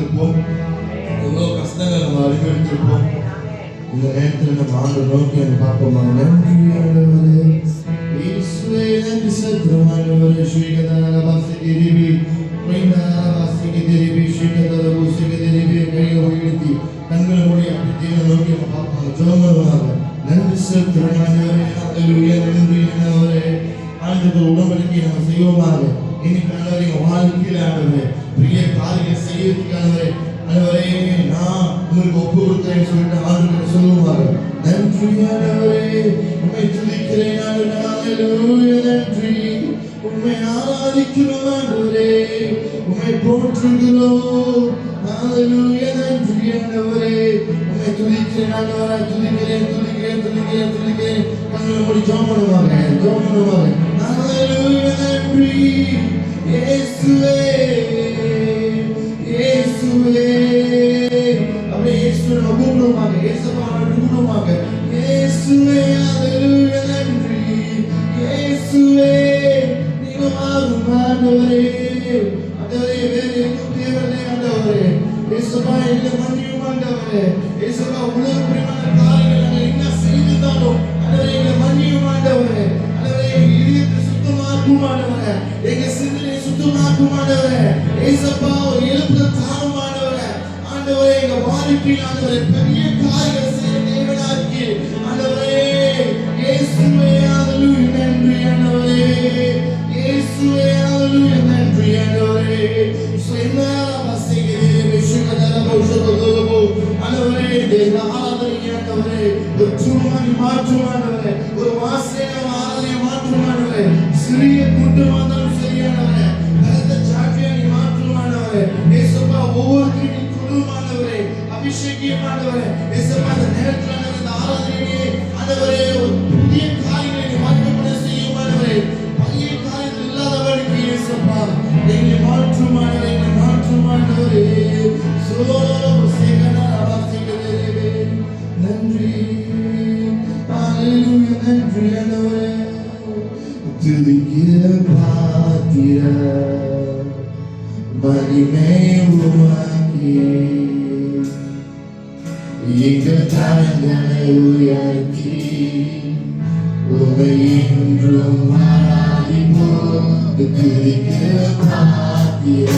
பார்த்திருப்போம். எவ்வளோ கஷ்டங்கள் நம்ம அனுபவித்திருப்போம். இந்த நேரத்தில் நம்ம ஆண்டவரை நோக்கி நம்ம பார்ப்போமா? நன்றி ஆண்டவரே, இயேசுவே நன்றி செலுத்துகிறோம் ஆண்டவரே. ஸ்ரீகதான வாசிக்கிரிவி மைந்தான வாசிக்கிரிவி ஸ்ரீகதான பூசிக்கிரிவி கையை உயர்த்தி கண்களை மூடி அப்படி தேவனை நோக்கி நம்ம பார்ப்போம். ஜெபமாக நன்றி செலுத்துகிறோம் ஆண்டவரே. அல்லேலூயா. நன்றி ஆண்டவரே. ஆண்டவர் உடன்படிக்கை நம்ம செய்வோமாக. இன்னைக்கு ஆண்டவரே எங்கள் வாழ்க்கையில் ஆண்டவரே பெரிய காரியங்கள் செய்யறதுக்கானவரே ஆண்டவரே நான் உங்களுக்கு ஒப்பு கொடுத்தேன்னு சொல்லிட்டு ஆண்டவரை சொல்லுவாங்க. நன்றி ஆண்டவரே, உம்மை துதிக்கிறேன் ஆண்டவரே. நன்றி, உம்மை ஆராதிக்கிறோம் ஆண்டவரே, உம்மை போற்றுகிறோம். ஹalleluya. நன்றி ஆண்டவரே, உம்மை துதிக்கிறேன் ஆண்டவரே. துதிக்கிறேன் துதிக்கிறேன் துதிக்கிறேன் துதிக்கிறேன். கண்களை மூடி ஜெபம் பண்ணுவாங்க. ஹalleluya. நன்றி இயேசுவே, இயேசுவே. அப்படியே இயேசுவை கூப்பிடுவாங்க. இயேசுவை கூப்பிடுவாங்க. இயேசுவே. ஹalleluya. நன்றி இயேசுவே. நீங்க மாறும் ஆண்டவரே. ஆண்டவரே வேறு எதுவும் தேவையில்லை ஆண்டவரே. இயேசுவா எங்களை மன்னியும் ஆண்டவரே. இயேசுவா உலக பிரியமான காரியங்கள் நாங்கள் என்ன செய்திருந்தாலும் ஆண்டவரே எங்களை மன்னியும் ஆண்டவரே. ஆண்டவரே இதயத்தை சுத்தமாக்கும் ஆண்டவரே. எங்க சிந்தனையை சுத்தமாக்கும் ஆண்டவரே. இயேசுவா ஒரு எழுப்புதல் தாரும் ஆண்டவரே. ஆண்டவரே எங்க வாழ்க்கையில் ஆண்டவரே பெரிய காரியங்கள் செய்ய தேவனாக்கி ஆண்டவரே. இயேசுவே ஹalleluya. நன்றி ஆண்டவரே. இயேசுவே ஹalleluya. நன்றி ஆண்டவரே. ஸ்ரீநாத வாசிக்கிறே விசுகதர பௌஷதோலோ ஆண்டவரே. தேவ ஆராதனை ஆண்டவரே ஒரு சுமணி மாற்றும் ஆண்டவரே. ஒரு வாசனை ஆராதனை மாற்றும் ஆண்டவரே. சிறிய கூட்டமானாலும் சரியானவரே. அந்த சாட்சியை மாற்றும் ஆண்டவரே. இயேசுவா ஒவ்வொருத்தரையும் ஆண்டவரே அபிஷேகம் ஆண்டவரே. இயேசுவா அந்த நேரத்தில் அந்த ஆராதனையை ஆண்டவரே ஒரு புதிய காரியங்களை மாற்றப்பட செய்யும் ஆண்டவரே. பழைய காரியங்கள் இல்லாதவர்களுக்கு இயேசுவா எங்களை மாற்றும் ஆண்டவரே. எங்களை மாற்றும் ஆண்டவரே. நன்றி ஹalleluya. நன்றி ஆண்டவரே. துதிக்கிற பாத்திர மகிமை உமக்கே. எங்கள் கரங்களை உயர்த்தி உம்மை என்றும் ஆராதிப்போம். துதிக்கிற பாத்திர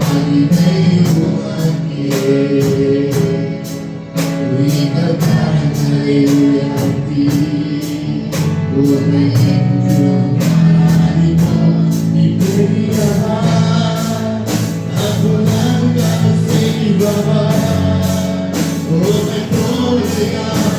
மகிமை உமக்கே. எங்கள் கரங்களை உயர்த்தி உம்மை என்றும் ஆராதிப்போம். நீ பெரியவா, அற்புதங்கள் செய்பவா, உம்மை போற்றுகிறோம்.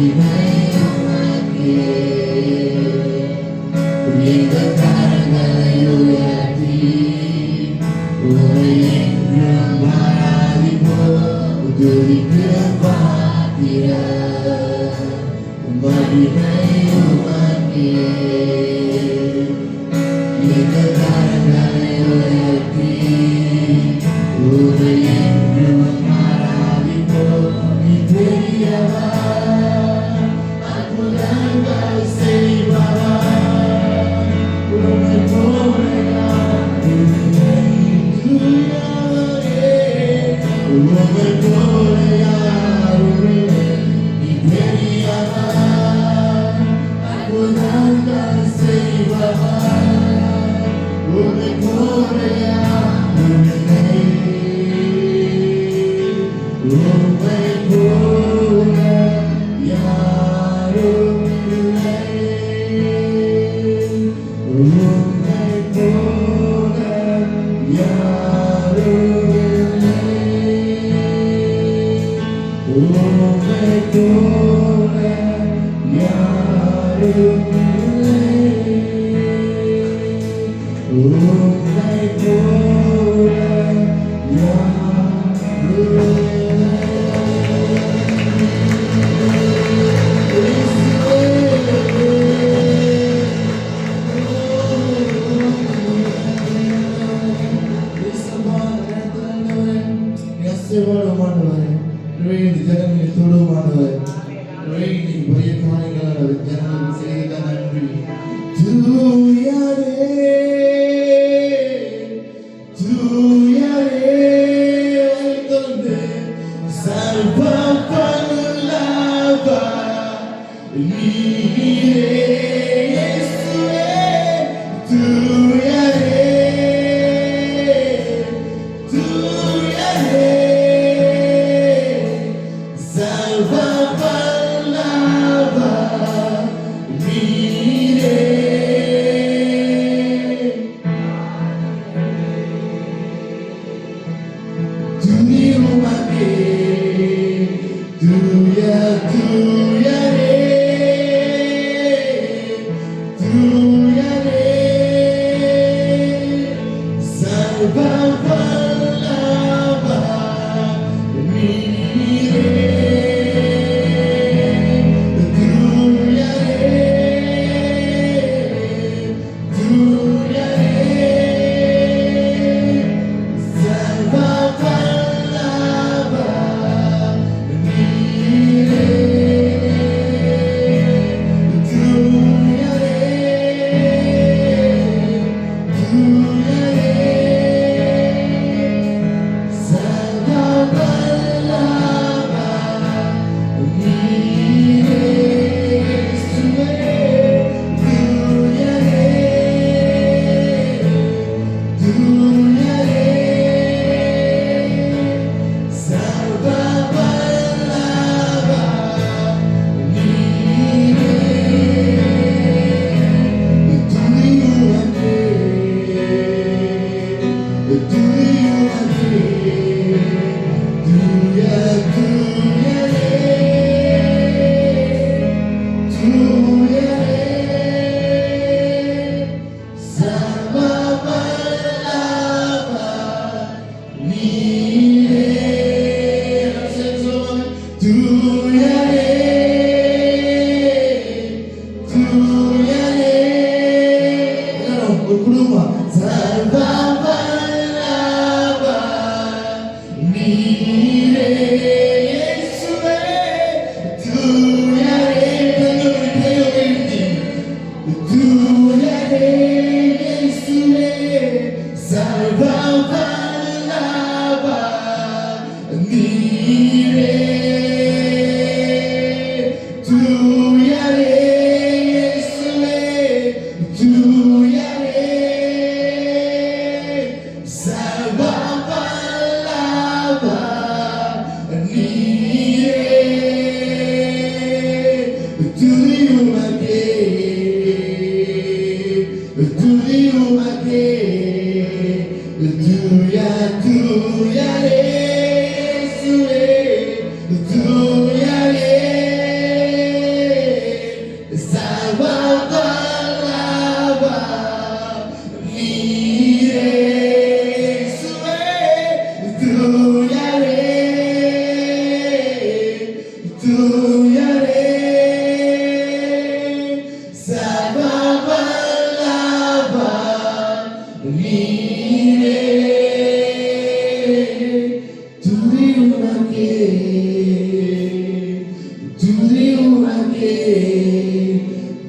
மகிமை உமக்கே. எங்கள் கரங்களை உயர்த்தி உம்மை என்றும் ஆராதிப்போம். துதிக்கு பாத்திரர் மகிமை உமக்கே. எங்கள் கரங்களை உயர்த்தி உம்மை என்றும் ஆராதிப்போம். நீ பெரியவர், அற்புதங்கள் செய்பவர், உம்மை போல யாரும் இல்லை. உம்மை போல யாரும் இல்லை. நீ பெரியவர், அற்புதங்கள் செய்பவர், உம்மை போல யாரும் இல்லை. உம்மை போல யாரும் இல்லை. உம்மை போல யாரும் இல்லை. உம்மை போல யாரும் இல்லை. உம்மை போல யாரும் இல்லை. ஜனங்களை தொடுமானவர் பெரிய காரியங்கள் ஜனங்களுக்கு செய்த நன்றி. தூயரே தூயரே வந்து சர்வ வல்லவர் நீரே இயேசுவே. தூயரே தூயரே சர்வ வல்லவர் நீரே. துதி உமக்கே. தூய தூயரே தூயரே சர்வ வல்லவர் நீரே.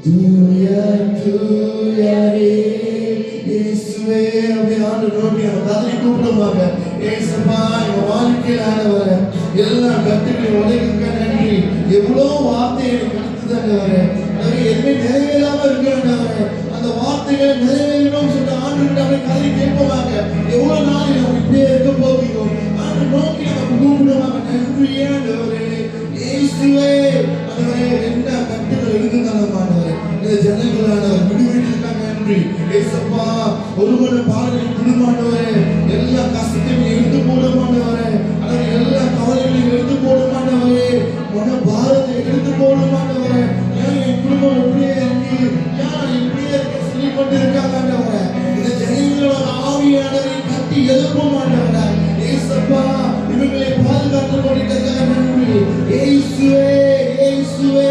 தூய தூயரே இயேசுவே அப்படி ஆண்டவர் நோக்கி நம்ம கதறி கூப்பிடுவாங்க. ஏசப்பா எங்க வாழ்க்கையில் ஆண்டவரே எல்லா கட்டுகளையும் உலகிற்கு நன்றி. எவ்வளோ வார்த்தை எனக்கு கடத்துதாண்டவரே, எதுவுமே நிறைவேறாம இருக்கிறாண்டவரே, அந்த வார்த்தைகளை நிறைவேறணும் சொல்லிட்டு ஆண்டவர்கிட்ட அப்படியே கதறி கேட்போவாங்க. எவ்வளவு நாள் நம்ம இப்படியே இருக்க போகிறோம், ஆண்டவர் நோக்கி நம்ம கூப்பிடுவாங்க. நன்றி ஆண்டவரே இயேசுவே. ஆண்டவரே என்ன கட்டுகள் இருக்குதானே ஆண்டவரே, இந்த ஜனங்களானவர் விடுவிட்டிருக்காங்க. நன்றி ஏசப்பா. ஒருவன பாடலின் குடும்பமானவரே எல்லா கஷ்டத்தையும் எடுத்து போடுமானவரே, அல்லது எல்லா கவலைகளையும் எடுத்து போடுமானவரே, மன பாரத்தை எடுத்து போடுமானவரே. ஏன் என் குடும்பம் இப்படியே இருக்கு, ஏன் இப்படியே இருக்க சொல்லி கொண்டு இருக்காங்கன்றவரே, இந்த ஜனங்களோட ஆவியானவரை கட்டி எழுப்புமானவரே ஏசப்பா. இவங்களை பாதுகாத்து கொண்டிருக்காங்க. நன்றி இயேசுவே இயேசுவே.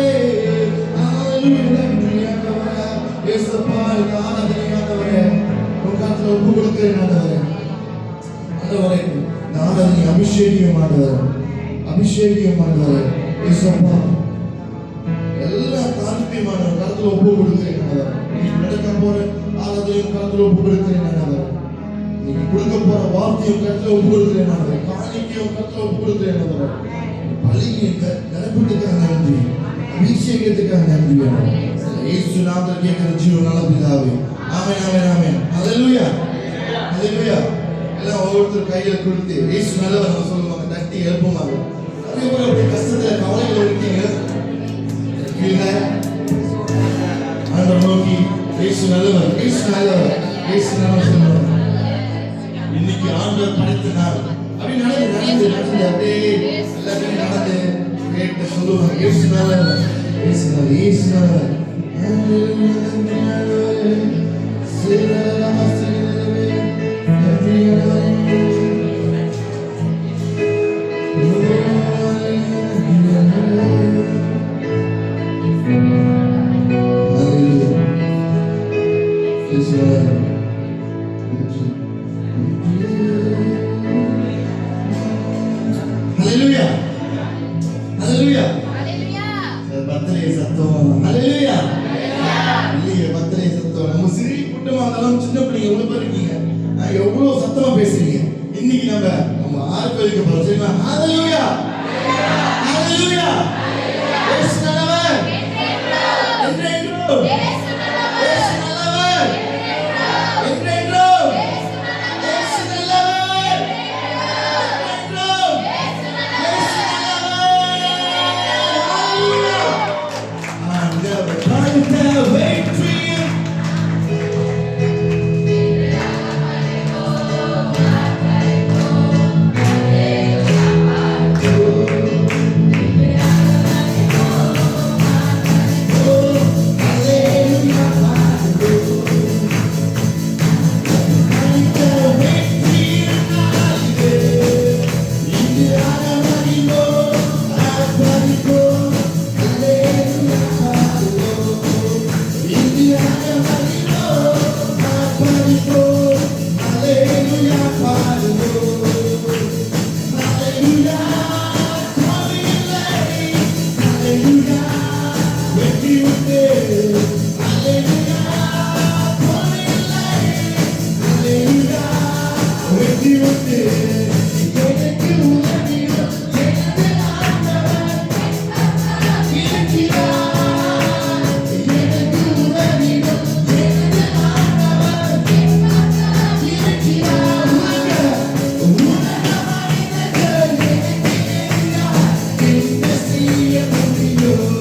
நன்றி ஆண்டவரே ஏசப்பா. இந்த ஆராதனையானவரே உங்கள் ஒப்பு கொடுக்கிறேன் ஆண்டவரே. ஆண்டவரே இந்த ஆராதனை அபிஷேகியமானவரே, அபிஷேகியமானவரே ஏசப்பா. எல்லா காரியமான கருத்துல ஒப்பு கொடுக்கிறேன் ஆண்டவரே. நீங்க நடக்க போற ஆராதனையும் கருத்துல ஒப்பு கொடுக்கிறேன் ஆண்டவரே. நீங்க கொடுக்க போற வார்த்தையும் கருத்துல ஒப்பு கொடுக்கிறேன் ஆண்டவரே. காணிக்கையும் கருத்துல ஒப்பு கொடுக்கிறேன் ஆண்டவரே. பலியிட்ட நிரப்பத்துக்காக நன்றி, அபிஷேகத்துக்காக நன்றி ஆண்டவரே. இயேசு நாமத்தில் கேட்கிற ஜீவனால பிதாவே ஆமென் ஆமென் ஆமென். ஹல்லேலூயா ஹல்லேலூயா. எல்லாம் ஒவ்வொருத்தர் கையில கொடுத்து இயேசு நல்லவர் சொல்லுவாங்க, தட்டி எழுப்புவாங்க. அதே போல அப்படி கஷ்டத்துல கவலைகள் இருக்கீங்க, ஆண்டவர் நோக்கி இயேசு நல்லவர் இயேசு நல்லவர் இயேசு நல்லவர் சொல்லுவாங்க. இன்னைக்கு ஆண்டவர் படைத்த நாள் அப்படி நடந்து நடந்து நடந்து அப்படியே எல்லாத்தையும் நடந்து கேட்டு சொல்லுவாங்க இயேசு நல்லவர் இயேசு நல்லவர் இயேசு நல்லவர். Hallelujah. Hallelujah. பர்த்டே சத்தம் ஹல்லேலூயா. இல்லையே பர்த்டே சத்தம் நம்ம சிறு கூட்டமா இருந்தாலும் சின்ன பிள்ளைங்க எவ்வளவு பேர் இருக்கீங்க, எவ்வளவு சத்தமா பேசுறீங்க. இன்னைக்கு நம்ம ஆர்ப்பரிக்க போறோம் சரிங்களா? ஹல்லேலூயா ஹல்லேலூயா. இயேசு நல்லவர் என்றென்றும். இயேசு நல்லவர் என்றென்றும். இயேசு நல்லவர் என்றென்றும். You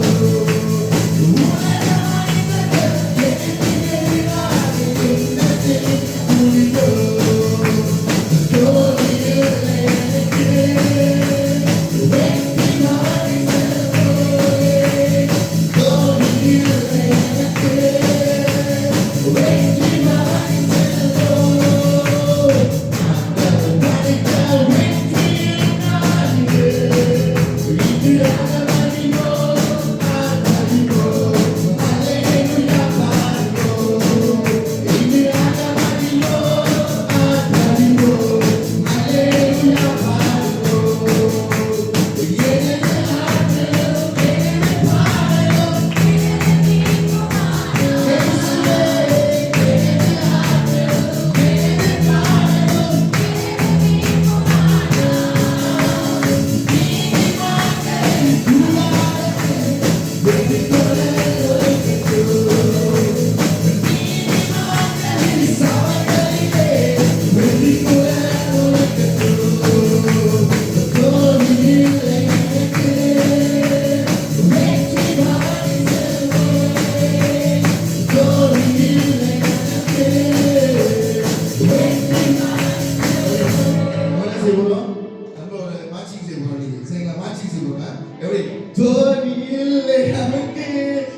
எப்படி தோல்வி இல்லை நமக்கு.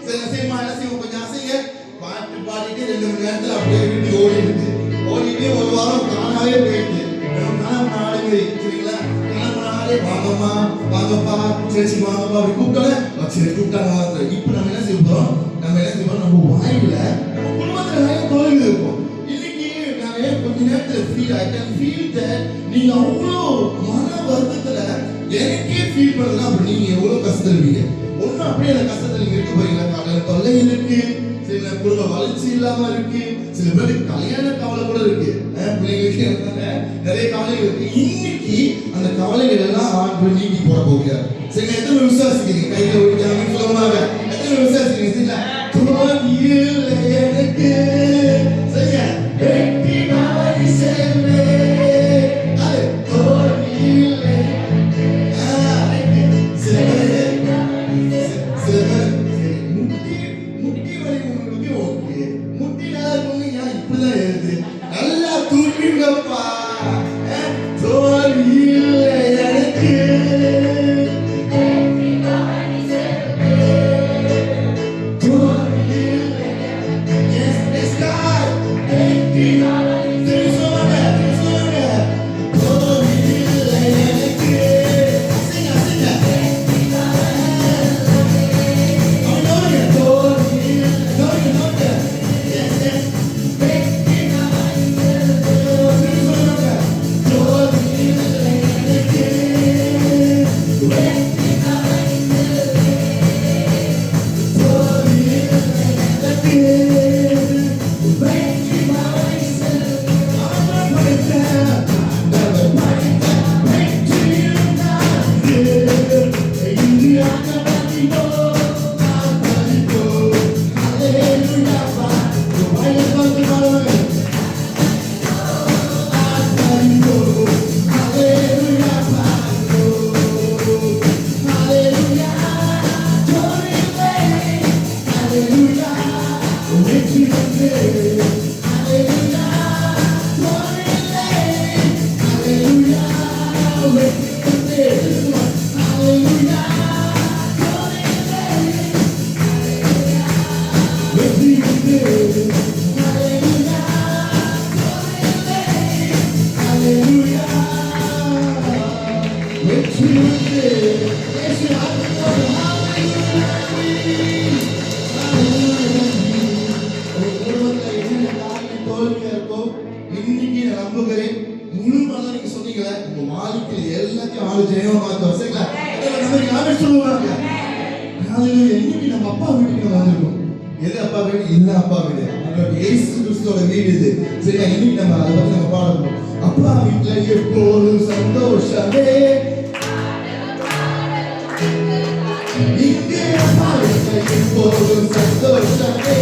சரி அசைமா அசைவம் கொஞ்சம் அசைங்க. பாட்டு பாடிட்டு 2 மணி நேரத்துல அப்படியே வீட்டு ஓடிட்டு ஒரு வாரம் காணாவே போயிடுது. காணாம நாளைக்கு சரிங்களா, காணாம நாளே வாங்கம்மா வாங்கப்பா சரி வாங்கப்பா அப்படி கூப்பிட்டாலே சரி கூப்பிட்டாங்க. இப்போ நம்ம என்ன செய்ய போறோம், நம்ம வாயில நம்ம குடும்பத்துல நிறைய தோல்வி இருக்கும். இன்னைக்கு நான் கொஞ்ச நேரத்துல ஃபீல் தட் நீங்க அவ்வளோ மன வருத்தத்துல எனக்கே ஃபீல் பண்ணலாம். அப்படி நீங்க எவ்வளவு கஷ்டம் இருப்பீங்க. ஒன்னும் அப்படியே அந்த கஷ்டத்துல நீங்க இருக்க போறீங்களா, கடல் தொல்லை இருக்கு, சில குடும்ப வளர்ச்சி இல்லாம இருக்கு, சில பேருக்கு கல்யாண கவலை கூட இருக்கு, பிள்ளைங்களுக்கு நிறைய கவலைகள் இருக்கு. இன்னைக்கு அந்த கவலைகள் எல்லாம் ஆண்டு நீக்கி போட போகிறார். சரி எத்தனை விசுவாசிக்கிறீங்க, கையில ஒழிக்காம சொல்லுவாங்க, எத்தனை விசுவாசிக்கிறீங்க சரிங்களா? எனக்கு சரியா வெற்றி மாறி செல்வே அது தோல்வியில்லை. முட்டி வலி உங்களுக்கு ஓகே, முட்டி நல்லா இருக்குங்க இப்படிதான் எழுது நல்லா தூக்கிங்கப்பா. தோல்வியில்லை எனக்கு அப்பா வீட்டுல எப்போதும் சந்தோஷமே. இங்கே அப்பா வீட்டுல எப்போதும் சந்தோஷமே.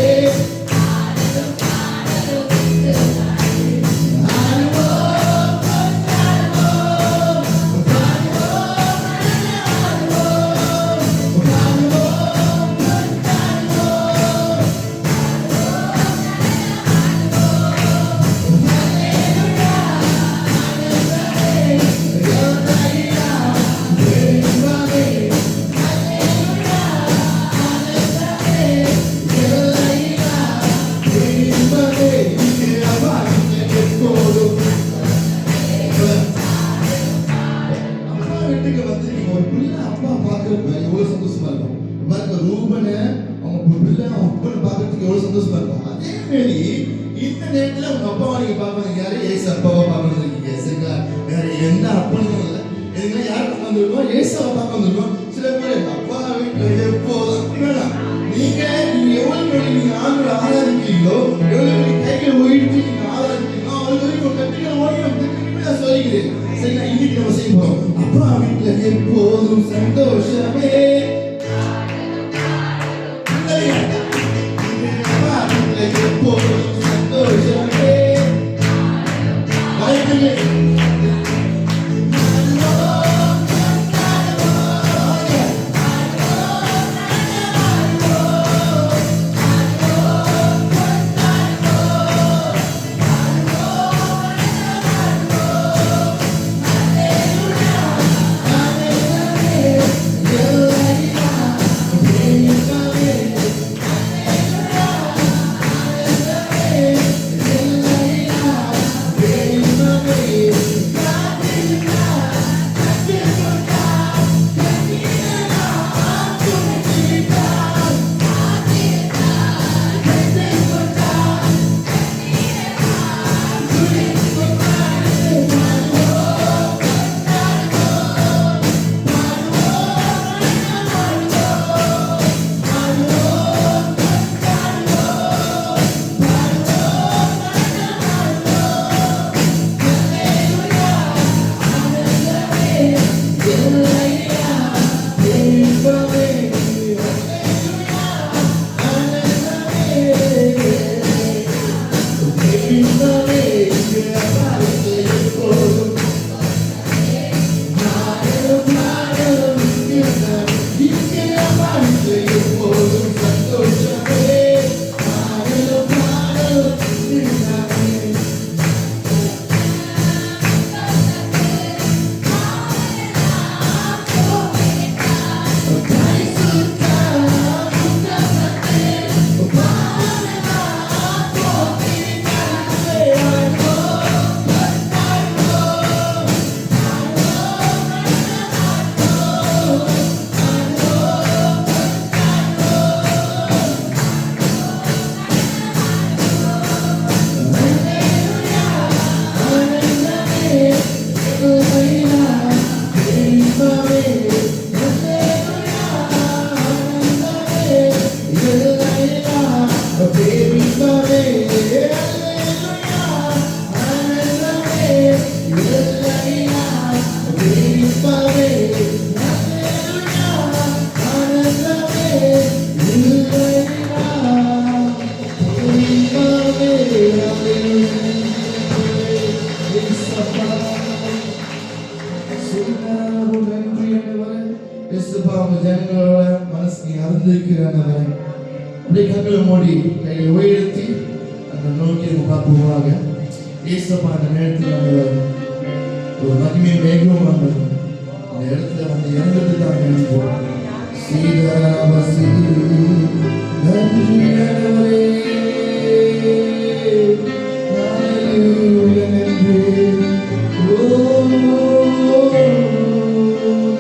எப்போதும் சந்தோஷமே. எப்போதும் சந்தோஷமே. போல மனசு நீ அறிந்திருக்கிறானவரை அப்படியே கண்களை மூடி கையை உயர்த்தி அந்த நோக்கி பார்ப்போமாக. ஏசப்பா அந்த நேரத்தில் ஒரு மகிமை வேகம் வந்தது. அந்த இடத்துல வந்து இறந்ததுக்காக நினைப்போம். சீதாவசி நன்றியானவரே, ஹalleluya நன்றி. ஓ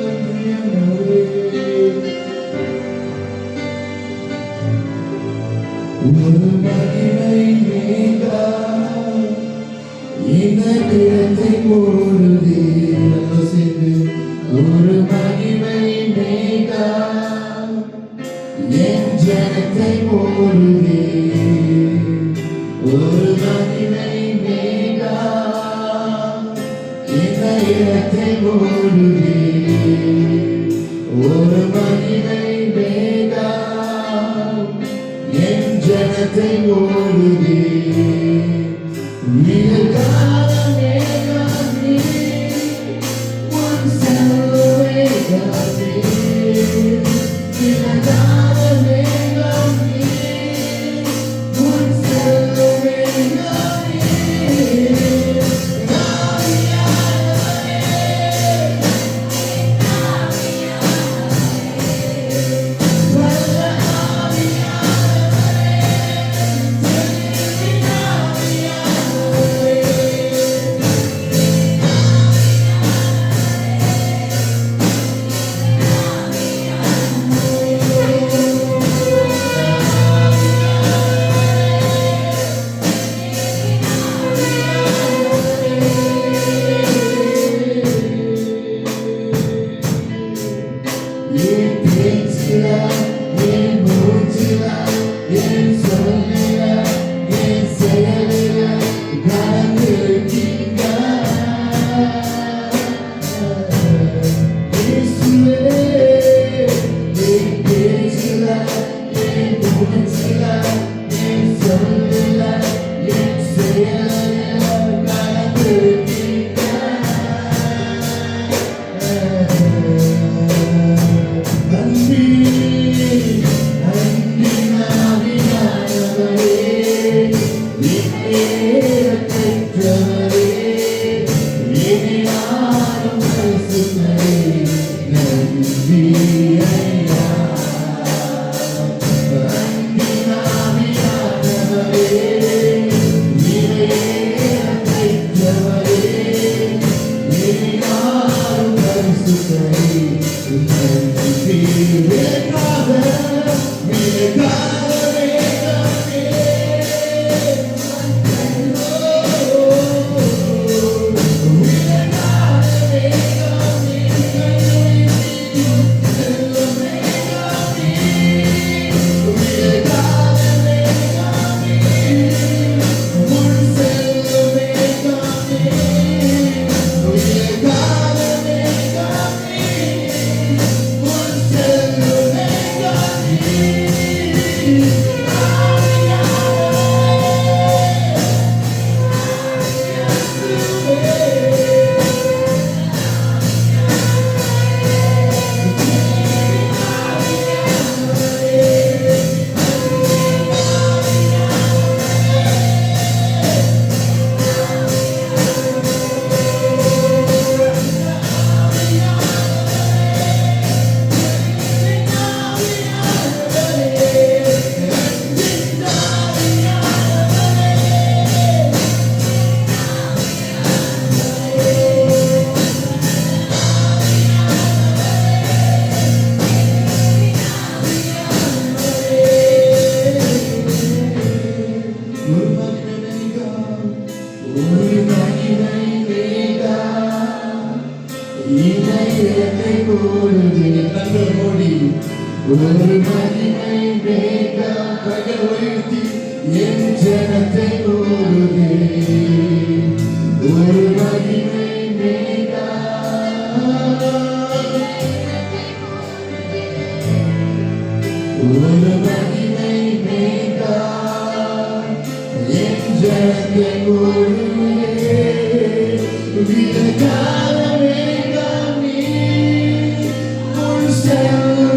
நன்றியானவரே, ஒரு மகிமை வேகம் இந்த இடத்தை மூடுதே. சேர்ந்து ஒரு மகிமை மேகம் என் ஜனத்தை மூடுதே. ஒரு மகிமை மேகம் இந்த இடத்தை மூடுதே. ஒரு மகிமை மேகம் என் ஜனத்தை மூடுதே.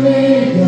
Mega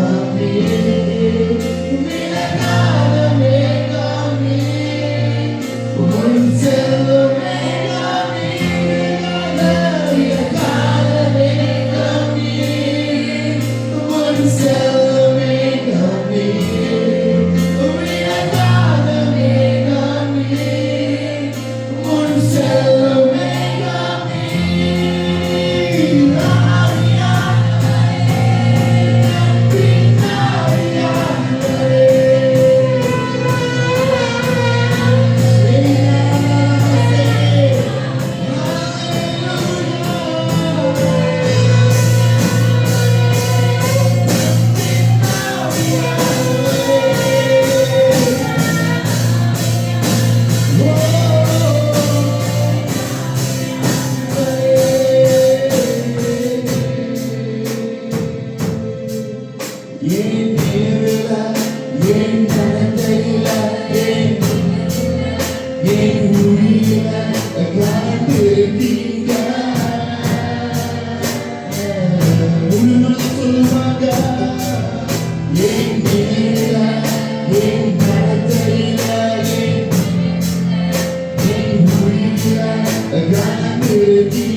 என் நேரில என் நடத்தையில என் உயிரில காத்திருக்கீங்க. சொல்லுவாங்க என் நேரில என் நடத்தையில என் உயிரில காத்திருக்கீங்க.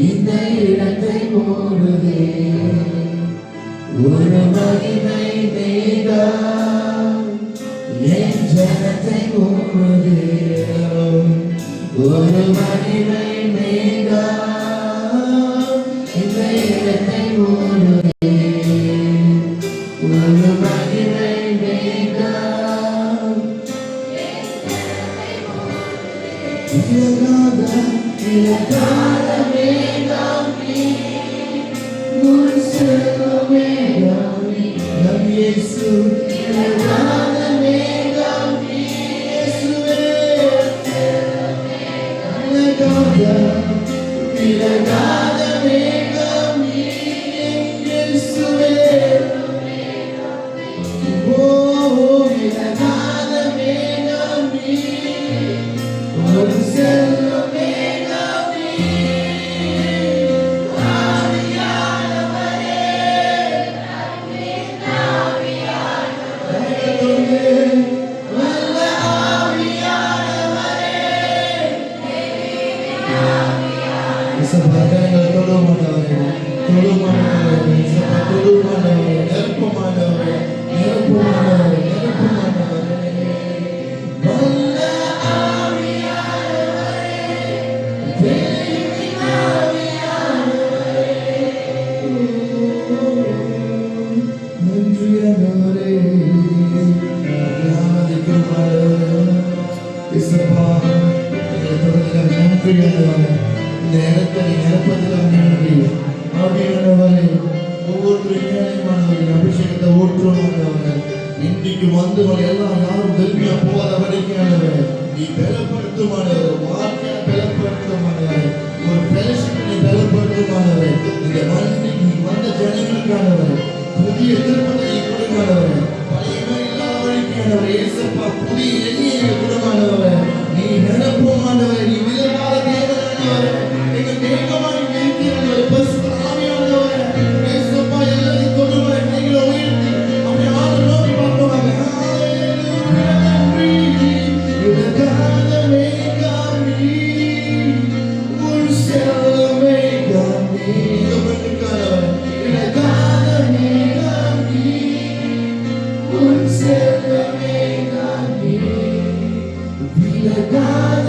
இந்த இடத்தை மூடுதே ஒரு மகிமை மேகம் என் ஜனத்தை மூடுதே ஒரு மகிமை மேகம் இந்த இடத்தை மூடுதே ஒரு மகிமை மேகம் இலகாத மேகம் நீ முன் செல்லும் மேகம் நீ நம் இயேசு இலகாத மேகம் நீ இயேசுவே இலகாத மேகம் நீ இயேசுவே ஓ இலகாத மேகம் நீ முன் செல்லும் அபிஷேகத்தை ஊற்றுவாங்க. இன்னைக்கு வந்து எல்லாம் யாரும் திரும்பியா போகாத வரைக்கும் நீ பலப்படுத்துமானவர், வாழ்க்கையை பலப்படுத்துமானவர், ஒரு பெலஷனை பலப்படுத்துமானவர், இந்த வந்த ஜனங்களுக்கானவர், புதிய திருப்பத்தை கொடுமானவர், பழைய இல்லாதவரைக்கானவர், ஏசப்பா புதிய எண்ணியை கொடுமானவர், நீ நிரப்புமானவர், நீ விதமான தேவனானவர், எங்க தேவமாய் இருக்கிறவர், பரிசுத்தமானவர், ஏசப்பா எல்லாரையும் கொடுமா கைகளை உயர்த்தி அவரை ஆறு நோக்கி பார்ப்போம். God,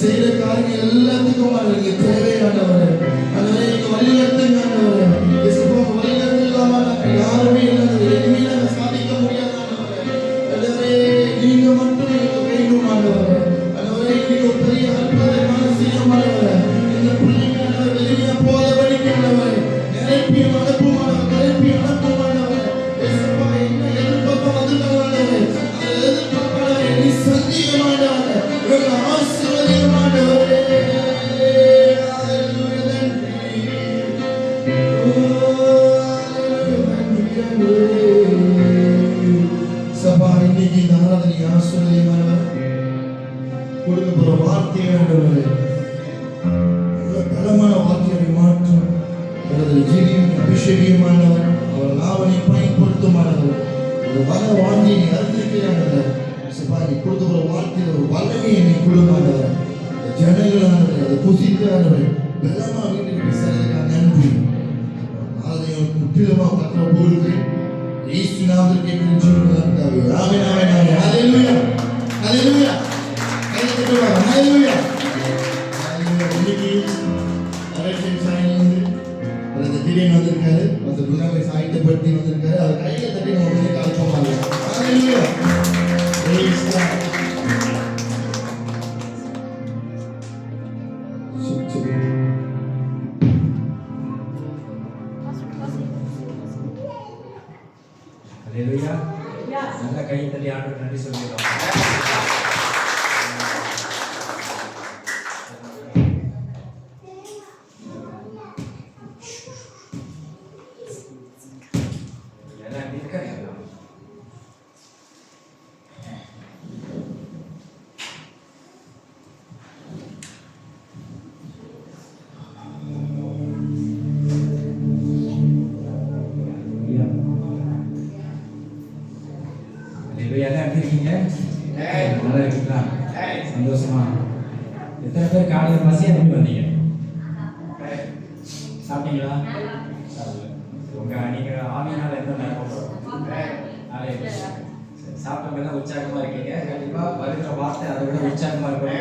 செய்த காரியங்கள் எல்லாத்துக்கும் நீங்க தேவையானவரே. ஆண்டவரே நீங்க வழிநடத்துங்க ஆண்டவரே. இயேசுவா வழிநடத்து இல்லாம யாருமே இல்லை, எதுவுமே நாங்க சாதிக்க முடியாது ஆண்டவரே. ஆண்டவரே நீங்க மட்டும் எங்களுக்கு வேண்டும் ஆண்டவரே. ஆண்டவரே நீங்க ஒரு பெரிய அற்புதமான செய்யும் ஆண்டவரே. இந்த பிள்ளைங்க ஆண்டவரே வெளியே போத படிக்கிறவரே நிரப்பி அனுப்பும் ஆண்டவரே, நிரப்பி அனுப்பும் ஆண்டவரே. இயேசுவா என்ன எதிர்பார்ப்போம் அதுதான் ஆண்டவரே. அந்த எதிர்பார்ப்பாளரை நீ சந்தியும் ஆண்டவரே. உங்களை ஆசீர்வதியும் ஆண்டவரே. சபா இன்னைக்கு இந்த ஆராதனை ஆசீர்வதியும் கொடுக்க போற வார்த்தை ஆண்டவரே, பலமான வார்த்தையை மாற்றும் எனது ஜீவியம் அபிஷேகியும் ஆண்டவர். அவர் நாவனை பயன்படுத்தும் ஆண்டவர். ஒரு வர வாங்கி நீ அறிந்திருக்கிறார்கள் சபா. நீ கொடுத்த ஒரு வார்த்தையில் ஒரு வல்லமையை நீ கொடுக்காண்டவர். ஜனங்களானவர் அதை புசிக்கிறார்கள் பலமா வீட்டுக்கு செல்லுங்க. நன்றி. ஆலயம் முற்றிலுமா கற்ற போது இயேசு நாமத்தில் ஜீவனாகவே ஆமென் ஆமென் ஆமென். ஹalleluya ஹalleluya ஹalleluya ஹalleluya. இன்னைக்கு அரேஷன் சாயிலிருந்து அந்த திடீர்னு வந்திருக்காரு. அந்த குணாவை சாயிட்டப்படுத்தி வந்திருக்காரு. அவர் கையில தட்டி நம்ம வந்து கால்போமாங்க. ஹalleluya praise God. ஹalleluya. நல்ல கையை தட்டி ஆண்டவருக்கு நன்றி சொல்லிடுறோம். நல்லா இருக்கீங்களா? சந்தோஷமா? எத்தனை பேர் காலையில் பசியா திரும்பி வந்தீங்க? சாப்பிட்டீங்களா? உங்க நீங்க ஆவியினால எந்த நேரம் சாப்பிட்டவங்க உற்சாகமா இருக்கீங்க. கண்டிப்பா வருகிற வார்த்தை அதை விட உற்சாகமா இருக்கும்.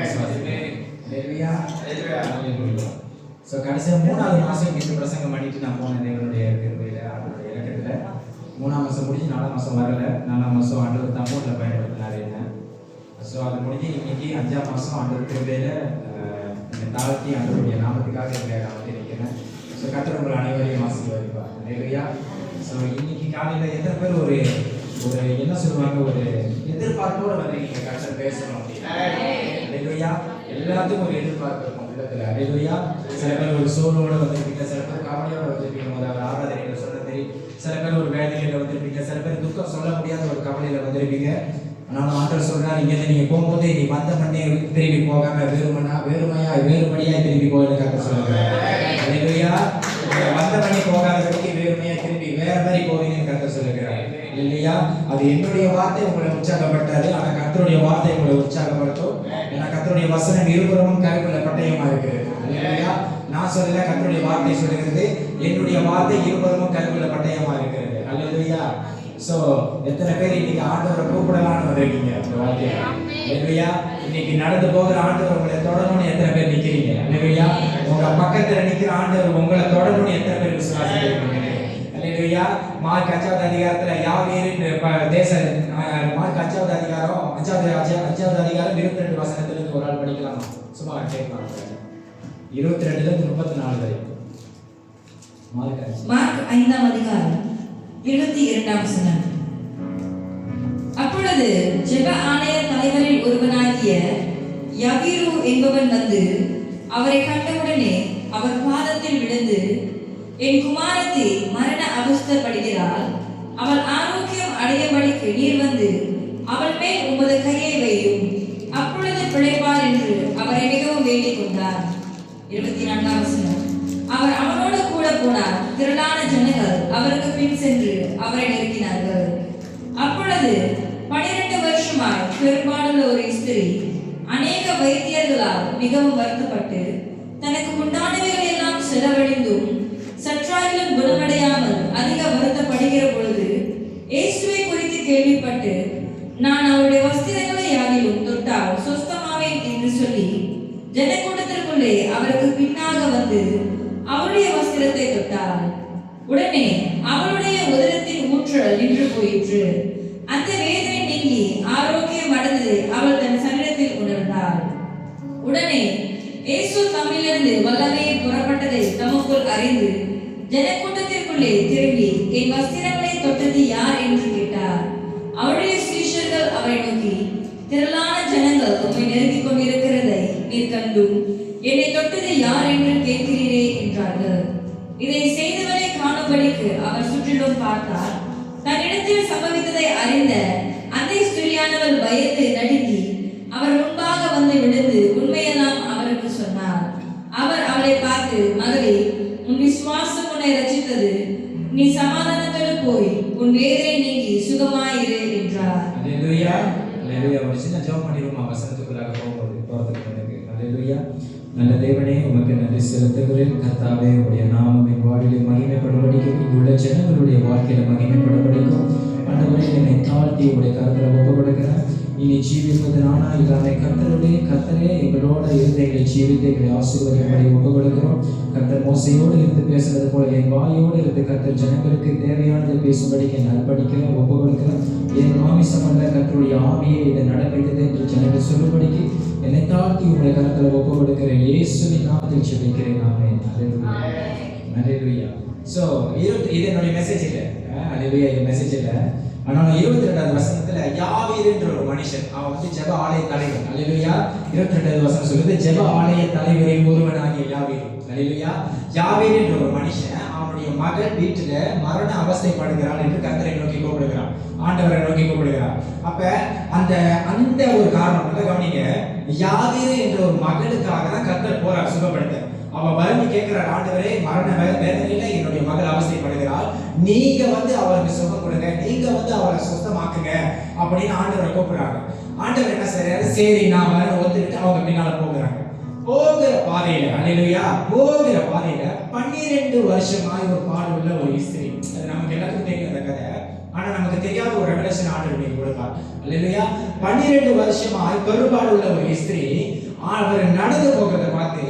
ஸோ கடைசியாக 3வது மாதம் இங்கிருந்து பிரசங்கம் பண்ணிட்டு நான் போனேன். எங்களுடைய இலக்கத்தில் 3ஆம் மாதம் முடிஞ்சு 4ஆம் மாதம் வரல. 4ஆம் மாதம் ஆண்டவர் தமிழில் பயன்படுத்தினார் என்ன. ஸோ அது முடிஞ்சு இன்னைக்கு 5ஆம் மாதம் ஆண்டவர் திருவையில் தாழ்த்தி ஆண்டவருடைய நாமத்துக்காக நான் வந்து நிற்கிறேன். ஸோ கர்த்தர் உங்கள் அனைவரையும் ஆசீர்வதிப்பார். இல்லையா? ஸோ இன்னைக்கு காலையில் எத்தனை பேர் ஒரு என்ன சொல்லுவாங்க, ஒரு எதிர்பார்ப்போடு வந்து நீங்கள் கர்த்தர் பேசணும் அப்படின்னா இல்லையா? எல்லாத்துக்கும் ஒரு எதிர்பார்ப்பு இருக்கும் உள்ளத்தில். இல்லையா? சில பேர் ஒரு சோலோடு வந்திருப்பீங்க, சில பேர் கவலையோடு வந்திருப்பீங்க, ஒரு ஆராதனையில் சொன்னது. சில பேர் ஒரு வேதனையில் வந்திருப்பீங்க, சில பேர் துக்கம் சொல்ல முடியாத ஒரு கவலையில் வந்திருப்பீங்க. ஆனால் ஆண்டவர் சொல்றாரு, இங்கே நீங்க போகும்போது நீ வந்த மண்ணே திரும்பி போகாம வேறுபடியா திரும்பி போகிறதுக்காக சொல்லுறாரு. வந்த மண்ணி போகாதபடிக்கு வேறுமையா திரும்பி வேற மாதிரி போவீங்கன்னு கர்த்தர் சொல்லுகிறார். இல்லையா? அது என்னுடைய வார்த்தை உங்களை உற்சாகப்படுத்தாது, ஆனா கர்த்தருடைய வார்த்தை உங்களை உற்சாகப்படுத்தும். ஏன்னா கர்த்தருடைய வசனம் இருபுறமும் கருக்குள்ள பட்டயமா இருக்கிறது. இல்லையா? நான் சொல்லல, கர்த்தருடைய வார்த்தை சொல்லுகிறது. என்னுடைய வார்த்தை இருபுறமும் கருக்குள்ள பட்டயமா இருக்கிறது. அல்லேலூயா. சோ எத்தனை பேர் இன்னைக்கு ஆண்டவரை கூப்பிடலான்னு வந்திருக்கீங்க இந்த வாழ்க்கையில? அல்லேலூயா. இன்னைக்கு நடந்து போகிற ஆண்டவர் உங்களை தொடரணும்னு எத்தனை பேர் நிக்கிறீங்க? அல்லேலூயா. உங்க பக்கத்துல நிக்கிற ஆண்டவர் உங்களை தொடரணும்னு எத்தனை பேர் விசுவாசிக்கிறீங்க? அல்லேலூயா. மார்க் 5வது அதிகாரத்துல யாவீரின் தேச மார்க் 5வது அதிகாரம் 22 வசனத்திலிருந்து ஒரு ஆள் படிக்கலாமா? சும்மா கேட்கலாம். 22 to 34 வரைக்கும். மார்க் 5ஆம் அதிகாரம் 22ஆம் வசனம். அப்பொழுது ஜெப ஆலய தலைவரில் ஒருவனாகிய யவீரு என்பவன் வந்து அவரை கண்டவுடனே அவர் பாதத்தில் விழுந்து, என் குமாரத்தி மரண அவஸ்தைப்படுகிறாள், அவள் ஆரோக்கியம் அடையபடிக்கு நீர் வந்து அவள் மேல் உமது கையை வையும், அப்பொழுது பிழைப்பார் என்று அவரை மிகவும் வேண்டிக் கொண்டார். 24ஆம் வசனம். அவர் அவனோடு கூட போனார். திரளான ஜனங்கள் அவருக்கு பின் சென்று அவரை நெருக்கினார்கள். அப்பொழுது 12 வருஷமாய் பெரும்பாலுள்ள ஒரு ஸ்திரீ அநேக வைத்தியர்களால் மிகவும் வருத்தப்பட்டு தனக்கு உண்டானவைகள் எல்லாம் செலவழிந்தும் சற்றாயிலும் குணமடையாமல் அதிக வருத்தப்படுகிற பொழுது இயேசுவை குறித்து கேள்விப்பட்டு, நான் அவருடைய வஸ்திரங்களை யாரிலும் தொட்டால் சொஸ்தமாவேன் என்று சொல்லி ஜனக்கூட்டத்திற்குள்ளே அவருக்கு பின்னாக வந்து அவருடைய வஸ்திரத்தை தொட்டாள். உடனே அவளுடைய உதரத்தின் ஊற்றல் நின்று போயிற்று. அந்த வேதனை நீங்கி ஆரோக்கியம் அடைந்ததை அவள் தன் சரீரத்தில் உணர்ந்தாள். உடனே இயேசு தம்மிலிருந்து வல்லமையை புறப்பட்டதை தமக்குள் அறிந்து ஜனக்கூட்டத்திற்குள்ளே திரும்பி, என் வஸ்திரங்களை தொட்டது யார் என்று கேட்டார். அவருடைய சீஷர்கள் அவரை நோக்கி, திரளான ஜனங்கள் உம்மை நெருங்கிக் கொண்டிருக்கிறதை நீர் கண்டும் என்னை தொட்டது யார் என்று கேட்கிறீரே என்றார்கள். இதை செய்தவரை காணும்படிக்கு அவர் சுற்றிலும் பார்த்தார். தன்னிடத்தில் சம்பவித்ததை அறிந்த அந்த ஸ்திரியானவள் பயந்து நடுங்கி அவர் முன்பாக வந்து விழுந்து உண்மையெல்லாம் அவருக்கு சொன்னார். அவர் அவளை பார்த்து, மகளே, உன் விசுவாசம் உன்னை ரட்சித்தது. நீ சமாதானத்தோடு போய் உன் வேதனை நீங்கி சுகமாயிரு என்றார். அல்லேலூயா. அல்லேலூயா. ஒரு சின்ன ஜெபம் பண்ணிடுவோமா வசனத்துக்குள்ளாக போறதுக்கு முன்னாடி. அல்லேலூயா. நல்ல தேவனே, உமக்கு நன்றி செலுத்துகிறேன். கர்த்தாவே, உடைய நாமம் என் வாழ்விலே மகிமைப்படும்படிக்கும் இங்குள்ள ஜனங்களுடைய வாழ்க்கையில மகிமைப்படும்படிக்கும் ஆண்டவரே என்னை தாழ்த்தி உடைய கருத்துல ஒப்பு கொடுக்கிறேன். இனி ஜீவிப்பது நானா இல்லாம கர்த்தரே எங்களோட இருந்து எங்களை ஜீவித்து எங்களை ஆசீர்வதிப்படி ஒப்பு கொடுக்கிறோம். கர்த்தர் மோசையோடு இருந்து பேசுறது போல என் வாயோடு இருந்து கர்த்தர் ஜனங்களுக்கு தேவையானதை பேசும்படிக்கு என் அர்ப்பணிக்கிறேன், ஒப்பு கொடுக்கிறேன். என் மாமிசம் அல்ல, கர்த்தருடைய ஆவியை இதை நடப்பித்தது என்று ஜனங்கள் சொல்லும்படிக்கு என்னை தாழ்த்தி உங்களை கருத்துல ஒப்பு கொடுக்கிறேன். இயேசுவின் நாமத்தில் ஜெபிக்கிறேன். ஆமென். அல்லேலூயா. சோ இது என்னுடைய மெசேஜ் இல்ல. அல்லேலூயா. இது மெசேஜ் இல்ல. ஆனால் 22வது வசனத்துல யாவீர் என்ற ஒரு மனுஷன், அவன் வந்து ஜெப ஆலய தலைவர். அல்லேலூயா. 22வது வசனம் சொல்லுது, ஜெப ஆலய தலைவரை ஒருவனாகிய யாவீர். அல்லேலூயா. யாவீர் என்ற ஒரு மனுஷன், அவனுடைய மகள் வீட்டுல மரண அவஸ்தைப்படுகிறாள் என்று கர்த்தரை நோக்கி கூப்பிடுகிறான், ஆண்டவரை நோக்கி கூப்பிடுகிறான். அப்ப அந்த ஒரு காரணம் நல்லா கவனிங்க. யாவீர் என்ற ஒரு மகளுக்காக தான் கர்த்தர் போறார் சுகப்படுத்த. அவ வரும்பி கேட்கிறார், ஆண்டவரே, மரண வேதனையில என்னுடைய மகள் அவஸ்தைப்படுகிறாள், நீங்க வந்து அவருக்கு சுகம் கொடுங்க, நீங்க வந்து அவரை சுத்தமாக்குங்க அப்படின்னு ஆண்டவரை கூப்பிடுறாங்க. ஆண்டவர் என்ன செய்யறாரு, சரி நான் வர ஒத்துக்கிட்டு அவங்க பின்னால போகிறாங்க. போகிற பாதையில, அல்லேலூயா, போகிற பாதையில 12 வருஷமாய் ஒரு பாடுள்ள ஒரு ஸ்திரீ. அது நமக்கு எல்லாத்துக்கும் தெரியும் அந்த கதை. ஆனா நமக்கு தெரியாத ஒரு ரெவலேஷன் ஆண்டவர் நீங்க கொடுப்பார். அல்லேலூயா. 12 வருஷமாய் பெரும்பாடு உள்ள ஒரு ஸ்திரீ அவர் நடந்து போகிறத பார்த்து,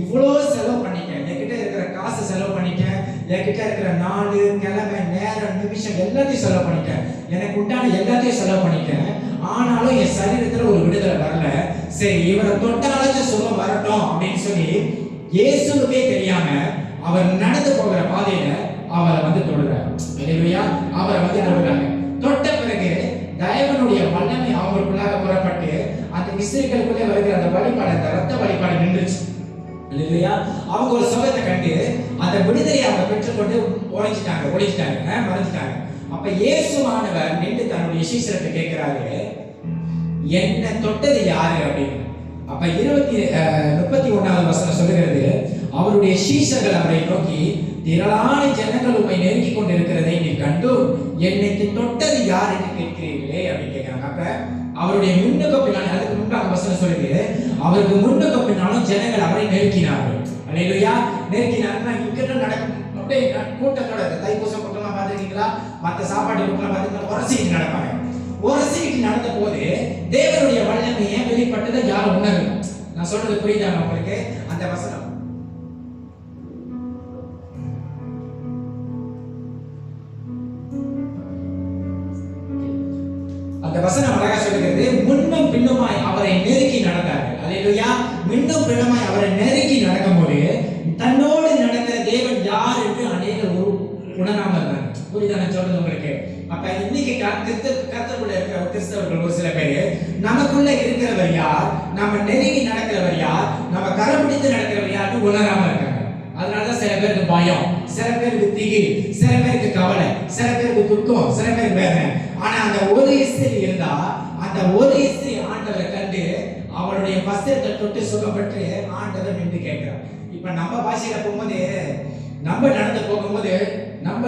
இவ்வளவு செலவு பண்ணிட்டேன், என்கிட்ட இருக்கிற காசு செலவு பண்ணிட்டேன், என்கிட்ட இருக்கிற நாள், கிழமை, நேரம், நிமிஷம் எல்லாத்தையும் செலவு பண்ணிட்டேன், எனக்கு உண்டான எல்லாத்தையும் செலவு பண்ணிட்டேன், ஆனாலும் என் சரீரத்துல ஒரு விடுதலை வரல. சரி, இவரை தொட்டாலும் சுகம் வரட்டும் அப்படின்னு சொல்லி இயேசுவுக்கே தெரியாம அவர் நடந்து போகிற பாதையில அவரை வந்து தொடுறார். அல்லேலூயா. அவரை வந்து தொடுறாங்க. தொட்ட பிறகு தேவனுடைய வல்லமை அவங்களுக்குள்ளாக புறப்பட்டு அந்த விசிறிகளுக்குள்ளே வருகிற அந்த வழிபாடு, அந்த ரத்த வழிபாடு நின்றுச்சு. இல்லையா? அவங்க ஒரு சுகத்தை கண்டு அந்த விடுதலையை அவங்க பெற்றுக்கொண்டு ஒழிச்சிட்டாங்க, மறைஞ்சிட்டாங்க. அப்ப இயேசுவானவர் நின்று தன்னுடைய சீஷர்கிட்ட கேட்கிறாரு, என்ன தொட்டது யாரு அப்படின்னு. அப்ப 31வது வசனம் சொல்லுகிறது, அவருடைய சீஷர்கள் அவரை நோக்கி, திரளான ஜனங்கள் உம்மை நெருங்கிக் கொண்டிருக்கிறதை நீ கண்டு என்னை தொட்டது யார் என்று கேட்கிறீர்களே அப்படின்னு கேட்கிறாங்க. அப்ப அவருடைய முன்னுக்கு பின்னாடி, அதுக்கு முன்பாக வசனம் சொல்லுது, அவருக்கு முன்னுக்கு பின்னாலும் ஜனங்கள் அவரை நெருக்கினார்கள். அல்லேலூயா. நெருக்கினார்னா இங்கிட்ட நடக்கும் அப்படியே கூட்டத்தோட, தைப்பூசம் கூட்டம்லாம் பார்த்துருக்கீங்களா, மற்ற சாப்பாடு கூட்டம்லாம் பார்த்துருக்கீங்களா, உரசிக்கிட்டு நடப்பாங்க. உரசிக்கிட்டு நடந்த போது தேவனுடைய வல்லமையை வெளிப்பட்டதை யாரும் உணரல. நான் சொல்றது புரியுதாங்க உங்களுக்கு? அந்த வசனம் அழகா சொல்லுகிறது, முன்னும் பின்னுமாய் அவரை நெருக்கி நடந்தார்கள். அல்லேலூயா. முன்னும் பின்னுமாய் அவரை நெருக்கி நடக்கும்போது தன்னோடு நடக்கிற தேவன் யார் என்று அநேகர் உணராம இருந்தாங்க. புரியுதா நான் சொல்றது உங்களுக்கு? அப்ப இன்னைக்கு கர்த்தருக்குள்ள இருக்கிற கிறிஸ்தவர்கள் ஒரு சில பேர், நமக்குள்ள இருக்கிறவர் யார், நம்ம நெருங்கி நடக்கிறவர் யார், நம்ம கரம் பிடித்து நடக்கிறவர் யாருன்னு உணராம இருக்காங்க. அதனாலதான் சில பேருக்கு பயம், சில பேருக்கு திகில், சில பேருக்கு கவலை, சில பேருக்கு துக்கம், சில பேருக்கு வேதனை. ஆனா அந்த ஒரு ஸ்திரீ இருந்தா, அந்த ஒரு ஸ்திரீ ஆண்டவரை கண்டு அவருடைய வஸ்திரத்தை தொட்டு சுகப்பட்டு ஆண்டவர் நின்று கேட்கிறார். இப்ப நம்ம பாஷையில போகும்போது, நம்ம நடந்து போகும்போது, நம்ம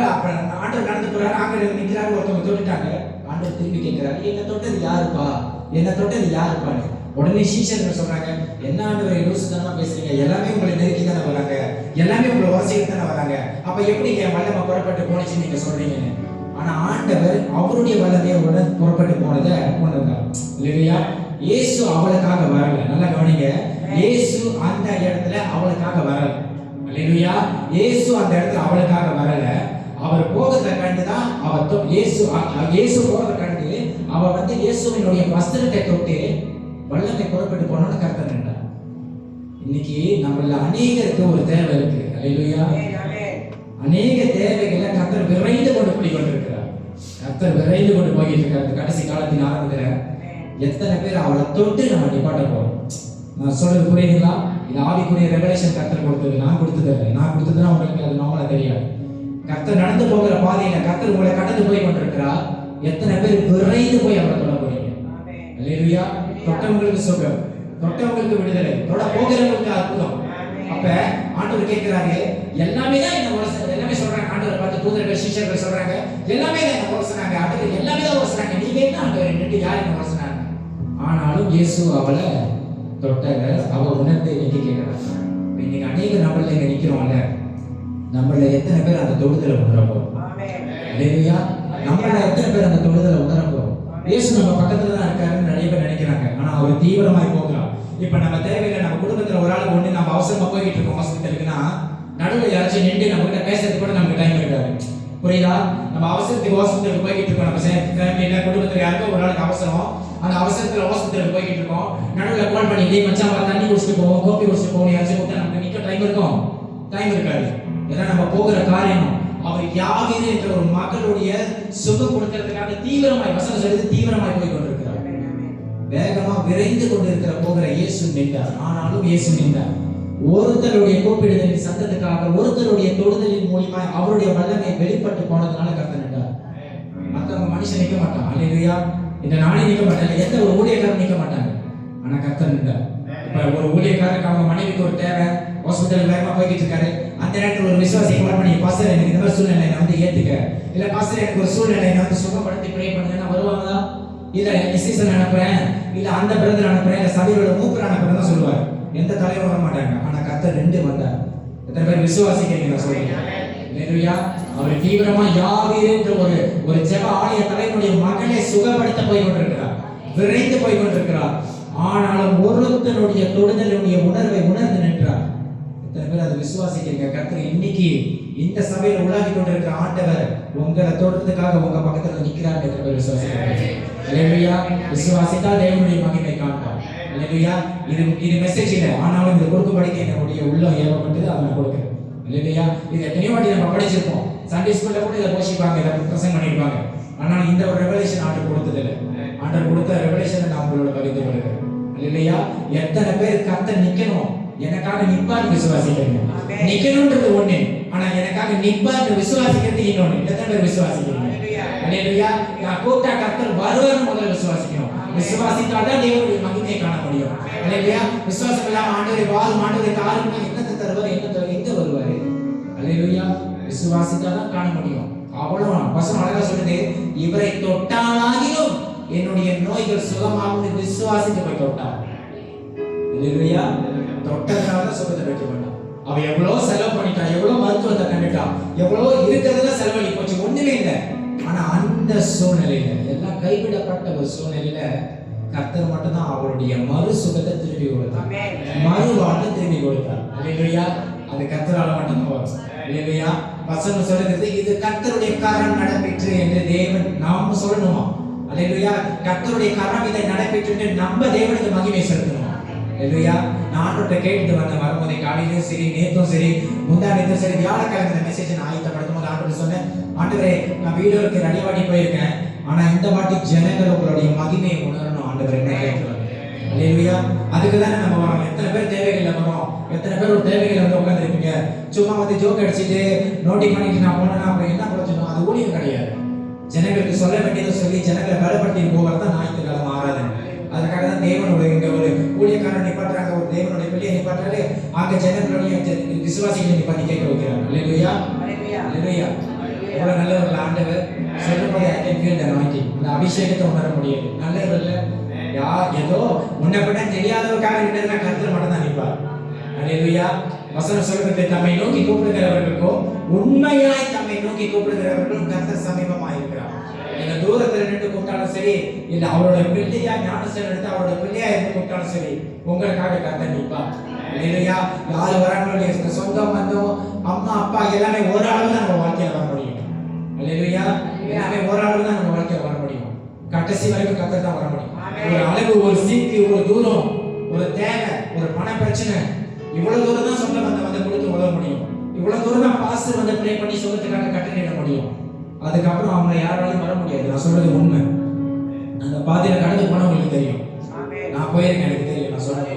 ஆண்டவர் நடந்து போறாரு, ஆண்டவர் நிற்கிறாரு, ஒருத்தவங்க தொட்டுட்டாங்க, ஆண்டவர் திரும்பி கேட்கிறாரு, என்ன தொட்டது யாருப்பா, என்ன தொட்டது யாருப்பான்னு. உடனே சீஷர்கள் சொல்றாங்க, என்ன ஆண்டவர் யோசித்தனமா பேசுறீங்க, எல்லாமே உங்களை நெருக்கி தானே வராங்க, எல்லாமே உங்களை உரசிக்கிட்டு தானே வராங்க, அப்ப எப்படி என் வல்லமை புறப்பட்டு போனச்சுன்னு நீங்க சொல்றீங்கன்னு. ஆனா ஆண்டவர் அவருடைய வல்லமையை புறப்பட்டு போனதை கொண்டு வந்தார். இல்லையா? இயேசு அவளுக்காக வரல. நல்லா கவனிங்க. இயேசு அந்த இடத்துல அவளுக்காக வரல. அல்லேலூயா. இயேசு அந்த இடத்துல அவளுக்காக வரல. அவர் போகிறத கண்டுதான் இயேசு போகிறத கண்டு அவ இயேசுவினுடைய வஸ்திரத்தை தொட்டு வல்லமை புறப்பட்டு போனோன்னு கர்த்தர் நின்றார். இன்னைக்கு நம்மள அநேகருக்கு ஒரு தேவை இருக்கு. அல்லேலூயா. அநேக தேவைகளை கர்த்தர் விரைந்து கொண்டு போய் கொண்டிருக்கிறார். கர்த்தர் விரைந்து கொண்டு போயிட்டு இருக்காரு. கடைசி காலத்தின் ஆரம்பத்துல எத்தனை பேர் அவளை தொட்டு நம்ம நிப்பாட்ட போறோம். நான் சொல்றது புரியுதுங்களா? இது ஆவிக்குரிய ரெவலேஷன் கர்த்தர் கொடுத்தது, நான் கொடுத்தது. நான் கொடுத்ததுன்னா உங்களுக்கு அது நார்மலா தெரியாது. கர்த்தர் நடந்து போகிற பாதையில கர்த்தர் உங்களை கடந்து போய் கொண்டிருக்கிறார். எத்தனை பேர் விரைந்து போய் அவரை தொட போறீங்க? அல்லேலூயா. தொட்டவங்களுக்கு சுகம், தொட்டவங்களுக்கு விடுதலை, தொட போகிறவங்களுக்கு அற்புதம். அப்ப ஆண்டவர் கேட்கிறாரு, எல்லாமே தான் என்ன உரச, எல்லாமே சொல்றாங்க. ஆண்டவர் பார்த்து தூதர்கள் சிஷ்யர்கள் சொல்றாங்க, எல்லாமே தான் என்ன உரசனாங்க. ஆண்டவர் எல்லாமே தான் உரசனாங்க. நீங்க என்ன ஆண்டவர் ரெண்டு யார் என்ன உரசனாங்க? ஆனாலும் இயேசு அவளை தொட்டத அவ உணர்ந்து இன்னைக்கு கேட்கிறாங்க. இன்னைக்கு அநேக நம்மள இங்க நிக்கிறோம்ல, நம்மள எத்தனை பேர் அந்த தொடுதலை உணர போறோம்? அல்லேலூயா. நம்மள எத்தனை பேர் அந்த தொடுதலை உணர போறோம்? இயேசு நம்ம பக்கத்துல தான் இருக்காருன்னு நிறைய பேர் நினைக்கிறாங்க. ஆனா அவர் தீவிரமாய் போகிறார். இப்ப நம்ம தேவையில்லை, நம்ம குடும்பத்துல ஒரு ஆளுக்கு ஒண்ணு நம்ம அவசரமா போய்கிட்டு இருக்கோம் ஹாஸ்பிட்டலுக்குன்னா, நடுவில் யாராச்சும் நின்று நம்ம கிட்ட பேசுறதுக்கு கூட நமக்கு டைம் இருக்காது. புரியுதா? நம்ம அவசரத்துக்கு ஹாஸ்பிட்டலுக்கு போய்கிட்டு இருக்கோம். நம்ம ஃபேமிலியில குடும்பத்துல யாருக்கோ ஒரு ஆளுக்கு அவசரம், அந்த அவசரத்துல ஹாஸ்பிட்டலுக்கு போய்கிட்டு இருக்கோம். நடுவில் கால் பண்ணி டேய் மச்சான் தண்ணி குடிச்சிட்டு போவோம், காபி குடிச்சிட்டு போவோம் யாராச்சும் கூப்பிட்டா நமக்கு நிக்க டைம் இருக்கும்? டைம் இருக்காது. ஏன்னா நம்ம போகிற காரியம் அவர் யாவீரு என்ற ஒரு மகளுடைய சுகம் கொடுக்கிறதுக்காக தீவிரமாய், வசனம் சொல்றது தீவிரமாய் போய் கொண்டிருக்கிறார். வேகமா விரைந்து கொண்டிருக்கிற போகிற இயேசு நின்றார். ஆனாலும் இயேசு நின்றார். ஒருத்தருடைய கூப்பிடுதலின் சத்தத்துக்காக, ஒருத்தருடைய தொடுதலின் மூலமா அவருடைய வல்லமை வெளிப்பட்டு போனதுனால கர்த்தர் நின்றார். மற்றவங்க மனுஷன் நிக்க மாட்டான். அல்லேலூயா. இந்த நாளே நிக்க மாட்டாங்க, எந்த ஒரு ஊழியக்காரரும் நிக்க மாட்டாங்க. ஆனா கர்த்தர் நின்றார். இப்ப ஒரு ஊழியக்காரருக்கு அவங்க மனைவிக்கு ஒரு தேவை, ஹாஸ்பிட்டல் வேகமா போய்கிட்டு இருக்காரு. அந்த நேரத்தில் ஒரு விசுவாசி கால் பண்ணி, பாஸ்டர் எனக்கு இந்த மாதிரி சூழ்நிலை ஏத்துக்க, இல்ல பாஸ்டர் எனக்கு ஒரு சூழ்நிலை சுகப்படுத்தி ப்ரே பண்ணுங்கன்னா வருவாங்களா? இல்ல டிசிஷன் அனுப்புறேன், இல்ல அந்த பிரதர் அனுப்புறேன், இல்ல சபையோட மூப்பர் அனுப்புறேன் தான் சொல்லுவார். எந்த தலைவரும் வர மாட்டாங்க. ஆனா கர்த்தர் ரெண்டு வந்தார். எத்தனை பேர் விசுவாசிக்கிறீங்க சொல்லுங்க? அல்லேலூயா. அவர் தீவிரமா யாவீரு என்ற ஒரு ஜெப ஆலய தலைவனுடைய மகனை சுகப்படுத்த போய் கொண்டிருக்கிறார், விரைந்து போய் கொண்டிருக்கிறார். ஆனாலும் ஒருத்தனுடைய தொடுதலுடைய உணர்வை உணர்ந்து நின்றார். எத்தனை பேர் அதை விசுவாசிக்கிறீங்க? கர்த்தர் இன்னைக்கு இந்த சபையில உலாவி கொண்டிருக்கிற ஆண்டவர் உங்களை தொடுறதுக்காக உங்க பக்கத்துல நிக்கிறார். எத்தனை பேர் விசுவாசிக்கிறீங்க? அல்லேலூயா. விசுவாசித்தால் தேவனுடைய மகிமை காண்பார். அல்லேலூயா. இது மெசேஜ் இல்லை, ஆனாலும் இது கொடுக்கும்படிக்கு என்னுடைய உள்ளம் ஏவப்பட்டது, அதை நான் கொடுக்கிறேன். அல்லேலூயா. இது எத்தனையோ வாட்டி நம்ம படிச்சிருப்போம். சண்டே ஸ்கூல்ல கூட இதை போஷிப்பாங்க, இதை பிரசங்கம் பண்ணிருப்பாங்க. ஆனால் இந்த ஒரு ரெவலேஷன் ஆண்டவர் கொடுத்ததில்லை. ஆண்டவர் கொடுத்த ரெவலேஷனை நான் உங்களோட பகிர்ந்து கொள்கிறேன். அல்லேலூயா. எத்தனை பேர் கர்த்தர் நிக்கணும், எனக்காக நிப்பான்னு விசுவாசிக்கிறீங்க? நிக்கணும்ன்றது ஒண்ணு, ஆனா எனக்காக நிப்பான்னு விசுவாசிக்கிறது இன்னொன்னு. எத்தனை பேர் விசுவாசிக்கிறீங்க? அல்லேலூயா. நான் கூப்பிட்டா கர்த்தர் வருவார்னு முதல்ல விசுவாசிக்கணும். விசுவாசித்தாதான் தேவனுடைய மகிமையை காண முடியும். அல்லேலூயா. விசுவாசம் இல்லாம ஆண்டவரை வாழும், ஆண்டவரை தாருன்னா என்னத்தை தருவார், எங்க வருவாரு? அல்லேலூயா. விசுவாசித்தாதான் காண முடியும். அவ்வளவுதான். வசனம் அழகா சொல்லுது, இவரை தொட்டாலாகிலும் என்னுடைய நோய்கள் சுகமாகும் விசுவாசித்து போய் தொட்டார். அல்லேலூயா. தொட்டதுனால சுகத்தை பெற்று கொண்டான். அவ எவ்வளவு செலவு பண்ணிட்டா, எவ்வளவு மருத்துவத்தை கண்டுட்டா, எவ்வளவு இருக்கிறதுல செலவழி போச்சு, ஒண்ணுமே இல்லை. ஆனா அந்த சூழ்நிலையில, எல்லாம் கைவிடப்பட்ட ஒரு சூழ்நிலையில கர்த்தர் மட்டும்தான் அவருடைய மறு சுகத்தை திரும்பி கொடுத்தார், மறு வாழ்வை திரும்பி கொடுத்தார். அல்லேலூயா. அது கர்த்தரால மட்டும்தான் வரும். அல்லேலூயா. வசனம் சொல்லுகிறது, இது கர்த்தருடைய கரம் நடப்பிற்று என்று தேவன் நாம சொல்லணுமா? அல்லேலூயா. கர்த்தருடைய கரம் இதை நடப்பிற்று நம்ம தேவனுக்கு மகிமை செலுத்தணும். அல்லேலூயா. நான் ஆண்டவர்கிட்ட கேட்டு வந்த வரும்போதே காலையிலும் சரி, நேற்றும் சரி, முந்தானேத்தும் சரி, வியாழக்கிழமை இந்த மெசேஜ் நான் ஆயத்தப்படுத்தும் போது ஆண்டவர் சொன்னேன், ஆண்டவரே நான் வீடுகளுக்கு ரெடி வாட்டி போயிருக்கேன், ஆனா இந்த வாட்டி ஜனங்கள் உங்களுடைய மகிமையை உணரணும் ஆண்டவர் என்ன கேட்கலாம். அல்லேலூயா. அதுக்கு தானே நம்ம வரோம். எத்தனை பேர் தேவைகள் வரோம், எத்தனை பேர் ஒரு தேவைகள் வந்து உட்காந்துருப்பீங்க. சும்மா வந்து ஜோக் அடிச்சுட்டு நோட்டி பண்ணிட்டு நான் போனேன்னா அப்புறம் என்ன பிரச்சனை? அது ஊழியம் கிடையாது. ஜனங்களுக்கு சொல்ல வேண்டியதை சொல்லி ஜனங்களை வேலைப்படுத்தி போகிறது தான் ஞாயிற்றுக்கிழமை ஆராதனை. அதுக்காக தான் தேவனுடைய இங்க ஒரு ஊழியக்காரன் நிப்பாட்டுறாங்க, ஒரு தேவனுடைய பிள்ளையை நிப்பாட்டுறாரு, ஆக ஜனங்களுடைய விசுவாசிகளை நிப்பாட்டி கேட்க வைக்கிறாங்க. அல்லேலூயா. அல்லேலூயா. எவ்வளவு நல்லவர்கள் ஆண்டவர் சொல்லும்போது I can feel the anointing. அந்த அபிஷேகத்தை உணர முடியாது. நல்லவர்கள யார் ஏதோ முன்ன பின்ன தெரியாதவருக்காக நின்றதுனா கர்த்தர் மட்டும் தான் நிற்பார். அல்லேலூயா. வசனம் சொல்லுகிறது, தம்மை நோக்கி கூப்பிடுகிறவர்களுக்கும் உண்மையாய் தம்மை நோக்கி கூப்பிடுகிறவர்களுக்கும் கர்த்தர் சமீபமாய் இருக்கிறார். இல்ல தூரத்துல நின்று கூப்பிட்டாலும் சரி, இல்ல அவரோட பிள்ளையா ஞானஸ்நானம் எடுத்து அவரோட பிள்ளையா இருந்து கூப்பிட்டாலும் சரி, உங்களுக்காக கர்த்தர் நிற்பா. இல்லையா? யாரு வராங்களோ, சொந்தம் பந்தம், அம்மா அப்பா எல்லாமே ஒரு அளவு தான் நம்ம வாழ்க்கையில வர முடியும். இல்லையா? எல்லாமே ஒரு அளவு தான் நம்ம வாழ்க்கையில வர முடியும். கடைசி வரைக்கும் கர்த்தர் தான் வர முடியும். ஒரு அளவு, ஒரு சீக்கு, ஒரு தூரம், ஒரு தேவை, ஒரு பண பிரச்சனை, இவ்வளவு தூரம் தான் சொந்த பந்தம் வந்து கொடுத்து உதவ முடியும். இவ்வளவு தூரம் தான் பாஸ்டர் வந்து ப்ரே பண்ணி சொந்தத்துக்காக கட்டளையிட முடியும். அதுக்கப்புறம் அவங்க யாராலையும் வர முடியாது. நான் சொல்றது உண்மை. அந்த பாதையில கடந்து போனவங்களுக்கு தெரியும். நான் போயிருக்கேன், எனக்கு தெரியும். நான் சொல்றேன்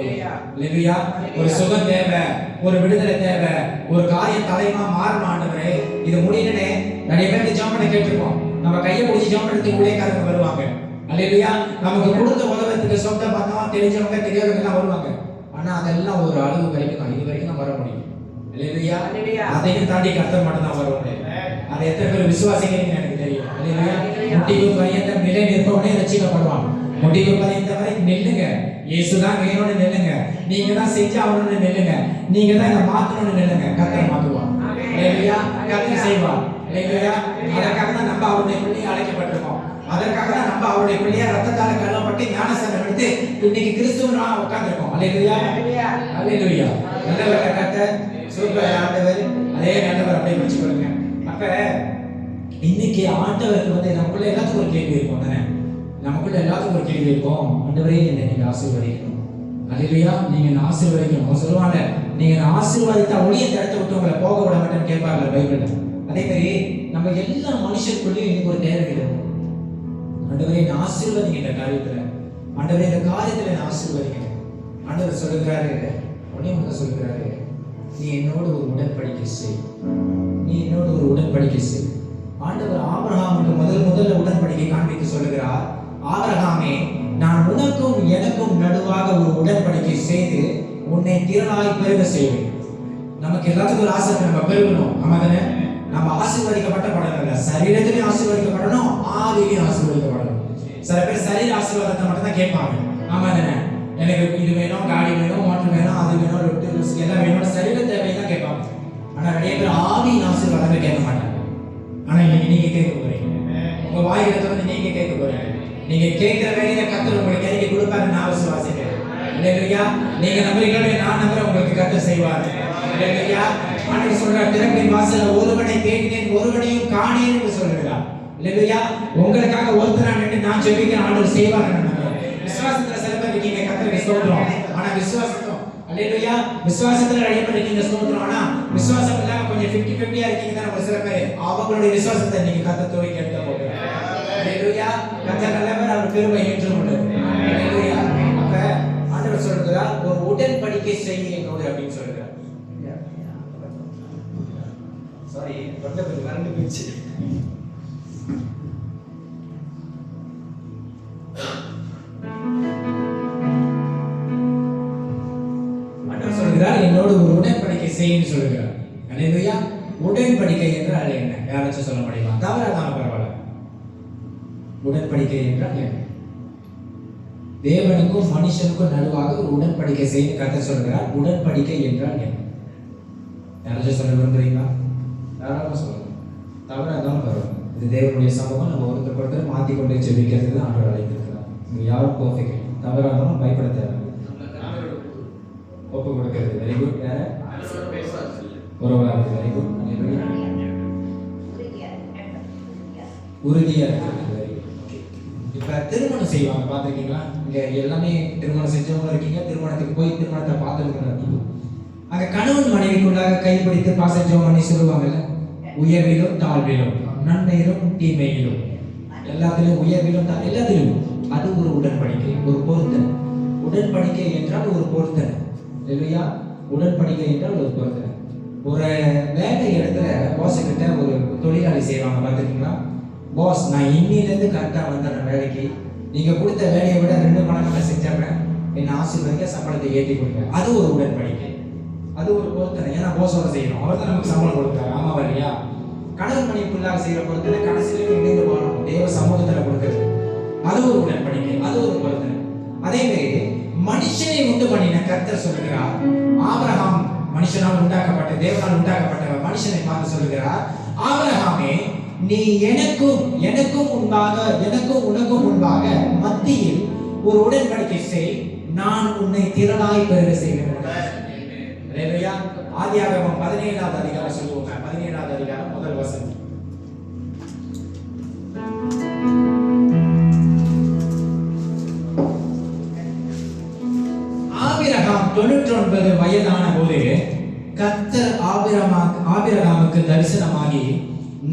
இல்லையா? ஒரு சுகம் தேவை, ஒரு விடுதலை தேவை, ஒரு காரியம் தலைமா மாறணும். ஆண்டவரே இது முடியலனே நிறைய பேருக்கு ஜெபம் பண்ண கேட்டிருக்கோம். நம்ம கையை பிடிச்சி ஜெபம் பண்ணி ஊழியக்காரங்க வருவாங்க. அல்லேலூயா. நமக்கு கொடுத்த உதவத்துக்கு சொந்த பந்தம், தெரிஞ்சவங்க தெரியாதவங்க எல்லாம் வருவாங்க. ஆனா அதெல்லாம் ஒரு அளவு வரைக்கும் தான், இது வரைக்கும் தான் வர முடியும். அல்லேலூயா. அதையும் தாண்டி கர்த்தர் மட்டும் தான் வர முடியும். அதை எத்தனை பேர் விசுவாசிக்கிறீங்கன்னு எனக்கு தெரியும். அல்லேலூயா. முடிவு பரியந்த நிலை நிற்பவனே ரட்சிக்கப்படுவான். முடிவு பரியந்த வரை நில்லுங்க. இயேசுதான் வேணும்னு நில்லுங்க. நீங்க தான் செஞ்சு ஆகணும்னு நில்லுங்க. நீங்க தான் இதை மாத்தணும்னு நில்லுங்க. கர்த்தர் மாத்துவான். அல்லேலூயா. கர்த்தர் செய்வான். அல்லேலூயா. அதற்காக தான் நம்ம அவருடைய பிள்ளையை அழைக்கப்பட்டிருக்கோம். அதற்காக தான் நம்ம அவருடைய பிள்ளையா ரத்தத்தால கல்லப்பட்டு ஞானஸ்நானம் எடுத்து இன்னைக்கு கிறிஸ்துவனா உட்கார்ந்திருக்கோம். அல்லேலூயா. அல்லேலூயா. நல்லவர் கர்த்தர், சூப்பர் ஆண்டவர். அதே நல்லவர் அப்படியே வச்சு கொடுங்க. அப்ப இன்னைக்கு ஆண்டவருக்கு வந்து நமக்குள்ள எல்லாத்துக்கும் ஒரு கேள்வி இருக்கும் தானே? நமக்குள்ள எல்லாத்துக்கும் ஒரு கேள்வி இருக்கும். ஆண்டவரே என்னை நீங்க ஆசீர்வதிக்கணும். அல்லேலூயா. நீங்க என்ன ஆசீர்வதிக்கணும் சொல்லுவாங்க. நீங்க என்ன ஆசீர்வாதித்தா ஒளியை தடுத்து விட்டு உங்களை போக விட மாட்டேன்னு கேட்பாங்க பைபிள்ல. அதே மாதிரி நம்ம எல்லா மனுஷருக்குள்ளேயும் இன்னைக்கு ஒரு தேவை இருக்கும். ஆண்டவரே என்ன ஆசீர்வதிங்க இந்த காரியத்துல. ஆண்டவரே இந்த காரியத்துல என்ன ஆசீர்வதிங்க. ஆண்டவர் சொல்லுகிறாரு, உடனே வந்து சொல்லுகிறாரு, நீ என்னோடு ஒரு உடன்படிக்கை செய். நீ என்னோடு ஒரு உடன்படிக்கை செய். ஆண்டவர் ஆபிரகாமுக்கு முதல்ல உடன்படிக்கை காண்பித்து சொல்லுகிறார், ஆபிரகாமே நான் உனக்கும் எனக்கும் நடுவாக ஒரு உடன்படிக்கை செய்து உன்னை திரளாய் பெருக செய்வேன். நமக்கு எல்லாத்துக்கும் ஒரு ஆசை, நம்ம பெருகணும். ஆமா தானே? நம்ம ஆசீர்வதிக்கப்பட்ட படணும், சரீரத்திலையும் ஆசீர்வதிக்கப்படணும், ஆவியிலையும் ஆசீர்வதிக்கப்படணும். சில பேர் சரீர ஆசீர்வாதத்தை மட்டும் தான் கேட்பாங்க. ஆமா தானே? எனக்கு இது வேணும், காடி வேணும், மோட்டர் வேணும், அது வேணும், ரொட்டி எல்லாம் வேணும், சரீர தேவையை தான் கேட்பாங்க. ஆனா நிறைய பேர் ஆவியின் ஆசீர்வாதத்தை கேட்க மாட்டாங்க. ஆனா இன்னைக்கு நீங்க கேட்க போறீங்க. உங்க வாயில திறந்து நீங்க கேட்க போறீங்க. நீங்க கேட்கிற வேலையில கர்த்தர் உங்களுக்கு இறங்கி கொடுப்பாரு. நான் விசுவாசிக்கிறேன். இல்லையா? நீங்க நம்புறீங்களோ? நான் நம்புறேன் உங்களுக்கு கர்த்தர் செய்வாரு. இல்லையா? ஆண்டவர் சொல்றார், திறப்பின் வாசல்ல ஒருவனை தேடினேன், ஒருவனையும் காணேன் என்று சொல்கிறார். இல்லையா? உங்களுக்காக ஒருத்தரா நின்று நான் ஜெபிக்கிறேன், ஆண்டவர் செய்வார். விசுவாசத்துல சில பேர் இருக்கீங்க, கர்த்தருக்கு ஸ்தோத்திரம். ஆனா விசுவாசம் அல்லேலூயா, விசுவாசத்துல அடிபட்டிருக்கீங்க, ஸ்தோத்திரம். ஆனா விசுவாசம் இல்லாம கொஞ்சம் 50-50 இருக்கீங்க தான் ஒரு சில பேர். அவங்களுடைய விசுவாசத்தை நீங்க கர்த்தர் துவைக்க எடுத்து போடுங்க. அல்லேலூயா. கர்த்தர் நல்லவர், அவர் கிருபை என்றும் உள்ளது. அல்லேலூயா. அப்ப ஆண்டவர் சொல்றார், ஒரு உடன்படிக்கை செய்ய என்னோடு அப்படின்னு சொல்றார். சாரி, தொண்டை வறண்டு போயிடுச்சு. என்னோடு ஒரு உடன்படிக்கை செய்யன்னு சொல்லுகிறார். அல்லேலூயா. உடன்படிக்கை என்றால் என்ன? யாராச்சும் சொல்ல முடியுமா? தவறான பரவாயில்ல. உடன்படிக்கை என்றால் என்ன? தேவனுக்கும் மனுஷனுக்கும் நடுவாக ஒரு உடன்படிக்கை செய்ய கர்த்தர் சொல்கிறார். உடன்படிக்கை என்றால் என்ன? யாராச்சும் சொல்ல விரும்புறீங்களா? யாராவது சொல்லுங்க. தவறாதான் பரவாயில்ல. இது தேவனுடைய சமூகம். நம்ம ஒருத்தர் மாற்றிக்கொண்டே ஜெபிக்கிறதுக்கு தான் ஆண்டவர் அழைத்திருக்கிறார். நீங்க யாரும் பெர்ஃபெக்ட். தவறாதான் பயப்பட தேவை. ஒப்பு கொடுக்கிறது வெரி குட். வேற உறவாக வெரி குட். உறுதியா இருக்கிறது வெரி குட். இப்ப திருமணம் செய்வாங்க, பார்த்துருக்கீங்களா? இங்க எல்லாமே திருமணம் செஞ்சவங்க இருக்கீங்க, திருமணத்துக்கு போய் திருமணத்தை பார்த்துருக்கீங்க. அங்க கணவன் மனைவிக்குள்ளாக கைப்பிடித்து பாசஞ்சவங்க பண்ணி சொல்லுவாங்கல்ல, உயர்விலும் தாழ்விலும், நன்மையிலும் தீமையிலும், எல்லாத்திலும் உயர்விலும் எல்லாத்திலும். அது ஒரு உடன்படிக்கை, ஒரு பொருத்தனை. உடன்படிக்கை என்றால் ஒரு பொருத்தனை. இல்லையா? உடன்படிக்கை என்றால் ஒரு பொருத்தனை. ஒரு வேலை இடத்துல பாஸ் கிட்ட ஒரு தொழிலாளி செய்வாங்க, பார்த்துருக்கீங்களா? பாஸ், நான் இன்னிலேருந்து கரெக்டாக வந்தேன் வேலைக்கு, நீங்க கொடுத்த வேலையை விட 2 மடங்கு செஞ்சாங்க, என்ன ஆசீர்வதிக்க சம்பளத்தை ஏற்றி கொடுங்க. அது ஒரு உடன்படிக்கை, அது ஒரு பொருத்தனை. ஏன்னா பாஸோட செய்யணும், அவர் தான் நமக்கு சம்பளம் கொடுக்குறாரு. ஆமாவா இல்லையா? கணவன் மனைவிக்குள்ளாக செய்யற பொருத்தனை கடைசியிலும் இணைந்து வாழணும், தேவ சமூகத்துல கொடுக்கிறது. அது ஒரு உடன்படிக்கை, அது ஒரு பொருத்தனை. அதே மாதிரி மனுஷனை உண்டு பண்ணின கர்த்தர் சொல்லுகிறார், ஆபிரகாம் மனுஷனால் உண்டாக்கப்பட்ட, தேவனால் உண்டாக்கப்பட்ட மனுஷனை பார்த்து சொல்லுகிறார், ஆபிரகாமே நீ எனக்கும் உனக்கும் முன்பாக மத்தியில் ஒரு உடன்படிக்கை செய், நான் உன்னை திரளாய் பெருக செய்வேன். அல்லேலூயா. ஆதியாகமம் 17வது அதிகாரம் சொல்லுவோங்க. 17வது அதிகாரம் முதல் வசனம். ஆபிரகாம் 99 வயதான போது கர்த்தர் ஆபிரகாமுக்கு தரிசனமாகி,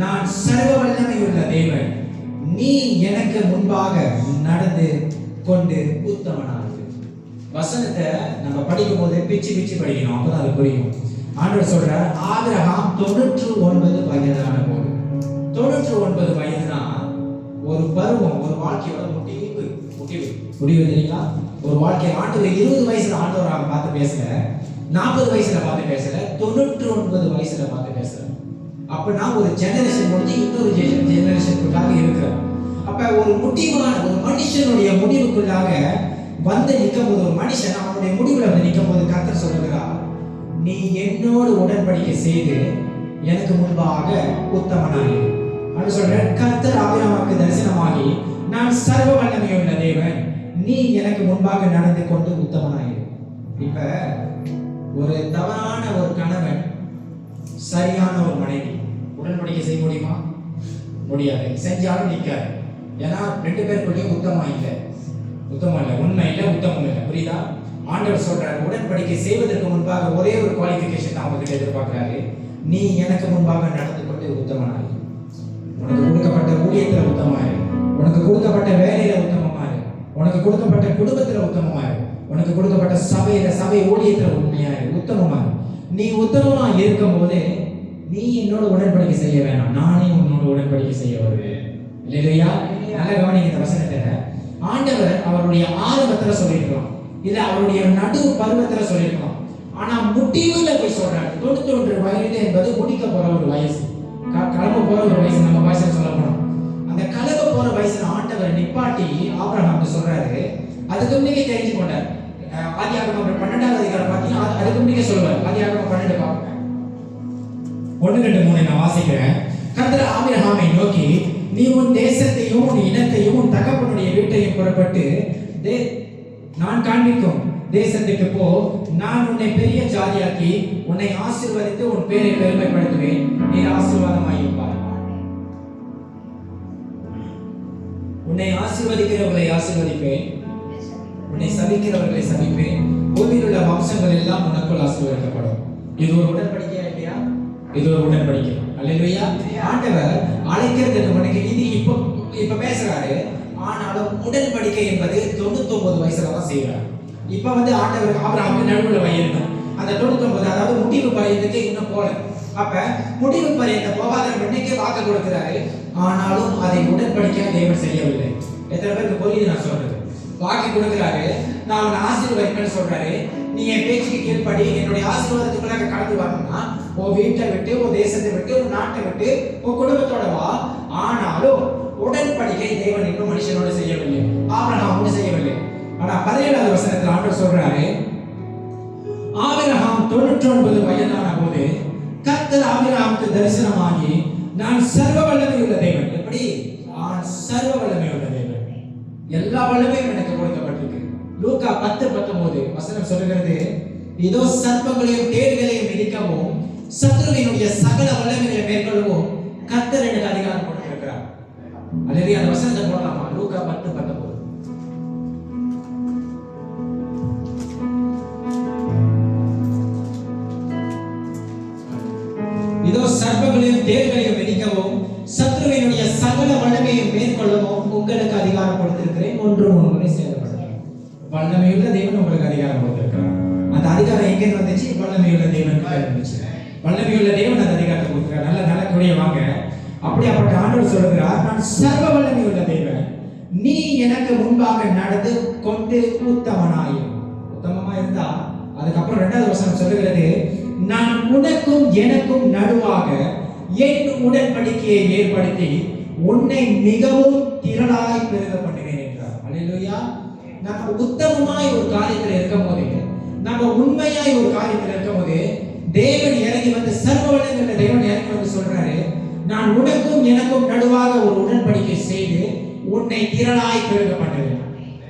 நான் சர்வ வல்லமையுள்ள தேவன், நீ எனக்கு முன்பாக நடந்து கொண்டு உத்தமனாக. வசனத்தை நம்ம படிக்கும் போது பிச்சு படிக்கணும், அப்பதான் அது புரியும். ஆண்டவர் சொல்ற ஆபிரகாம் 99 வயதான போது. 99 வயதுனா ஒரு பருவம், ஒரு வாழ்க்கையோட முடிவு தெரியுங்களா? ஒரு வாழ்க்கை ஆண்டவர் 20 வயசுல ஆண்டவராக பார்த்து பேசல, 40 வயசுல பார்த்து பேசல, 99 வயசுல பார்த்து பேசல. அப்பனா ஒரு ஜெனரேஷன் முடிஞ்சு இன்னொரு ஜெனரேஷனுக்குள்ளாக இருக்கிறோம். அப்ப ஒரு முடிவான ஒரு மனுஷனுடைய முடிவுக்குள்ளாக வந்து நிற்கும் போது, ஒரு மனுஷன் அவனுடைய முடிவுல வந்து நிற்கும் போது கர்த்தர் சொல்லுகிறார், நீ என்னோடு உடன்படிக்கை செய்து எனக்கு முன்பாக உத்தமனாய் அப்படின்னு சொல்ற. கர்த்தர் ஆபிரகாமுக்கு தரிசனமாகி, நான் சர்வ வல்லமையுள்ள தேவன், நீ எனக்கு முன்பாக நடந்து கொண்டு உத்தமனாய். இப்ப ஒரு தவறான ஒரு கணவன், சரியான ஒரு மனைவி உடன்படிக்கை செய்ய முடியுமா? முடியாது. செஞ்சாலும் நிற்காது. ஏன்னா 2 பேருக்குள்ளேயும் உத்தமம் இல்லை, உண்மை இல்லை, உத்தமம் இல்லை. புரியுதா? ஆண்டவர் சொல்றாரு, உடன்படிக்கை செய்வதற்கு முன்பாக ஒரே ஒரு குவாலிஃபிகேஷன் அவங்க கிட்ட எதிர்பார்க்கிறாரு, நீ எனக்கு முன்பாக நடந்து கொண்டு உத்தமனாய். உனக்கு கொடுக்கப்பட்ட ஊழியத்துல உத்தமமாயிரு, உனக்கு கொடுக்கப்பட்ட வேலையில உத்தமமாயிரு, உனக்கு கொடுக்கப்பட்ட குடும்பத்துல உத்தமமாயிரு, உனக்கு கொடுக்கப்பட்ட சபை ஊழியத்துல உண்மையாயிரு, உத்தமமாயிரு. நீ உத்தமமா இருக்கும் போது நீ என்னோட உடன்படிக்கை செய்ய வேணாம், நானே உன்னோட உடன்படிக்கை செய்ய வருவேன். இல்லையா? நல்ல கவனிங்க இந்த வசனத்தை. ஆண்டவர் அவருடைய ஆரம்பத்துல சொல்லியிருக்கலாம், இல்ல அவருடைய நடு பருவத்துல சொல்லியிருக்கலாம். ஆனா முடிவுல போய் சொல்றாரு. 91 வயது என்பது முடிக்க போற ஒரு வயசு, கிளம்ப போற ஒரு வயசு. நம்ம பாஷையில சொல்ல போனோம், அந்த கிளம்ப போற வயசுல ஆண்டவர் நிப்பாட்டி ஆபிரகாமுக்கு சொல்றாரு. அதுக்கு முன்னே தெரிஞ்சு கொண்டார். ஆதியாகமம் 12வது அதிகாரம் பார்த்தீங்கன்னா அதுக்கு முன்னே சொல்லுவார். ஆதியாகமம் 12 பாருங்க, 1, 2, 3 நான் வாசிக்கிறேன். கர்த்தர் ஆபிரகாமை நோக்கி, நீ உன் தேசத்தையும் உன் இனத்தையும் உன் தகப்பனுடைய வீட்டையும் புறப்பட்டு நான் காண்பிக்கும் தேசத்துக்கு போ. நான் உன்னை பெரிய ஜாதியாக்கி உன்னை ஆசீர்வதித்து உன் பேரை பெருமைப்படுத்துவேன். நீ ஆசீர்வாதமாயிருப்பாய். உன்னை ஆசீர்வதிக்கிறவர்களை ஆசீர்வதிப்பேன், உன்னை சபிக்கிறவர்களை சபிப்பேன். பூமியில் உள்ள வம்சங்கள் எல்லாம் உனக்குள் ஆசீர்வதிக்கப்படும். இது ஒரு உடன்படிக்கையா இல்லையா? இது ஒரு உடன்படிக்கை. அல்லேலூயா. ஆண்டவர் அழைக்கிறதுக்கு முன்னாடி இது இப்ப பேசுறாரு. ஆனாலும் உடன்படிக்கை என்பது 99 வயசுல தான் செய்யறாரு. இப்ப ஆண்டவர் ஆபிரகாமுக்கு நடுவுல வயது அந்த 99, அதாவது முடிவு பரியந்தக்கு இன்னும் போல. அப்ப முடிவு பரியந்த போகாத முன்னே வாக்கு கொடுக்கிறாரு. ஆனாலும் அதை உடன்படிக்கையா தேவன் செய்யவில்லை. எத்தனை பேருக்கு புரியுது நான் சொல்றது? வாக்கு கொடுக்கிறாரு, நான் அவனை ஆசீர்வதிப்பேன்னு சொல்றாரு. நீ என் பேச்சுக்கு கீழ்ப்படி என்னுடைய ஆசீர்வாதத்துக்குள்ளாக கடந்து வரணும்னா உன் வீட்டை விட்டு, உன் தேசத்தை விட்டு, உன் நாட்டை விட்டு, உன் குடும்பத்தோட வா. ஆனாலும் உடன்படிக்கை தேவன் இன்னும் மனுஷனோடு செய்யவில்லை, ஆபிரகாமோடு செய்யவில்லை. ஆனா 17வது வசனத்தில் ஆண்டவர் சொல்றாரு, ஆபிரகாம் 99 வயதான போது கர்த்தர் ஆபிரகாமுக்கு தரிசனமாகி, நான் சர்வ வல்லமையுள்ள தேவன். எப்படி? நான் சர்வ வல்லமையுள்ள தேவன், எல்லா வல்லமையும் எனக்கு கொடுக்கப்பட்டிருக்கு. லூக்கா 10:19 வசனம் சொல்லுகிறது, இதோ சர்ப்பங்களையும் தேள்களையும் மிதிக்கவும் சத்துருவினுடைய சகல வல்லமைகளை மேற்கொள்ளவும் கர்த்தர் எனக்கு அதிகாரம் கொடுத்திருக்கிறார். அல்லேலூயா. அந்த வசனத்தை போடலாமா? லூக்கா 10:19. இதோ சர்ப்பங்களையும் தேள்களையும் மிதிக்கவும் சத்துருவினுடைய சகல வல்லமையை மேற்கொள்ளவும் உங்களுக்கு அதிகாரம் கொடுத்திருக்கிறேன். ஒன்றும் உங்களை சேதப்படுத்தாது. வல்லமையுள்ள தேவன் உங்களுக்கு அதிகாரம் கொடுத்திருக்கிறார். அந்த அதிகாரம் எங்க வந்துச்சு? வல்லமையுள்ள தேவன் இருந்துச்சு. வல்லமையுள்ள தேவன் அந்த அதிகாரத்தை கொடுக்கிறார். நல்ல கூடிய வாங்க. அப்படியாப்பட்ட ஆண்டவர் சொல்லுகிறார், நான் சர்வ வல்லமையுள்ள தேவன், நீ எனக்கு முன்பாக நடந்து கொண்டு உத்தமனாயிரு. உத்தமமா இருந்தா அதுக்கப்புறம் 2வது வசனம் சொல்லுகிறது, நான் உனக்கும் எனக்கும் நடுவாக என் உடன்படிக்கையை ஏற்படுத்தி உன்னை மிகவும் திரளாய் பெருக பண்ணுவேன் என்றார். அல்லேலூயா. நம்ம உத்தமமாய் ஒரு காரியத்தில் இருக்கும் போது, நம்ம உண்மையாய் ஒரு காரியத்தில் இருக்கும் போது தேவன் இறங்கி வந்து, சர்வ வல்லமையுள்ள தேவன் இறங்கி வந்து சொல்றாரு, நான் உனக்கும் எனக்கும் நடுவாக ஒரு உடன்படிக்கை செய்து உன்னை திரளாய் பெருக பண்ணுவேன்.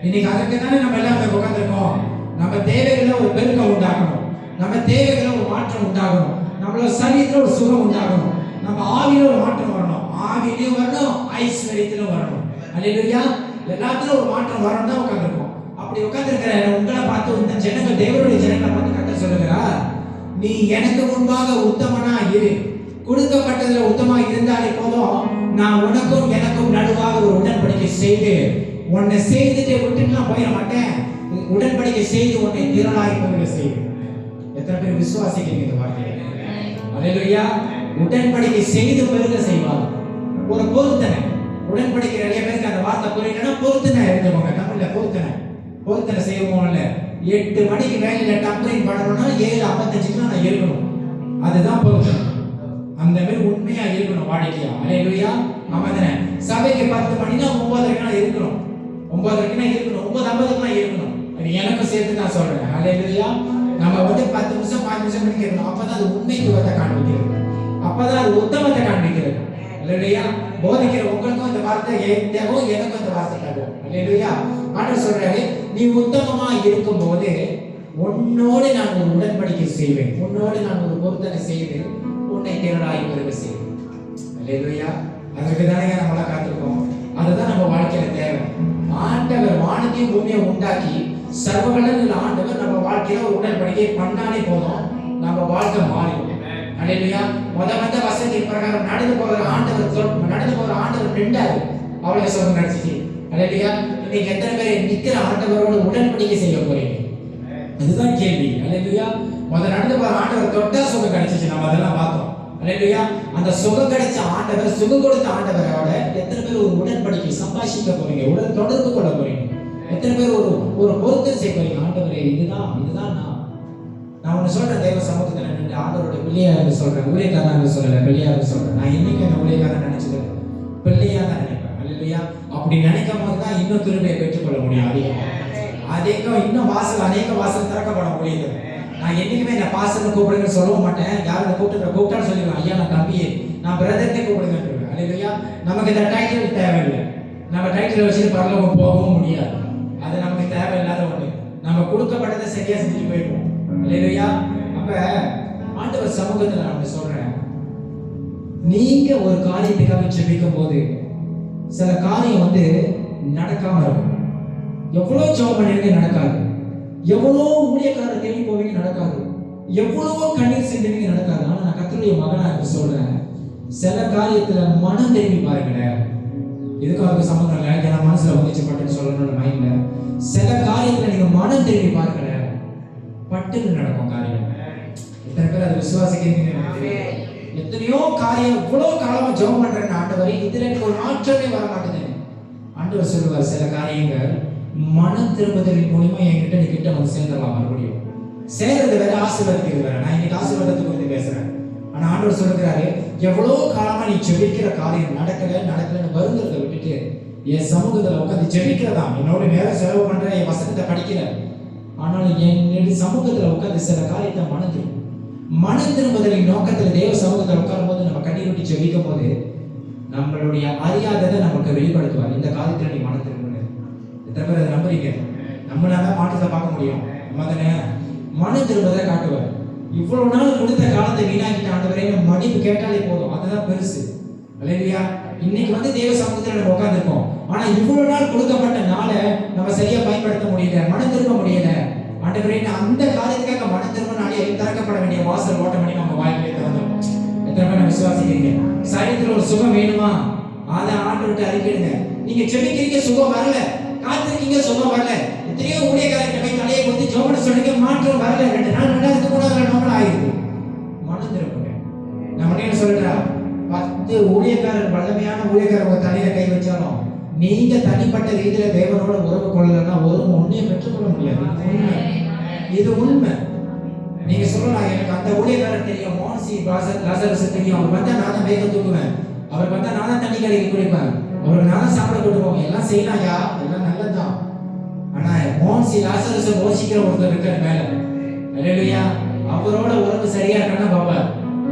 இன்னைக்கு அதுக்கு தானே நம்ம எல்லாம் உட்கார்ந்துருக்கோம். நம்ம தேவைகளை ஒரு பெருக்கம் உண்டாகணும், நம்ம தேவைகளை ஒரு மாற்றம் உண்டாகணும், நம்மளோட சரீரத்துல ஒரு சுகம் உண்டாகணும், நம்ம ஆவியில ஒரு மாற்றம் வரணும், ஆவியிலும் வரணும், ஐஸ்வர்யத்திலும் வரணும். அல்லேலூயா. எல்லாத்திலும் ஒரு மாற்றம் வரணும் தான் உட்கார்ந்துருக்கோம். அப்படி உட்கார்ந்துருக்கிற உங்களை பார்த்து இந்த ஜனங்கள், தேவனுடைய ஜனங்களை பார்த்து கட்ட சொல்லுகிறா, நீ எனக்கு முன்பாக உத்தமனா இரு, கொடுக்கப்பட்டதுல உத்தமா இருந்தாலே போதும், நான் உனக்கும் எனக்கும் நடுவாக ஒரு உடன்படிக்கை செய்து உன்னை செய்துட்டு விட்டுட்டு நான் போயிட மாட்டேன், உடன்படிக்கை செய்து உன்னை திரளாய் பெருக செய்வேன். எத்தனை பேர் விசுவாசிக்கிறீங்க இந்த வார்த்தையை? அல்லேலூயா. உடன்படிக்கை செய்து பெருக செய்வார். ஒரு பொருத்தனை, உடன்படிக்கை நிறைய பேருக்கு அந்த வார்த்தை புரியலன்னா பொருத்தனை எழுதுவாங்க. தமிழ்ல பொருத்தனை செய்வோம்ல. 8 மணிக்கு வேலையில டம்பரிங் பண்ணணும்னா 7:55 நான் இருக்கணும். அதுதான் பொருத்தனை. அந்த மாதிரி உண்மையா இருக்கணும் வாடிக்கையா. அல்லேலூயா. ஆமாதானே. சபைக்கு 10 மணினா 9:30 நான் இருக்கணும், 9:30 நான் இருக்கணும், 9:50 இருக்கணும். அது எனக்கும் சேர்த்து நான் சொல்றேன். அல்லேலூயா. நம்ம 10 நிமிஷம் 5 நிமிஷம் மணிக்கு இருக்கணும். அப்பதான் அது உண்மைத்துவத்தை காண்பிக்கிறது, அப்பதான் அது உத்தமத்தை காண்பிக்கிறது. அல்லேலூயா. போதிக்கிற உங்களுக்கும் இந்த வார்த்தை தேவை, எனக்கும் இந்த வார்த்தை தேவை. அல்லேலூயா. ஆண்டவர் சொல்றாரு, நீ உத்தமமா இருக்கும் போது உன்னோடு நான் ஒரு உடன்படிக்கை செய்வேன், உன்னோடு நான் ஒரு பொருத்தனை செய்து உன்னை திரளாய் பெருக செய்வேன். அல்லேலூயா. அதற்கு தானே நம்மள காத்திருக்கோம். அதுதான் நம்ம வாழ்க்கையில தேவை. ஆண்டவர் வானத்தையும் பூமியை உண்டாக்கி சர்வவல்லமையுள்ள ஆண்டவர் நம்ம வாழ்க்கையில ஒரு உடன்படிக்கை பண்ணாலே போதும், நம்ம வாழ்க்கை மாறிடும். அல்லேலூயா. வந்த வசனத்தின் பிரகாரம் நடந்து போகிற ஆண்டவர் நின்றாரு, அவளை சொல்ல நடந்துச்சு. அல்லேலூயா. இன்னைக்கு எத்தனை பேர் நிக்கிற ஆண்டவரோட உடன்படிக்கை செய்ய போறீங்க? அதுதான் கேள்வி. அல்லேலூயா. நடந்து போற ஆண்டவர் தொட்டா சுகம் கிடைச்சிச்சு, நம்ம அதெல்லாம் பார்த்தோம். அல்லேலூயா. அந்த சுகம் கிடைச்ச ஆண்டவர், சுகம் கொடுத்த ஆண்டவரோட எத்தனை பேர் ஒரு உடன்படிக்கை சம்பாஷிக்க போறீங்க, உடன் தொடர்பு கொள்ள போறீங்க? எத்தனை பேர் ஒரு பொருத்தம் செய்ய போறீங்க? ஆண்டவரே, இதுதான் நான் ஒண்ணு சொல்றேன். தேவ சமூகத்துல நின்று ஆண்டவரோட பிள்ளையாரு சொல்றேன், ஊழியக்காரன் சொல்லல, பிள்ளையாரு சொல்றேன். நான் இன்னைக்கு என்ன ஊழியக்காரன் நினைச்சது பிள்ளையா தான் நினைப்பேன். அல்லேலூயா. அப்படி நினைக்கும் போதுதான் இன்னும் கிருபையை பெற்றுக்கொள்ள முடியும். அதிகம் இன்னும் அநேக வாசல் திறக்கப்பட முடியுது. நான் என்னைக்குமே என்ன பாசன்னு கூப்பிடுங்கன்னு சொல்ல மாட்டேன். யாரும் கூப்பிட்டாலும் சொல்லிடுவேன், ஐயா நான் தம்பியே, நான் பிரதர்னே கூப்பிடுங்கன்னு. அல்லேலூயா. நமக்கு இந்த டைட்டில் தேவையில்லை. நம்ம டைட்டில் வச்சுட்டு பரலோகம் போகவும் முடியாது. அது நமக்கு தேவையில்லாத ஒண்ணு. நம்ம கொடுக்கப்பட்டதை சரியா செஞ்சுட்டு போயிடுவோம். அல்லேலூயா. அப்ப ஆண்டவர் சமூகத்துல நான் சொல்றேன், நீங்க ஒரு காரியத்துக்காக ஜெபிக்கும் போது சில காரியம் நடக்காம இருக்கும். எவ்வளவு ஜெபம் பண்ணிருக்க நடக்காது, எவ்வளோ ஊழியக்காரர் தேடி போவீங்க நடக்காது, எவ்வளவோ கண்ணீர் சிந்துவீங்க நடக்காது. ஆனா நான் கர்த்தருடைய மகனா சொல்றேன், சில காரியத்துல மனம் திரும்பி பாருங்களேன். இதுக்காக சம்பந்தம் இல்லை, ஏன்னா மனசுல வந்துச்சு பட்டுன்னு சொல்லணும்னு மைண்ட்ல. சில காரியத்துல நீங்க மனம் திரும்பி பாருங்களேன், பட்டுன்னு நடக்கும் காரியம். எத்தனை பேர் அதை விசுவாசிக்கிறீங்க? எத்தனையோ காரியம் இவ்வளவு காலமா ஜெபம் பண்றேன் ஆண்டவரே, இதுல எனக்கு ஒரு மாற்றமே வர மாட்டேது. ஆண்டவர் சொல்லுவார், சில காரியங்கள் மனம் திரும்புதலின் மூலமா என்கிட்ட நீ கிட்ட சேர்ந்துடலாம். மறுபடியும் சேர்றது வேற, ஆசீர்வாதத்துக்கு வேற. நான் இன்னைக்கு ஆசீர்வாதத்தை குறித்து பேசுறேன். ஆனா ஆண்டவர் சொல்லுகிறாரு, எவ்வளவு காலமா நீ ஜெபிக்கிற காரியம் நடக்கலன்னு வருங்கிறத விட்டுட்டு என் சமூகத்துல உட்காந்து ஜெபிக்கிறதா, என்னோட நேரம் செலவு பண்ற, என் வசனத்தை படிக்கிற, ஆனாலும் என் சமூகத்துல உட்காந்து சில காரியத்தை மனம் திரும்புதலின் நோக்கத்துல தேவ சமூகத்தில் உட்காரும் போது நம்ம கண்ணீர் விட்டு ஜெபிக்கும் போது நம்மளுடைய அறியாததை நமக்கு வெளிப்படுத்துவார். இந்த காரியத்துல நீ மனம் திரும்ப. எத்தனை பேர் அதை நம்புறீங்க? நம்மளால மாற்றத்தை பார்க்க முடியும். மனம் திரும்பதை காட்டுவார். இவ்வளவு நாள் கொடுத்த காலத்தை வீணாக்கிட்ட ஆண்டவரே, மன்னிப்பு கேட்டாலே போதும், அதுதான் பெருசு. அல்லேலூயா. இன்னைக்கு தேவ சமூகத்துல நம்ம உட்கார்ந்துருக்கோம். ஆனா இவ்வளவு நாள் கொடுக்கப்பட்ட நாளை நம்ம சரியா பயன்படுத்த முடியல, மனம் திரும்ப முடியல. ஆண்டவரே, அந்த காரியத்துக்காக மனம் திரும்ப நாளே திறக்கப்பட வேண்டிய வாசல் ஓட்ட பண்ணி நம்ம வாய்ப்பை திறந்தோம். எத்தனை பேர் விசுவாசிக்கிறீங்க? சரீரத்துல ஒரு சுகம் வேணுமா? அதை ஆண்டவர்கிட்ட அறிக்கையிடுங்க. நீங்க செபிக்கிறீங்க, சுகம் வரல, காத்திருக்கீங்க, சுகம் வரல. எத்தனையோ ஊழியக்காரர்கிட்ட போய் தலையை கொத்தி ஜோமன் சொல்றீங்க, மாற்றம் வரல. 2 நாள் 3 நாள் ஆயிருக்கு. மனம் திரும்புங்க. நம்ம என்ன சொல்றா, 10 ஊழியக்காரர், வல்லமையான ஊழியக்காரர் உங்க தலையில கை வச்சாலும் நீங்க தனிப்பட்ட ரீதியில தேவனோட உறவு கொள்ளலன்னா ஒன்னையும் பெற்றுக்கொள்ள முடியாது. இது உண்மை. நீங்க சொல்லலாம், எனக்கு அந்த ஊழியக்காரர் தெரியும், மோன்சி லாசரஸ் தெரியும், அவர் வந்தா நான் தான் வேக தூக்குவேன், அவர் வந்தா நான் தான் தண்ணி கலக்கி குடிப்பேன், அவருக்கு நான் தான் சாப்பிட கொடுப்போம், எல்லாம் செய்யலாம், யா எல்லாம் நல்லதுதான். ஆனா மோன்சி லாசரஸ் யோசிக்கிற ஒருத்தர் இருக்கார் மேல. அல்லேலூயா. அவரோட உறவு சரியா இருக்கான்னா பாப்பா.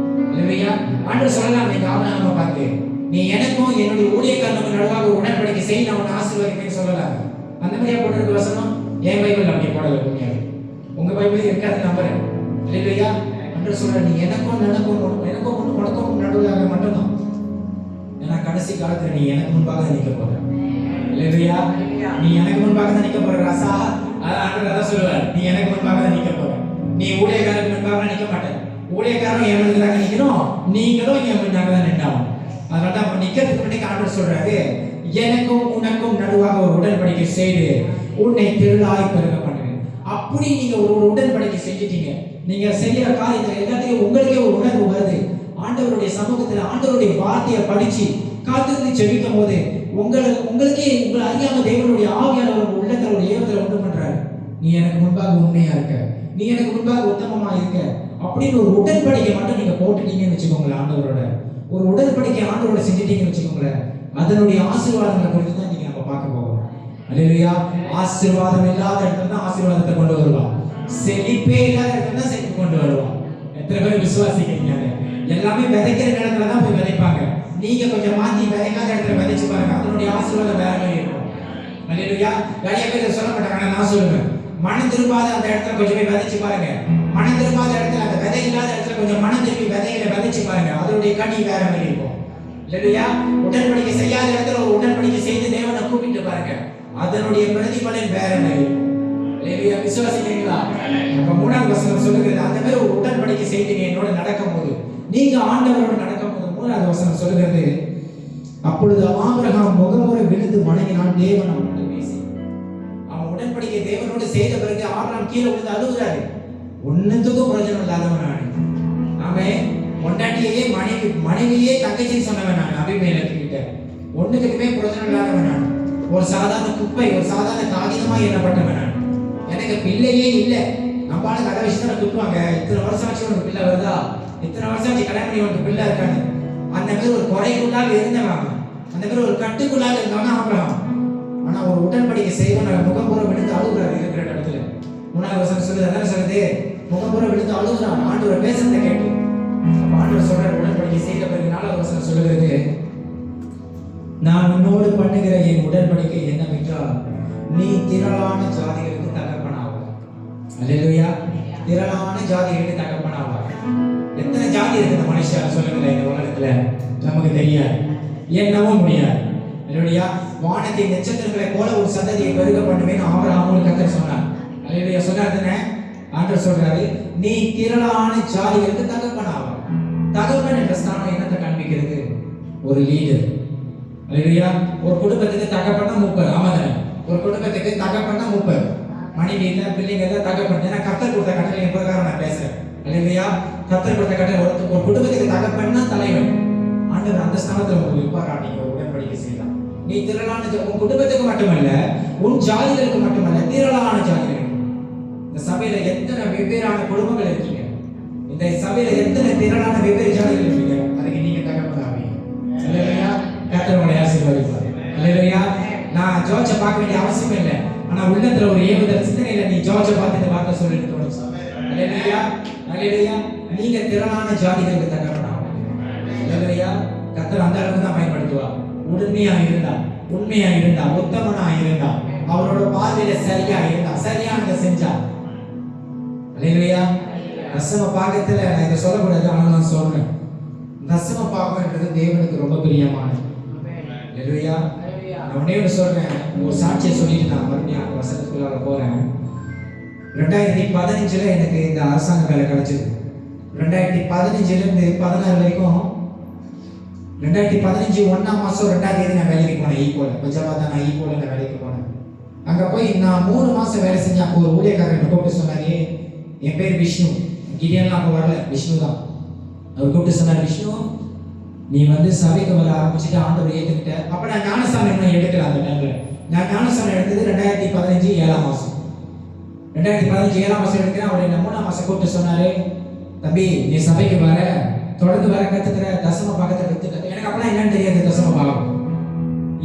அல்லேலூயா. ஆண்டவர் சொல்லலாம் நீங்க ஆபிரகாமை பார்த்து, நீ எனக்கும் என்னுடைய ஊழியக்காரனுக்கும் நடுவாக ஒரு உடன்படிக்கை செய், நான் உன்னை ஆசீர்வதிப்பேன்னு சொல்லலாம். அந்த மாதிரியா போட்டிருக்க வசனம் என் பைபிள் அப்படி போடல. உண்மையாக உங்க பைபிள் இருக்காது நம்புறேன். அல்லேலூயா. ஆண்டவர் சொல்ற நீ எனக்கும் உனக்கும் நடுவாக மட்டும்தான். ஏன்னா கடைசி காலத்துல நீ எனக்கு முன்பாக தான் நிற்க போற. அல்லேலூயா. நீ எனக்கு முன்பாக தான் நிற்க போற ராசா. ஆண்டவர் அதான் சொல்லுவார், நீ எனக்கு முன்பாக தான் நிற்க போற. நீ ஊழியக்காரனுக்கு முன்பாக நிற்க மாட்டேன். ஊழியக்காரன் என் முன்னாக நிற்கணும், நீங்களும் என் முன்னாக தான் நின்றாகும். அதனால தான் நிக்கிறதுக்கு முன்னாடி ஆண்டவர் சொல்றாரு, எனக்கும் உனக்கும் நடுவாக ஒரு உடன்படிக்கை செய்து உன்னை திரளாய் பெருக பண்ணுவேன். அப்படி நீங்க ஒரு உடன்படிக்கை செஞ்சிட்டீங்க. நீங்க செய்யற காரியத்துல எல்லாத்தையும் உங்களுக்கே ஒரு உணர்வு வருது. ஆண்டவருடைய சமூகத்துல ஆண்டவருடைய வார்த்தையை படிச்சு காத்திருந்து செபிக்கும் போது உங்களுக்கே உங்களை அறியாம தேவனுடைய ஆவியானவர் உள்ளத்துல ஒரு ஏவுதலை உண்டு பண்றாரு. நீ எனக்கு முன்பாக உண்மையா இருக்க, நீ எனக்கு முன்பாக உத்தமமா இருக்க அப்படின்னு ஒரு உடன்படிக்கை மட்டும் நீங்க போட்டுட்டீங்கன்னு வச்சுக்கோங்களேன். ஆண்டவரோட ஒரு உடன்படிக்கை ஆண்டவரோட செஞ்சுட்டீங்கன்னு வச்சுக்கோங்களேன். அதனுடைய ஆசீர்வாதங்களை குறித்து தான் நீங்க நம்ம பார்க்க போகிறோம். அல்லேலூயா. ஆசீர்வாதம் இல்லாத இடத்துல தான் ஆசீர்வாதத்தை கொண்டு வருவான். செழிப்பே இல்லாத இடத்துல தான் செழிப்பு கொண்டு வருவான். எத்தனை பேர் விசுவாசிக்கிறீங்க? எல்லாமே விதைக்கிற இடத்துல தான் போய் விதைப்பாங்க. நீங்க கொஞ்சம் மாத்தி விதைக்காத இடத்துல விதைச்சு பாருங்க, அதனுடைய ஆசீர்வாதம் வேற மாதிரி இருக்கும். அல்லேலூயா. நிறைய பேர் சொல்ல மாட்டாங்க, நான் சொல்லுவேன், மனம் திரும்பாத அந்த இடத்துல கொஞ்சம் போய் விதைச்சு பாருங்க. மனம் திரும்பாத இடத்துல, அந்த விதை இல்லாத இடத்துல கொஞ்சம் மனம் திரும்பி விதைகளை விதைச்சு பாருங்க, அதனுடைய கனி வேற மாதிரி இருக்கும். இல்லையா? உடன்படிக்கை செய்யாத இடத்துல ஒரு உடன்படிக்கை செய்து தேவனை கூப்பிட்டு பாருங்க, அதனுடைய பிரதிபலன் வேற மாதிரி இருக்கும். இல்லையா? விசுவாசிக்கிறீங்களா? அப்ப 3ஆம் வசனம் சொல்லுகிறது, அந்த மாதிரி ஒரு உடன்படிக்கை செய்து என்னோட நடக்கும் போது, நீங்க ஆண்டவரோட நடக்கும் போது, 3ஆவது வசனம் சொல்லுகிறது, அப்பொழுது ஆபிரகாம் முகமுறை விழுந்து வணங்கினான். தேவன் அவனோடு பேசி, அவன் உடன்படிக்கை தேவனோடு செய்த பிறகு ஆபிரகாம் கீழே விழுந்து அழுகுறாரு. ஒன்னுத்துக்கும் பிரயோஜனம் இல்லாதவன் நான். ஆமே. பொண்டாட்டியே மனைவியே தங்கச்சின்னு சொன்னவன் நான். அபிமேலக்கு கிட்ட ஒண்ணுக்குமே பிரயோஜனம் இல்லாதவன் நான். ஒரு சாதாரண குப்பை, ஒரு சாதாரண காகிதமா எண்ணப்பட்டவன் நான். எனக்கு பிள்ளையே இல்லை. நம்மளால கதை விஷயத்த துப்புவாங்க. இத்தனை வருஷம் ஆச்சு உனக்கு பிள்ளை வருதா, இத்தனை வருஷம் ஆச்சு கல்யாணம் பண்ணி உனக்கு பிள்ளை இருக்கான்னு. அந்த மாதிரி ஒரு குறைக்குள்ளாக இருந்தவன், அந்த மாதிரி ஒரு கட்டுக்குள்ளாக இருந்தவன் ஆபிரகாம். ஆனா ஒரு உடன்படிக்கை செய்வன் முகம்புறம் விழுந்து அழுகுறாரு இருக்கிற இடத்துல. 3ஆவது வசனம் சொல்லுது, அதான் சொல்லுது, முகம்புறம் விழுந்து அழுகுறான் ஆண்டவரை பேசுறதை கேட்டு. ஆண்டவர் சொல்ற உடன்படிக்கை செய்த பிறகு 4ஆவது வசனம் சொல்லுகிறது, நான் உன்னோடு பண்ணுகிற என் உடன்படிக்கை என்னவென்றால், நீ திரளான ஜாதிகளுக்கு தகப்பனாவாய். அல்லேலூயா. திரளான ஜாதிகளுக்கு தகப்பனாவாய். எத்தனை ஜாதி இருக்குது மனுஷன் சொல்லுங்களேன் இந்த உலகத்துல? நமக்கு தெரியாது, எண்ணவும் முடியாது. அல்லேலூயா. வானத்தின் நட்சத்திரங்களை போல ஒரு சந்ததியை பெருக பண்ணுவேன்னு ஆபிரகாமுக்கு கர்த்தர் சொன்னார். அல்லேலூயா. சொன்னார் தானே? ஆண்டவர் சொல்றாரு, நீ திரளான ஜாதிகளுக்கு தகப்பனாவாய். தகப்பன் என்ற ஸ்தானம் என்னத்தை காண்பிக்கிறது? ஒரு லீடர். அல்லேலூயா. ஒரு குடும்பத்துக்கு தகப்பன்னா மூப்பர். ஆமாதானே? ஒரு குடும்பத்துக்கு தகப்பன்னா மூப்பர். மனைவி இல்ல, பிள்ளைங்க இல்ல, தகப்பன். ஏன்னா கர்த்தர் கொடுத்த கட்டளையின் பிரகாரம் நான் பேசுறேன். அல்லேலூயா. கர்த்தர் கொடுத்த கட்டளை, ஒரு குடும்பத்துக்கு தகப்பன்னா தலைவன். ஆண்டவர் அந்த ஸ்தானத்துல உங்களுக்கு இருப்பாரா? நீங்க உடன்படிக்கை செய்யலாம். நீ திரளான உன் குடும்பத்துக்கு மட்டுமல்ல, உன் ஜாதிகளுக்கு மட்டுமல்ல, திரளான ஜாதிகளுக்கு. இந்த சபையில எத்தனை வெவ்வேறான குடும்பங்கள் இருக்கீங்க? இந்த சபையில எத்தனை திரளான வெவ்வேறு ஜாதிகள் இருக்கீங்க? அதுக்கு நீங்க தகப்பனாவீங்க. அல்லேலூயா. கர்த்தர் உங்களை ஆசீர்வதிப்பார். அல்லேலூயா. நான் ஜோர்ஜை பார்க்க வேண்டிய அவசியம் இல்லை, ஆனா உள்ளத்துல ஒரு ஏவுதல் சிந்தனையில நீ ஜோர்ஜை பார்த்து இந்த வார்த்தை சொல்லிட்டு தோணுச்சு. அல்லேலூயா. அல்லேலூயா. நீங்க திரளான ஜாதிகளுக்கு தகப்பனாவீங்க. அல்லேலூயா. கர்த்தர் அந்த அளவுக்கு தான் பயன்படுத்துவார். உண்மையா இருந்தா, உண்மையா இருந்தா, உத்தமனா இருந்தா, அவரோட பார்வையில சரியா இருந்தா, சரியானதை செஞ்சா. அல்லேலூயா. தசம பாகத்துல நான் இதை சொல்லக்கூடாது, ஆனா நான் சொல்றேன். தசம பாகம்ன்றது தேவனுக்கு ரொம்ப பிரியமானது. அல்லேலூயா. நான் உடனே சொல்றேன், ஒரு சாட்சியை சொல்லிட்டு நான் மறுபடியும் வசனத்துக்குள்ள போறேன். 2015 எனக்கு இந்த அரசாங்க வேலை கிடைச்சது. 2015 இருந்து 16 வரைக்கும் 2015 1ஆம் மாசம் 2ஆம் தேதி நான் வேலைக்கு போனேன். ஈப்போல பஞ்சாபா தான். நான் ஈப்போல நான் வேலைக்கு போனேன். அங்க போய் நான் 3 மாசம் வேலை செஞ்சேன். அப்போ ஒரு ஊழியக்காரன் கூப்பிட்டு சொன்னாரு, என் பேர் விஷ்ணு. கிரியாலாம் அப்போ வரல, விஷ்ணு தான். அவர் கூப்பிட்டு சொன்னார், விஷ்ணு நீ வந்து சபைக்கு வர ஆரம்பிச்சுட்டு ஆண்டவர் ஏற்றுக்கிட்ட. அப்ப நான் ஞானஸ்தானம் இன்னும் எடுக்கல. அந்த டைம்ல நான் ஞானஸ்தானம் எடுத்தது 2015 7ஆம் மாசம். 2015 7ஆம் மாசம் எடுக்கிறேன். அவர் என்ன 3ஆம் மாசம் கூப்பிட்டு சொன்னாரு, தம்பி நீ சபைக்கு வர, தொடர்ந்து வர கத்துக்கிற, தசம பாகத்தை கத்துக்க. எனக்கு அப்பெல்லாம் என்னன்னு தெரியாது தசம பாகம்.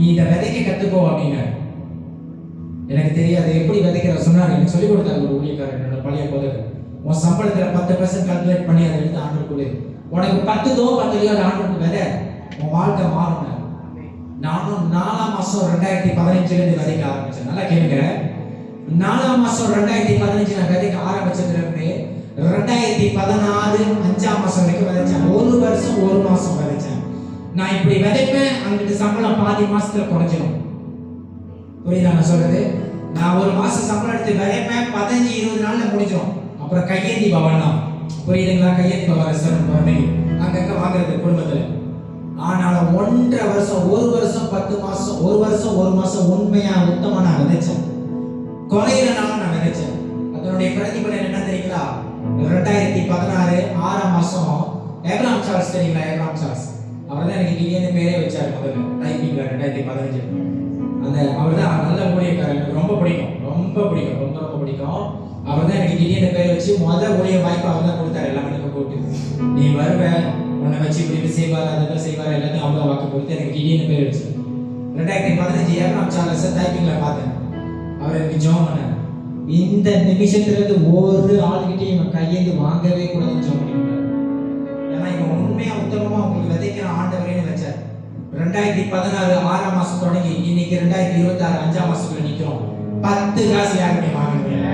இதை விதைக்க கத்துக்கோ அப்படின்னு. எனக்கு தெரியாது எப்படி விதைக்கிற சொன்னாரு. எனக்கு சொல்லிக் கொடுத்தாரு ஒரு ஊழியக்காரர், என்னோட பழைய போதகர். உன் சம்பளத்துல 10% கால்குலேட் பண்ணி அதை எடுத்து ஆண்டு கொடு. உனக்கு 10 10 ஆண்டு விதை உன் வாழ்க்கை மாறும். நானும் 4ஆம் மாசம் 2015 இருந்து விதைக்க ஆரம்பிச்சேன். நல்லா கேளுங்க. 4ஆம் மாசம் 2015 நான் விதைக்க ஆரம்பிச்சதுல இருந்து 2016 5ஆம் மாசம் வரைக்கும் விதைச்சேன். ஒரு வருஷம் ஒரு மாசம் விதைச்சேன். நான் இப்படி விதைப்பேன், அங்கிட்டு சம்பளம் பாதி மாசத்துல குறைஞ்சிடும். புரியுதா நான் சொல்றது? நான் ஒரு மாசம் சம்பளம் எடுத்து விதைப்பேன், 15-20 நாள்ல முடிஞ்சிடும். அப்புறம் கையேந்தி பவன் தான், புரியுதுங்களா? கையேந்தி பவன் ரெஸ்டாரண்ட் அங்கங்க வாங்குறது குடும்பத்துல. ஆனாலும் 1.5 வருஷம், ஒரு வருஷம் 10 மாசம், ஒரு வருஷம் ஒரு மாசம் உண்மையா உத்தமமா நான் விதைச்சேன். குறையிலனாலும் நான் விதைச்சேன். அதனுடைய பிரதிபலன் என்ன தெரியுங்களா? 2016 6ஆம் மாசம் ஏப்ரஹாம் சார்ல்ஸ் தெரியுங்களா? ஏப்ரஹாம் சார்ல்ஸ் அவர் தான் எனக்கு டிஎன்ஏ பேரே வச்சாரு முதல்ல டைப்பிங்ல 2015. அந்த அவர் தான் நல்ல ஊழியக்காரர், எனக்கு ரொம்ப பிடிக்கும், ரொம்ப பிடிக்கும், ரொம்ப ரொம்ப பிடிக்கும். அவர் தான் எனக்கு டிஎன்ஏ பேரை வச்சு முதல் ஊழிய வாய்ப்பு அவர் தான் கொடுத்தாரு. எல்லாமே எனக்கு போட்டு நீ வருவ, உன்னை வச்சு இப்படி செய்வார், அதெல்லாம் செய்வார், எல்லாத்தையும் அவ்வளோ வாக்கு கொடுத்து எனக்கு டிஎன்ஏ பேர் வச்சு 2015 ஏப்ரஹாம் சார்ல்ஸ் டைப்பிங்ல பார்த்தேன். அவர் எனக்கு ஜோம் பண்ணார். இந்த நிமிஷத்துல இருந்து ஒரு ஆளுகிட்டையும் இவன் கையேந்து வாங்கவே கூடாதுன்னு ஜோம் பண்ணிவிட்டார். ஏன்னா இவன் உண்மையா உத்தமமா உங்களுக்கு விதைக்கிற ஆண்டவரேன்னு வச்சார். 2016 6ஆம் மாசம் தொடங்கி இன்னைக்கு 2026 5ஆம் மாசத்துல நிக்கிறோம். 10 காசு யாருமே வாங்க முடியல.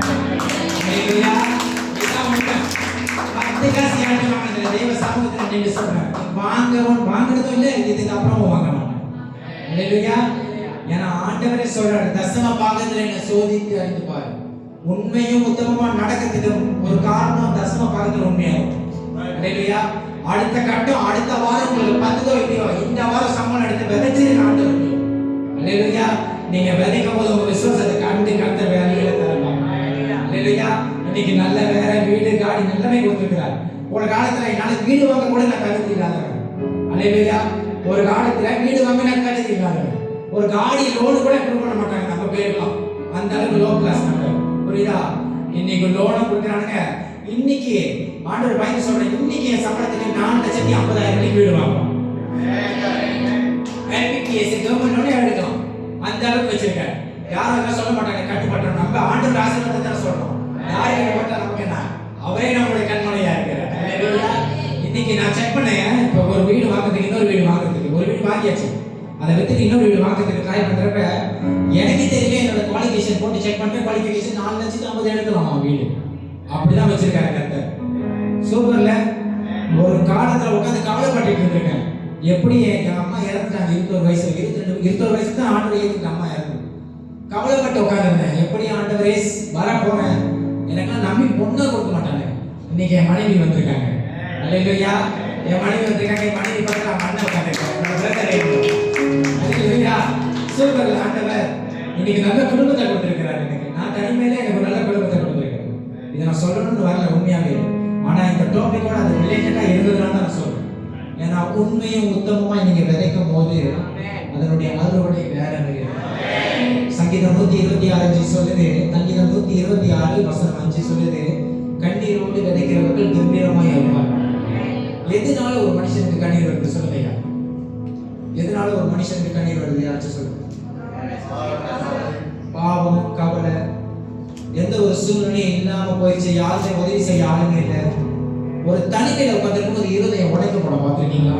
10 காசு யாருமே வாங்க முடியல. தெய்வ சமூகத்துல நீங்க சொல்றேன், வாங்குறதும் இல்லை, இதுக்கு அப்புறமும் வாங்க மாட்டேன். அல்லேலூயா. ஏன்னா ஆண்டவரே சொல்றாரு, தசம பாகத்துல என்ன சோதித்து அறிந்து பாரு. உண்மையும் உத்தமமா நடக்கிறதுக்கு ஒரு காரணம் தசம பாகத்துல உண்மையாகும். அல்லேலூயா. அடுத்த கட்டம் அடுத்த வாரம் உங்களுக்கு 10 இல்லையோ இந்த வாரம் சம்பளம் எடுத்து விதைச்சிருக்க ஆண்டவர். அல்லேலூயா. நீங்க விதைக்கும் போது உங்க விசுவாசத்தை கண்டு கர்த்தர் வேலையில தரலாம். அல்லேலூயா. இன்னைக்கு நல்ல வேற வீடு காடி நல்லவே கொடுத்துருக்கிறார். ஒரு காலத்துல என்னால வீடு வாங்க கூட நான் கருத்து இல்லாதவன். அல்லேலூயா. ஒரு காலத்துல வீடு வாங்க நான் கருத்து இல்லாதவன். ஒரு காடி லோனு கூட கொடுக்க மாட்டாங்க நம்ம பேர்லாம், அந்த அளவுக்கு லோ கிளாஸ் நம்ம. புரியுதா? இன்னைக்கு லோனை கொடுக்குறானுங்க. இன்னைக்கு ஆண்டவர் பயந்து சொல்றேன், இன்னைக்கு என் சம்பளத்துக்கு 4,50,000 வீடு வாங்குவோம். ஐபிபிஎஸ் கவர்மெண்ட் எடுக்கலாம், அந்த அளவுக்கு வச்சிருக்காரு. யாரும் அதெல்லாம் சொல்ல மாட்டாங்க, கட்டுப்பட்டோம். நம்ம ஆண்டவர் ஆசீர்வாதத்தை தானே சொல்றோம். யாரும் கட்டுப்பட்டா நமக்கு என்ன? அவரே நம்மளுடைய கண்மலையா இருக்கிறார். இன்னைக்கு நான் செக் பண்ணேன், இப்போ ஒரு வீடு வாங்குறதுக்கு இன்னொரு வீடு வாங்குறதுக்கு, ஒரு வீடு வாங்கியாச்சு, அதை வித்துட்டு இன்னொரு வீடு வாங்குறதுக்கு ட்ரை பண்றப்ப எனக்கு தெரியல, என்னோட குவாலிஃபிகேஷன் போட்டு செக் பண்ணேன், குவாலிஃபிகேஷன் 4,50,000 எடுக்கலாம் வீடு. அப்படிதான் வச்சிருக்காரு கர்த்தர். சூப்பர்ல. ஒரு காலத்துல உட்காந்து கவலைப்பட்டு இருந்திருக்கேன், எப்படி என் அம்மா இறந்துட்டாங்க 21 வயசு, 21 வயசு தான் ஆண்டவர் ஏத்துட்டு அம்மா இறந்து. கவலைப்பட்டு உட்காந்துருந்தேன், எப்படி ஆண்டவரே வர போறேன், எனக்கெல்லாம் நம்பி பொண்ணை கொடுக்க மாட்டாங்க. இன்னைக்கு என் மனைவி வந்திருக்காங்க. அல்லேலூயா. என் மனைவி வந்திருக்காங்க. என் மனைவி பார்த்து நான் மண்ணை உட்காந்துருக்கேன். சூப்பர். ஆண்டவர் இன்னைக்கு நல்ல குடும்பத்தை கொடுத்திருக்கிறார் எனக்கு. நான் தனிமையில எனக்கு ஒரு நல்ல குடும்பத்தை கொடுத்திருக்கிறேன். இதை நான் சொல்லணும்னு வரல உண்மையாவே. ஆனா இந்த டாபிக்கோட அது ரிலேட்டடா இருந்ததுனால நான் சொல்றேன். ஏன்னா உண்மையும் உத்தமமா நீங்க விதைக்கும் போது அதனுடைய அறுவடை வேற வேற. சங்கீதம் 126 சொல்லுது, சங்கீதம் 126 வசனம் 5 சொல்லுது, கண்ணீரோடு விதைக்கிறவர்கள் கம்பீரமாய் இருப்பார்கள். எதனால ஒரு மனுஷனுக்கு கண்ணீர் வருது சொல்லுங்க? எதனால ஒரு மனுஷனுக்கு கண்ணீர் வருது? யாராச்சும் சொல்லுங்க. பாவம், கவலை, எந்த ஒரு சூழ்நிலையும் இல்லாம போயிடுச்சு, யாருமே உதவி செய்ய ஆளுங்க இல்லை. ஒரு தனிமையில உட்காந்துருக்கும் போது இருதயம் உடைக்கப்பட பார்த்துருக்கீங்களா?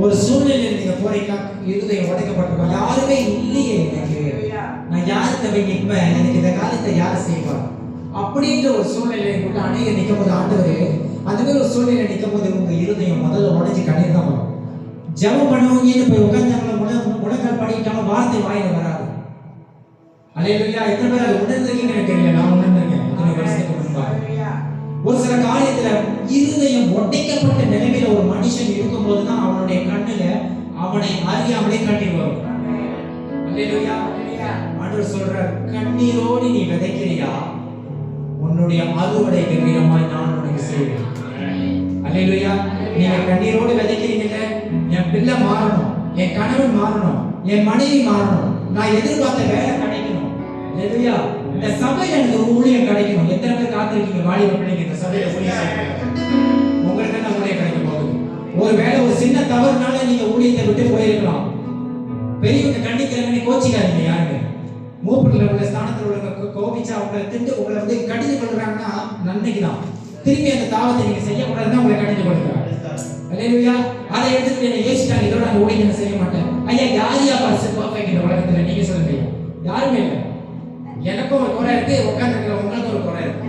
ஒரு சூழ்நிலையில நீங்க போறீங்களா, இருதயம் உடைக்கப்பட்டிருக்கோம். யாருமே இல்லையே எனக்கு, நான் யாருக்கு போய் நிற்பேன், எனக்கு இந்த காலத்தை யாரு செய்வார் அப்படின்ற ஒரு சூழ்நிலைக்குள்ள அநேக நிற்கும் போது ஆண்டவர் அந்த மாதிரி ஒரு சூழ்நிலை நிற்கும் போது உங்க இருதயம் முதல்ல உடைஞ்சு கண்ணீர் தான் வரும். ஜெபம் பண்ணுவீங்கன்னு போய் உட்காந்தாங்களோ முழங்கால் படிக்கிட்டாலும் வார்த்தை வாயில வராது. அல்லேலூயா. எத்தனை பேர் அதை உணர்ந்திருக்கீங்கன்னு எனக்கு தெரியல, நான் உணர்ந்திருக்கேன் எத்தனை வருஷத்துக்கு முன்பாக. ஒரு சில காரியத்துல இருதயம் உடைக்கப்பட்ட நிலைமையில ஒரு மனுஷன் இருக்கும் போதுதான் அவனுடைய கண்ணுல அவனை அறியாமலே கண்ணீர் வரும். அல்லேலூயா. ஆண்டவர் சொல்றார், கண்ணீரோடு நீ விதைக்கிறியா, உன்னுடைய அறுவடை கம்பீரமாய் நான் உனக்கு செய்வேன். அல்லேலூயா. நீங்க கண்ணீரோடு விதைக்கிறீங்கல்ல, என் பிள்ளை மாறணும், என் கணவன் மாறணும், என் மனைவி மாறணும், நான் எதிர்பார்த்த வேலை கிடைக்கணும். அல்லேலூயா. இந்த சபையில எனக்கு ஒரு ஊழியம் கிடைக்கணும். எத்தனை பேர் காத்திருக்கீங்க வாலிப பிள்ளைங்க இந்த சபையில ஊழியம் உங்களுக்கு என்ன ஊழியம் கிடைக்க போகுது? ஒருவேளை ஒரு சின்ன தவறுனால நீங்க ஊழியத்தை விட்டு போயிருக்கலாம். பெரியவங்க கண்டிக்கிறவங்க கோச்சிக்காதீங்க யாருங்க. மூப்பர்ல உள்ள ஸ்தானத்தில் உள்ளவங்க கோபிச்சா உங்களை திண்டு உங்களை வந்து கடிந்து கொள்றாங்கன்னா நன்மைக்கு தான். திரும்பி அந்த தாவத்தை நீங்க செய்யக்கூடாதுன்னா உங்களை கடிந்து கொள்கிறாங்க. அல்லேலூயா. அதை எடுத்துட்டு என்ன ஏசிட்டாங்க, இதோட அந்த ஊழியம் என்ன செய்ய மாட்டேன். ஐயா யாரையா பர்ஃபெக்ட் இந்த உலகத்துல நீங்க சொல்லுங்க. யாருமே இல்லை. எனக்கும் ஒரு குறை இருக்கு, உட்கார்ந்து உங்களுக்கு ஒரு குறை இருக்கு.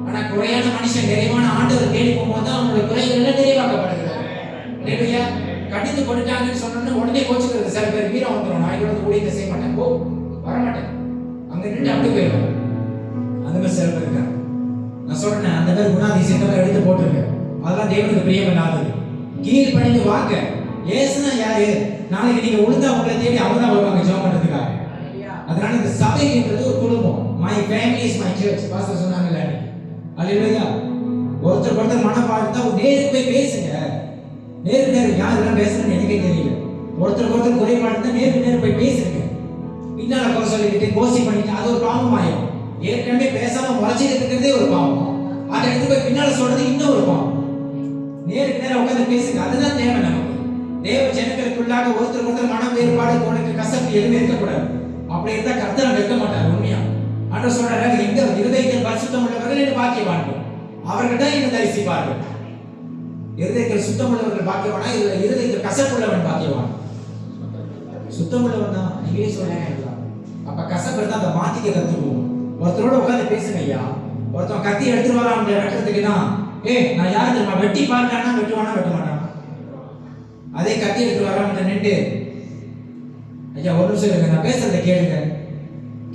ஆனா குறையான மனுஷன் நிறைவான ஆண்டவர் தேடி போகும்போது தான் அவங்களுடைய குறைகள் எல்லாம் நிறைவாக்கப்படுகிறது. அல்லேலூயா. கடிந்து கொண்டுட்டாங்கன்னு சொன்னோன்னு உடனே கோச்சுக்கிறது. சில பேர் வீரம் வந்துடும், நான் இதோட ஊழியத்தை செய்ய மாட்டேன், ஓ வரமாட்டேன், அங்க நின்று அப்படி போயிடும். அந்த மாதிரி சில பேர் இருக்காங்க. நான் சொல்றேன், அந்த மாதிரி குணாதிசயத்தை எடுத்து போட்டுருக்கேன். அதெல்லாம் தேவனுக்கு பிரியமில்லாதது. கீழ் பணிந்து வாங்க. ஏசுனா யாரு? நாளைக்கு நீங்க உளுந்தா உங்களை தேடி அவங்க தான் வருவாங்க ஜெபம் பண்றதுக்காக. அதனால இந்த சபைன்றது ஒரு குடும்பம். My family is my search pastor சொன்னாங்கல்ல. அல்லேலூயா. ஒருத்தர் மனம் பார்த்தா நேருக்கு போய் பேசுங்க. நேருக்கு யாரெல்லாம் பேசுறேன்னு எனக்கே தெரியல. ஒருத்தர் குறைபாடு தான் நேருக்கு போய் பேசுங்க. பின்னால குறை சொல்லிக்கிட்டு கோசி பண்ணிட்டு அது ஒரு பாவம் ஆயிடும். ஏற்கனவே பேசாம முறைச்சிட்டு இருக்கிறதே ஒரு பாவம். அதை எடுத்து போய் பின்னால சொல்றது இன்னும் ஒரு பாவம். நேருக்கு நேரம் உட்காந்து பேசுங்க. அதுதான் தேவை நமக்கு. தேவ ஜனங்களுக்குள்ளாக ஒருத்தர் மன வேறுபாடு உனக்கு கசப்பு எதுவுமே இருக்கக்கூடாது. அப்படி இருந்தா கர்த்தர் அங்க இருக்க மாட்டார். உண்மையா ஆண்டவர் சொல்றாரு, எங்க இருதயத்தில் பரிசுத்தம் உள்ளவர்கள் என்று பாக்கியவான்கள், அவர்கள் தான் என்ன தரிசிப்பார்கள். இருதயத்தில் சுத்தம் உள்ளவர்கள் பாக்கியவானா, இருதயத்தில் கசப்புள்ளவன் பாக்கியவான். சுத்தம் உள்ளவன் தான் நீங்களே சொல்லுங்க. அப்ப கசப்பு இருந்தா அதை மாத்திக்க கத்துக்குவோம். ஒருத்தரோட உட்காந்து பேசுங்க. ஐயா ஒருத்தன் கத்தி எடுத்துட்டு வரான் வெட்டுறதுக்கு தான். நான் யாரு தெரியுமா, வெட்டி பார்த்தானா வெட்டுவானா வெட்ட மாட்டான். அதே கத்தி எடுத்துட்டு வரான் நின்று, ஐயா ஒரு நிமிஷம் இருங்க, நான் பேசுறதை கேளுங்க.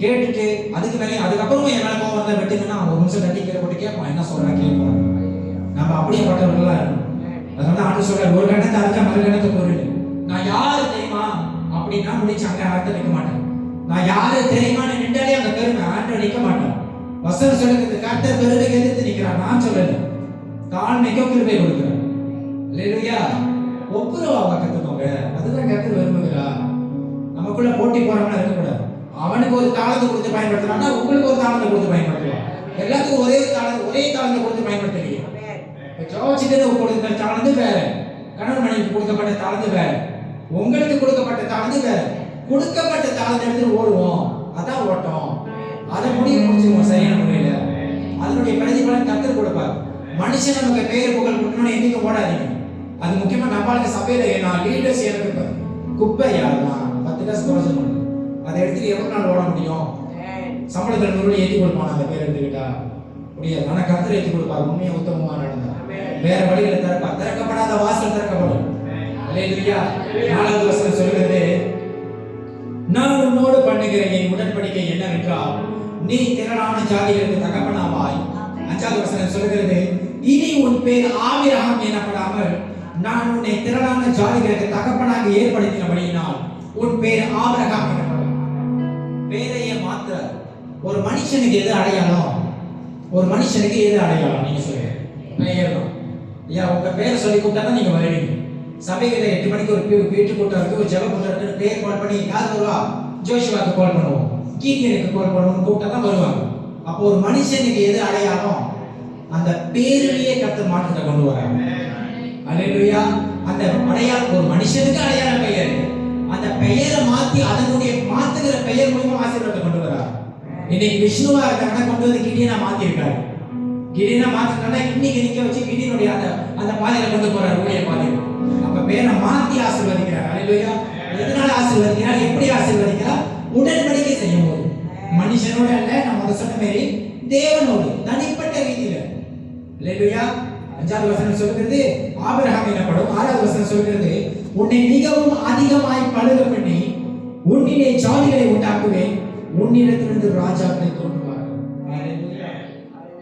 கேட்டுட்டு அதுக்கு மேலே அதுக்கப்புறமும் என் மேல கோவம் வந்தா வெட்டுங்கன்னா ஒரு நிமிஷம் கட்டி கீழே போட்டு கேட்போம், என்ன சொல்றேன் கேட்போம். நம்ம அப்படியே பட்டவர்களா இருக்கணும். அதனால ஆண்டு சொல்ற ஒரு கணத்தை அதுக்கா மறு கணத்தை பொருள். நான் யாரு தெரியுமா அப்படின்னா முடிச்சு அங்க ஆட்ட நிற்க மாட்டேன். நான் யாரு தெரியுமான்னு நின்றாலே அந்த பெருமை ஆட்ட நிற்க மாட்டேன். வசனம் சொல்லுங்க, கர்த்தர் பெருமை எதிர்த்து நிற்கிறார். நான் சொல்லல, தாழ்மைக்கோ கிருபை கொடுக்கிறேன். அல்லேலூயா. ஒப்புரவாக கத்துக்கோங்க. அதுதான் கர்த்தர் விரும்புகிறார். நமக்குள்ள போட்டி போறவனா இருக்கக்கூடாது. அவனுக்கு ஒரு தாளத்தை கொடுத்து பயன்படுத்துறான்னா உங்களுக்கு ஒரு தாளத்தை கொடுத்து பயன்படுத்துவான். எல்லாத்துக்கும் ஒரே தாளத்தை கொடுத்து பயன்படுத்துறீங்க. ஜோசிட்டு கொடுத்த தாளந்து வேற, கணவன் மனைவிக்கு கொடுக்கப்பட்ட தாளந்து வேற, உங்களுக்கு கொடுக்கப்பட்ட தாளந்து வேற. கொடுக்கப்பட்ட தாளத்தை எடுத்து ஓடுவோம், அதான் ஓட்டம். அதை முடிச்சிருவோம் சரியான முறையில. அதனுடைய பிரதிபலன் கர்த்தர் கொடுப்பார். மனுஷன் நமக்கு பேர் புகழ் கொடுக்கணும்னு என்னைக்கு ஓடாதீங்க. அது முக்கியமா நம்மளுக்கு சபையில நான் லீடர்ஸ் எனக்கு குப்பை யாருதான் 10 காசு குறை சொல்லணும். அதை எடுத்துட்டு எவ்வளவு நாள் ஓட முடியும்? சம்பளத்தில் 100 ஏற்றி கொடுப்பான் அந்த பேர் எடுத்துக்கிட்டா முடியாது. ஆனா கர்த்தர் ஏற்றி கொடுப்பார். உண்மையை உத்தமமா நடந்தா வேற வழிகளை திறப்பார். திறக்கப்படாத வாசல் திறக்கப்படும். அல்லேலூயா. 4வது வசனம் சொல்கிறது, நான் உன்னோடு பண்ணுகிற என் உடன்படிக்கை என்னவென்றால் நீ திரளான ஜாதிகளுக்கு தகப்பனாவாய். 5வது வசனம் சொல்கிறது, இனி உன் பேர் ஆபிரகாம் எனப்படாமல் நான் உன்னை திரளான ஜாதிகளுக்கு தகப்பனாக ஏற்படுத்தினபடியினால் உன் பேர் ஆபிரகாம் எனப்படும். பேரையே மாற்ற ஒரு மனுஷனுக்கு எது அடையாளம்? ஒரு மனுஷனுக்கு எது அடையாளம்? நீங்க சொல்லுங்க. பெயர் தான். ஐயா உங்க பேரை சொல்லி கூப்பிட்டா தான் நீங்க வருவீங்க. சபையில 8 மணிக்கு ஒரு வீட்டு கூட்டம் இருக்கு, ஒரு ஜெப கூட்டம் இருக்கு, பேர் கால் பண்ணி யார் வருவா? ஜோஷுவாக்கு கால் பண்ணுவோம், கீதியனுக்கு கால் பண்ணுவோம், கூப்பிட்டா தான் வருவாங்க. அப்போ ஒரு மனுஷனுக்கு எது அடையாளம்? அந்த பேரிலேயே கர்த்தர் மாற்றத்தை கொண்டு வராங்க. அல்லேலூயா. அந்த அடையாளம் ஒரு மனுஷனுக்கு அடையாள பெயர். அந்த பெயரை மாத்தி அதனுடைய மாத்துகிற பெயர் மூலமா ஆசீர்வாதத்தை கொண்டு வரார். இன்னைக்கு விஷ்ணுவா இருக்காங்கன்னா கொண்டு வந்து கிடியனா மாத்தி இருக்காரு. கிடியனா மாத்தினா இன்னைக்கு நிக்க வச்சு கிடியனுடைய அந்த பாதையில கொண்டு போறாரு, ஊழிய பாதையில. அப்ப பேரை மாத்தி ஆசீர்வதிக்கிறார். அல்லேலூயா. எதனால ஆசீர்வதிக்கிறார்? எப்படி ஆசீர்வதிக்கிறார்? உடன்படிக்கை செய்யும் போது. மனுஷனோட அல்ல, நம்ம சொன்ன மாதிரி தேவனோடு தனிப்பட்ட ரீதியில. அல்லேலூயா. 5வது வசனம் சொல்கிறது ஆபிரகாம் எனப்படும். 6வது வசனம் சொல்கிறது, உன்னை மிகவும் அதிகமாய் பழுக பண்ணி உன்னிலே ஜாதிகளை உண்டாக்குவேன், உன்னிடத்திலிருந்து ராஜாக்களை தோன்றுவார்கள்.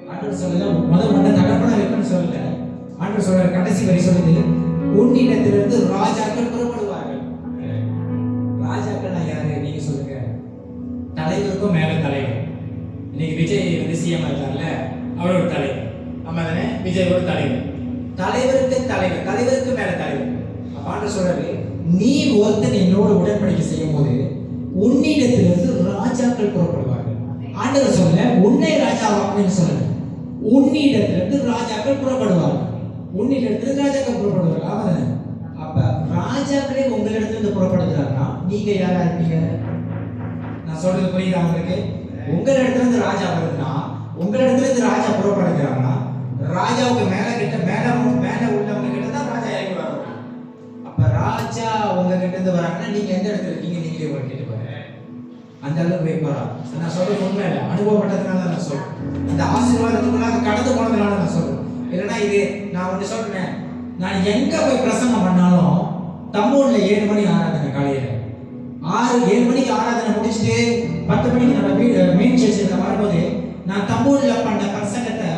ஆண்டவர் சொல்லல முதல்ல தகப்பனா வைப்பேன்னு சொல்லல. ஆண்டவர் சொல்ற கடைசி வரி சொல்லுது, உன்னிடத்திலிருந்து ராஜாக்கள் புறப்படுவார்கள். ராஜாக்கள் யாரு? நீங்க சொல்லுங்க. தலைவருக்கும் மேல தலைவர். இன்னைக்கு விஜய் வந்து சிஎம் இருக்கார்ல, அவர் ஒரு தலைவர். ஆமா தானே? விஜய் ஒரு தலைவர். தலைவருக்கு தலைவர், தலைவருக்கு மேல தலைவர். ஆண்டவர் சொல்றாரு, நீ ஒருத்தன் என்னோட உடன்படிக்கை செய்யும் போது உன்னிடத்திலிருந்து ராஜாக்கள் புறப்படுவார்கள். ஆண்டவர் சொல்ல உன்னை ராஜாவாக்குன்னு சொல்லல, உன்னிடத்திலிருந்து ராஜாக்கள் புறப்படுவார்கள். உன்னிடத்திலிருந்து ராஜாக்கள் புறப்படுவார்கள். ஆமா தானே? அப்ப ராஜாக்களே உங்களிடத்திலிருந்து புறப்படுகிறார்னா நீங்க யாரா இருப்பீங்க? நான் நான் சொல்றது புரியுதா உங்களுக்கு? உங்களிடத்துல இருந்து ராஜா வருதுன்னா, உங்களிடத்துல இருந்து ராஜா புறப்படுகிறாங்கன்னா, ராஜாவுக்கு மேல உள்ளவங்க கிட்ட தான் ராஜா இறங்கி வர முடியும். அப்ப ராஜா உங்க கிட்ட இருந்து வராங்கன்னா நீங்க எந்த இடத்துல இருக்கீங்க நீங்களே ஒரு கேட்டு பாருங்க. அந்த அளவுக்கு வைப்பாரா? நான் சொல்றது உண்மை இல்லை, அனுபவப்பட்டதுனால நான் சொல்றேன். அந்த ஆசீர்வாதத்துக்குள்ளாக கடந்து போனதுனால நான் சொல்றேன். இல்லைன்னா இது நான் ஒன்று சொல்றேன், நான் எங்க போய் பிரசங்கம் பண்ணாலும் தம்மூர்ல 7 மணி ஆராதனை, காலையில 7 மணிக்கு ஆராதனை முடிச்சுட்டு 10 மணிக்கு நம்ம மெயின் சர்ச்சில் வரும்போது நான் தம்மூர்ல பண்ண பிரசங்கத்தை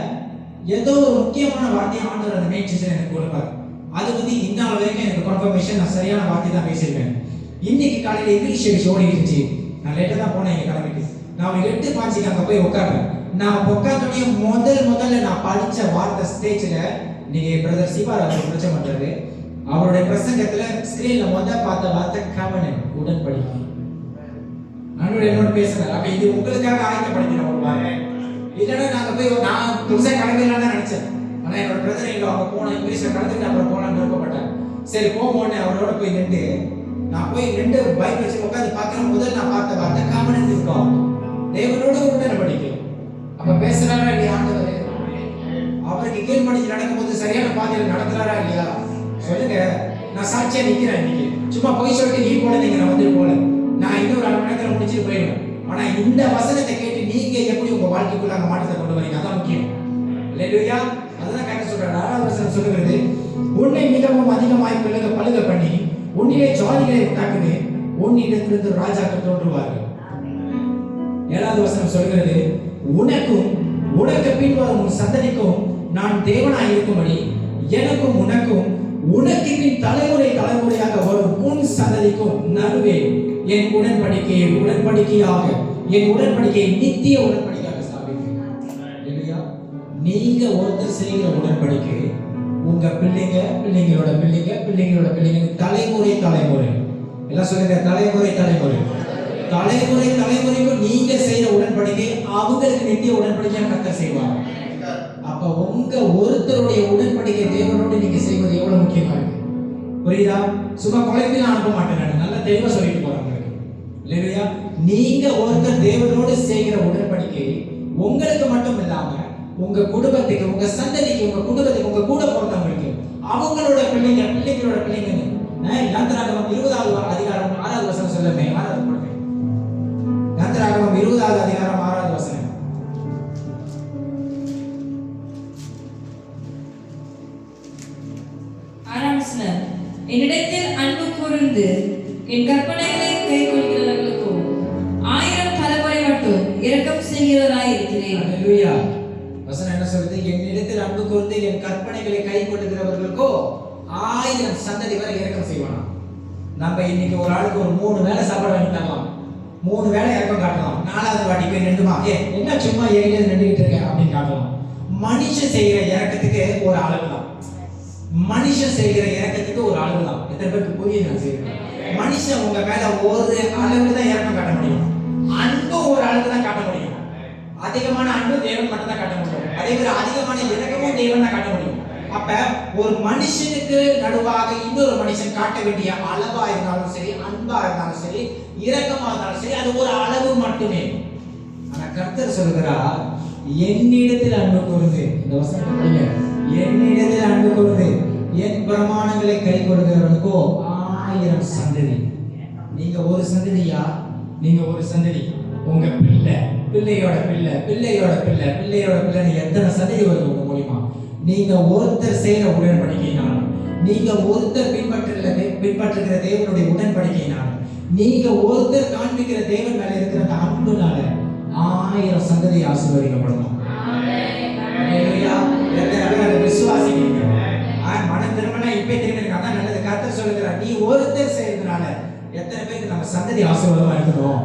ஏதோ ஒரு முக்கியமான வார்த்தையை ஆண்டவர் அந்த மெயின் சர்ச்சில் எனக்கு கொடுப்பாரு. அது வந்து இந்த நாள் வரைக்கும் எனக்கு கன்ஃபர்மேஷன், நான் சரியான வார்த்தை தான் பேசியிருக்கேன். இன்னைக்கு காலையில இங்கிலீஷ் சர்ச் ஓடிடுச்சு, நான் லேட்டாக தான் போனேன் எங்க கிளம்பிட்டு. நான் 8:05 அங்கே போய் உட்கார்றேன். நான் உட்கார்ந்தோடனே முதல்ல நான் படிச்ச வார்த்தை ஸ்டேஜ்ல, நீங்க பிரதர் சிவாராஜ் பிரச்சனை பண்றாரு, அவருடைய பிரசங்கத்துல ஸ்கிரீன்ல பார்த்த வார்த்தை கவனம், உடன்படிக்கை. ஆண்டவர் என்னோட பேசுறாரு. அப்ப இது உங்களுக்காக ஆயத்தப்படுத்தின ஒரு வார்த்தை. இல்லைன்னா நாங்க போய் நான் புதுசாக கிளம்பிடலாம் தான் நினைச்சேன். ஆனா என்னோட பிரதர் எங்க அவங்க போன இங்கிலீஷ்ல கலந்துட்டு அப்புறம் போனான்னு விருப்பப்பட்டேன். சரி போமோன்னு அவரோட போய் நின்று நான் போய் 2 பைக் வச்சு உட்காந்து பார்க்கிறேன். முதல் நான் பார்த்த வார்த்தை காமனன்ட் இருக்கும், தேவனோட உடன்படிக்கை. அப்ப பேசுறாரா இல்லையா ஆண்டவர்? அவருக்கு கீழ்ப்படிஞ்சு நடக்கும்போது சரியான பாதையில் நடத்துறாரா இல்லையா? சொல்லுங்க. நான் சாட்சியா நிக்கிறேன். இன்னைக்கு சும்மா போய் சொல்லிட்டு நீ போல நீங்க நான் வந்து போல, நான் இன்னொரு 1/2 மணி நேரத்துல முடிச்சுட்டு போயிடுவேன். ஆனா இந்த வசனத்தை கேட்டு நீங்க எப்படி உங்க வாழ்க்கைக்குள்ள அந்த மாற்றத்தை கொண்டு வரீங்க, அதான் முக்கியம். அல்லேலூயா. அதுதான் கரெக்டா சொல்றாரு. 6வது வசனம் சொல்லுகிறது, உன்னை மிகவும் அதிகமாய் பழுக பண்ணி உன்னிலே ஜாதிகளை உண்டாக்குது, உன்னிடத்திலிருந்து ராஜாக்கள் தோன்றுவார்கள். 7வது வசனம் சொல்கிறது, உனக்கும் உனக்கு பின் வரும் உன் சந்ததிக்கும் நான் தேவனாய் இருக்கும்படி எனக்கும் உனக்கும் உனக்கு பின் தலைமுறையாக வரும் உன் சந்ததிக்கும் நடுவே என் உடன்படிக்கையை நித்திய உடன்படிக்கையாக ஸ்தாபிப்பேன். நீங்க ஒருத்தர் செய்கிற உடன்படிக்கை உங்க பிள்ளைங்களோட பிள்ளைங்க தலைமுறை எல்லாம் சொல்லுங்க. தலைமுறைக்கும் நீங்க செய்யற உடன்படிக்கை அவங்களுக்கு நித்திய உடன்படிக்கையா கர்த்தர் செய்வாங்க. அப்ப உங்க ஒருத்தருடைய உடன்படிக்கை தேவனோடு நீங்க செய்வது எவ்வளவு முக்கியமா இருக்கு, புரியுதா? சும்மா குழப்பி அனுப்ப மாட்டேன், நல்லா தெளிவா சொல்லிட்டு போறேன் இல்லையா? நீங்க ஒருத்தர் தேவனோடு செய்கிற உடன்படிக்கை உங்களுக்கு மட்டும் இல்லாம உங்க குடும்பத்துக்கு, உங்க சந்ததிக்கு, உங்க குடும்பத்துக்கு, உங்க கூட பிறந்தவங்களுக்கு, அவங்களோட பிள்ளைங்களோட பிள்ளைங்க. யாத்திராகமம் 20வது அதிகாரம் 6வது வசனம் சொல்லுமே. 6வது கொடுங்க. யாத்திராகமம் 20வது அதிகாரம் 6வது வசனம். என்னிடத்தில் அன்பு கூர்ந்து என் கற்பனைகளை கைக்கொள்கிறவர்களுக்கோ 1000 தலைமுறை மட்டும் இரக்கம் செய்கிறவராய் இருக்கிறேன். அல்லேலூயா. வசனம் என்ன சொல்லுது? என்னிடத்தில் அன்பு கூர்ந்து என் கற்பனைகளை கைக்கொள்கிறவர்களுக்கோ 1000 சந்ததி வரை இரக்கம் செய்வானா. நம்ம இன்னைக்கு ஒரு ஆளுக்கு ஒரு 3 வேளை சாப்பாடு வாங்கி தரலாம், 3 வேளை இரக்கம் காட்டலாம். 4வது வாட்டி போய் நின்றுமா, என்ன சும்மா ஏறிய நின்றுகிட்டு இருக்கேன் அப்படின்னு காட்டலாம். மனுஷன் செய்கிற இறக்கத்துக்கு ஒரு அளவு தான். எத்தனை பேருக்கு புரியுது நான் செய்யறேன்? மனுஷன் உங்க மேல ஒரு அளவுக்கு தான் இறக்கம் காட்ட முடியும், அன்பு ஒரு அளவுக்கு தான் காட்ட முடியும். அதிகமான அன்பு தேவன் மட்டும் தான் காட்ட முடியும், அதே மாதிரி அதிகமான இறக்கமும் தேவன் தான் காட்ட முடியும். அப்ப ஒரு மனுஷனுக்கு நடுவாக இன்னொரு மனுஷன் காட்ட வேண்டிய அளவா இருந்தாலும் சரி, அன்பா இருந்தாலும் சரி, இரக்கமா இருந்தாலும் சரி, அது ஒரு அளவு மட்டுமே. ஆனா கர்த்தர் சொல்கிறார், என்னிடத்தில் அன்பு கூர்ந்து, இந்த வசனத்தை படிங்க, என்னிடத்தில் அன்பு கூர்ந்து என் பிரமாணங்களை கை கொள்கிறவனுக்கோ 1000 சந்ததி. நீங்க ஒரு சந்ததியா? நீங்க ஒரு சந்ததி. உங்க பிள்ளையோட பிள்ளை எத்தனை சந்ததி வருது உங்க மூலியமா? நீங்க ஒருத்தர் செய்யற உடன்படிக்கையினால, நீங்க ஒருத்தர் பின்பற்றுகிற தேவனுடைய உடன்படிக்கையினால, நீங்க ஒருத்தர் காண்பிக்கிற தேவன் மேல இருக்கிற அந்த அன்புனால 1000 சந்ததி ஆசீர்வதிக்கப்படணும். விசுவாசிங்க. மனம் திருமணா இப்ப திரும்ப அதான் நல்லது. கர்த்தர் சொல்லுகிறார், நீ ஒருத்தர் செய்யறதுனால எத்தனை பேருக்கு நம்ம சந்ததி ஆசீர்வாதமா இருக்கணும்,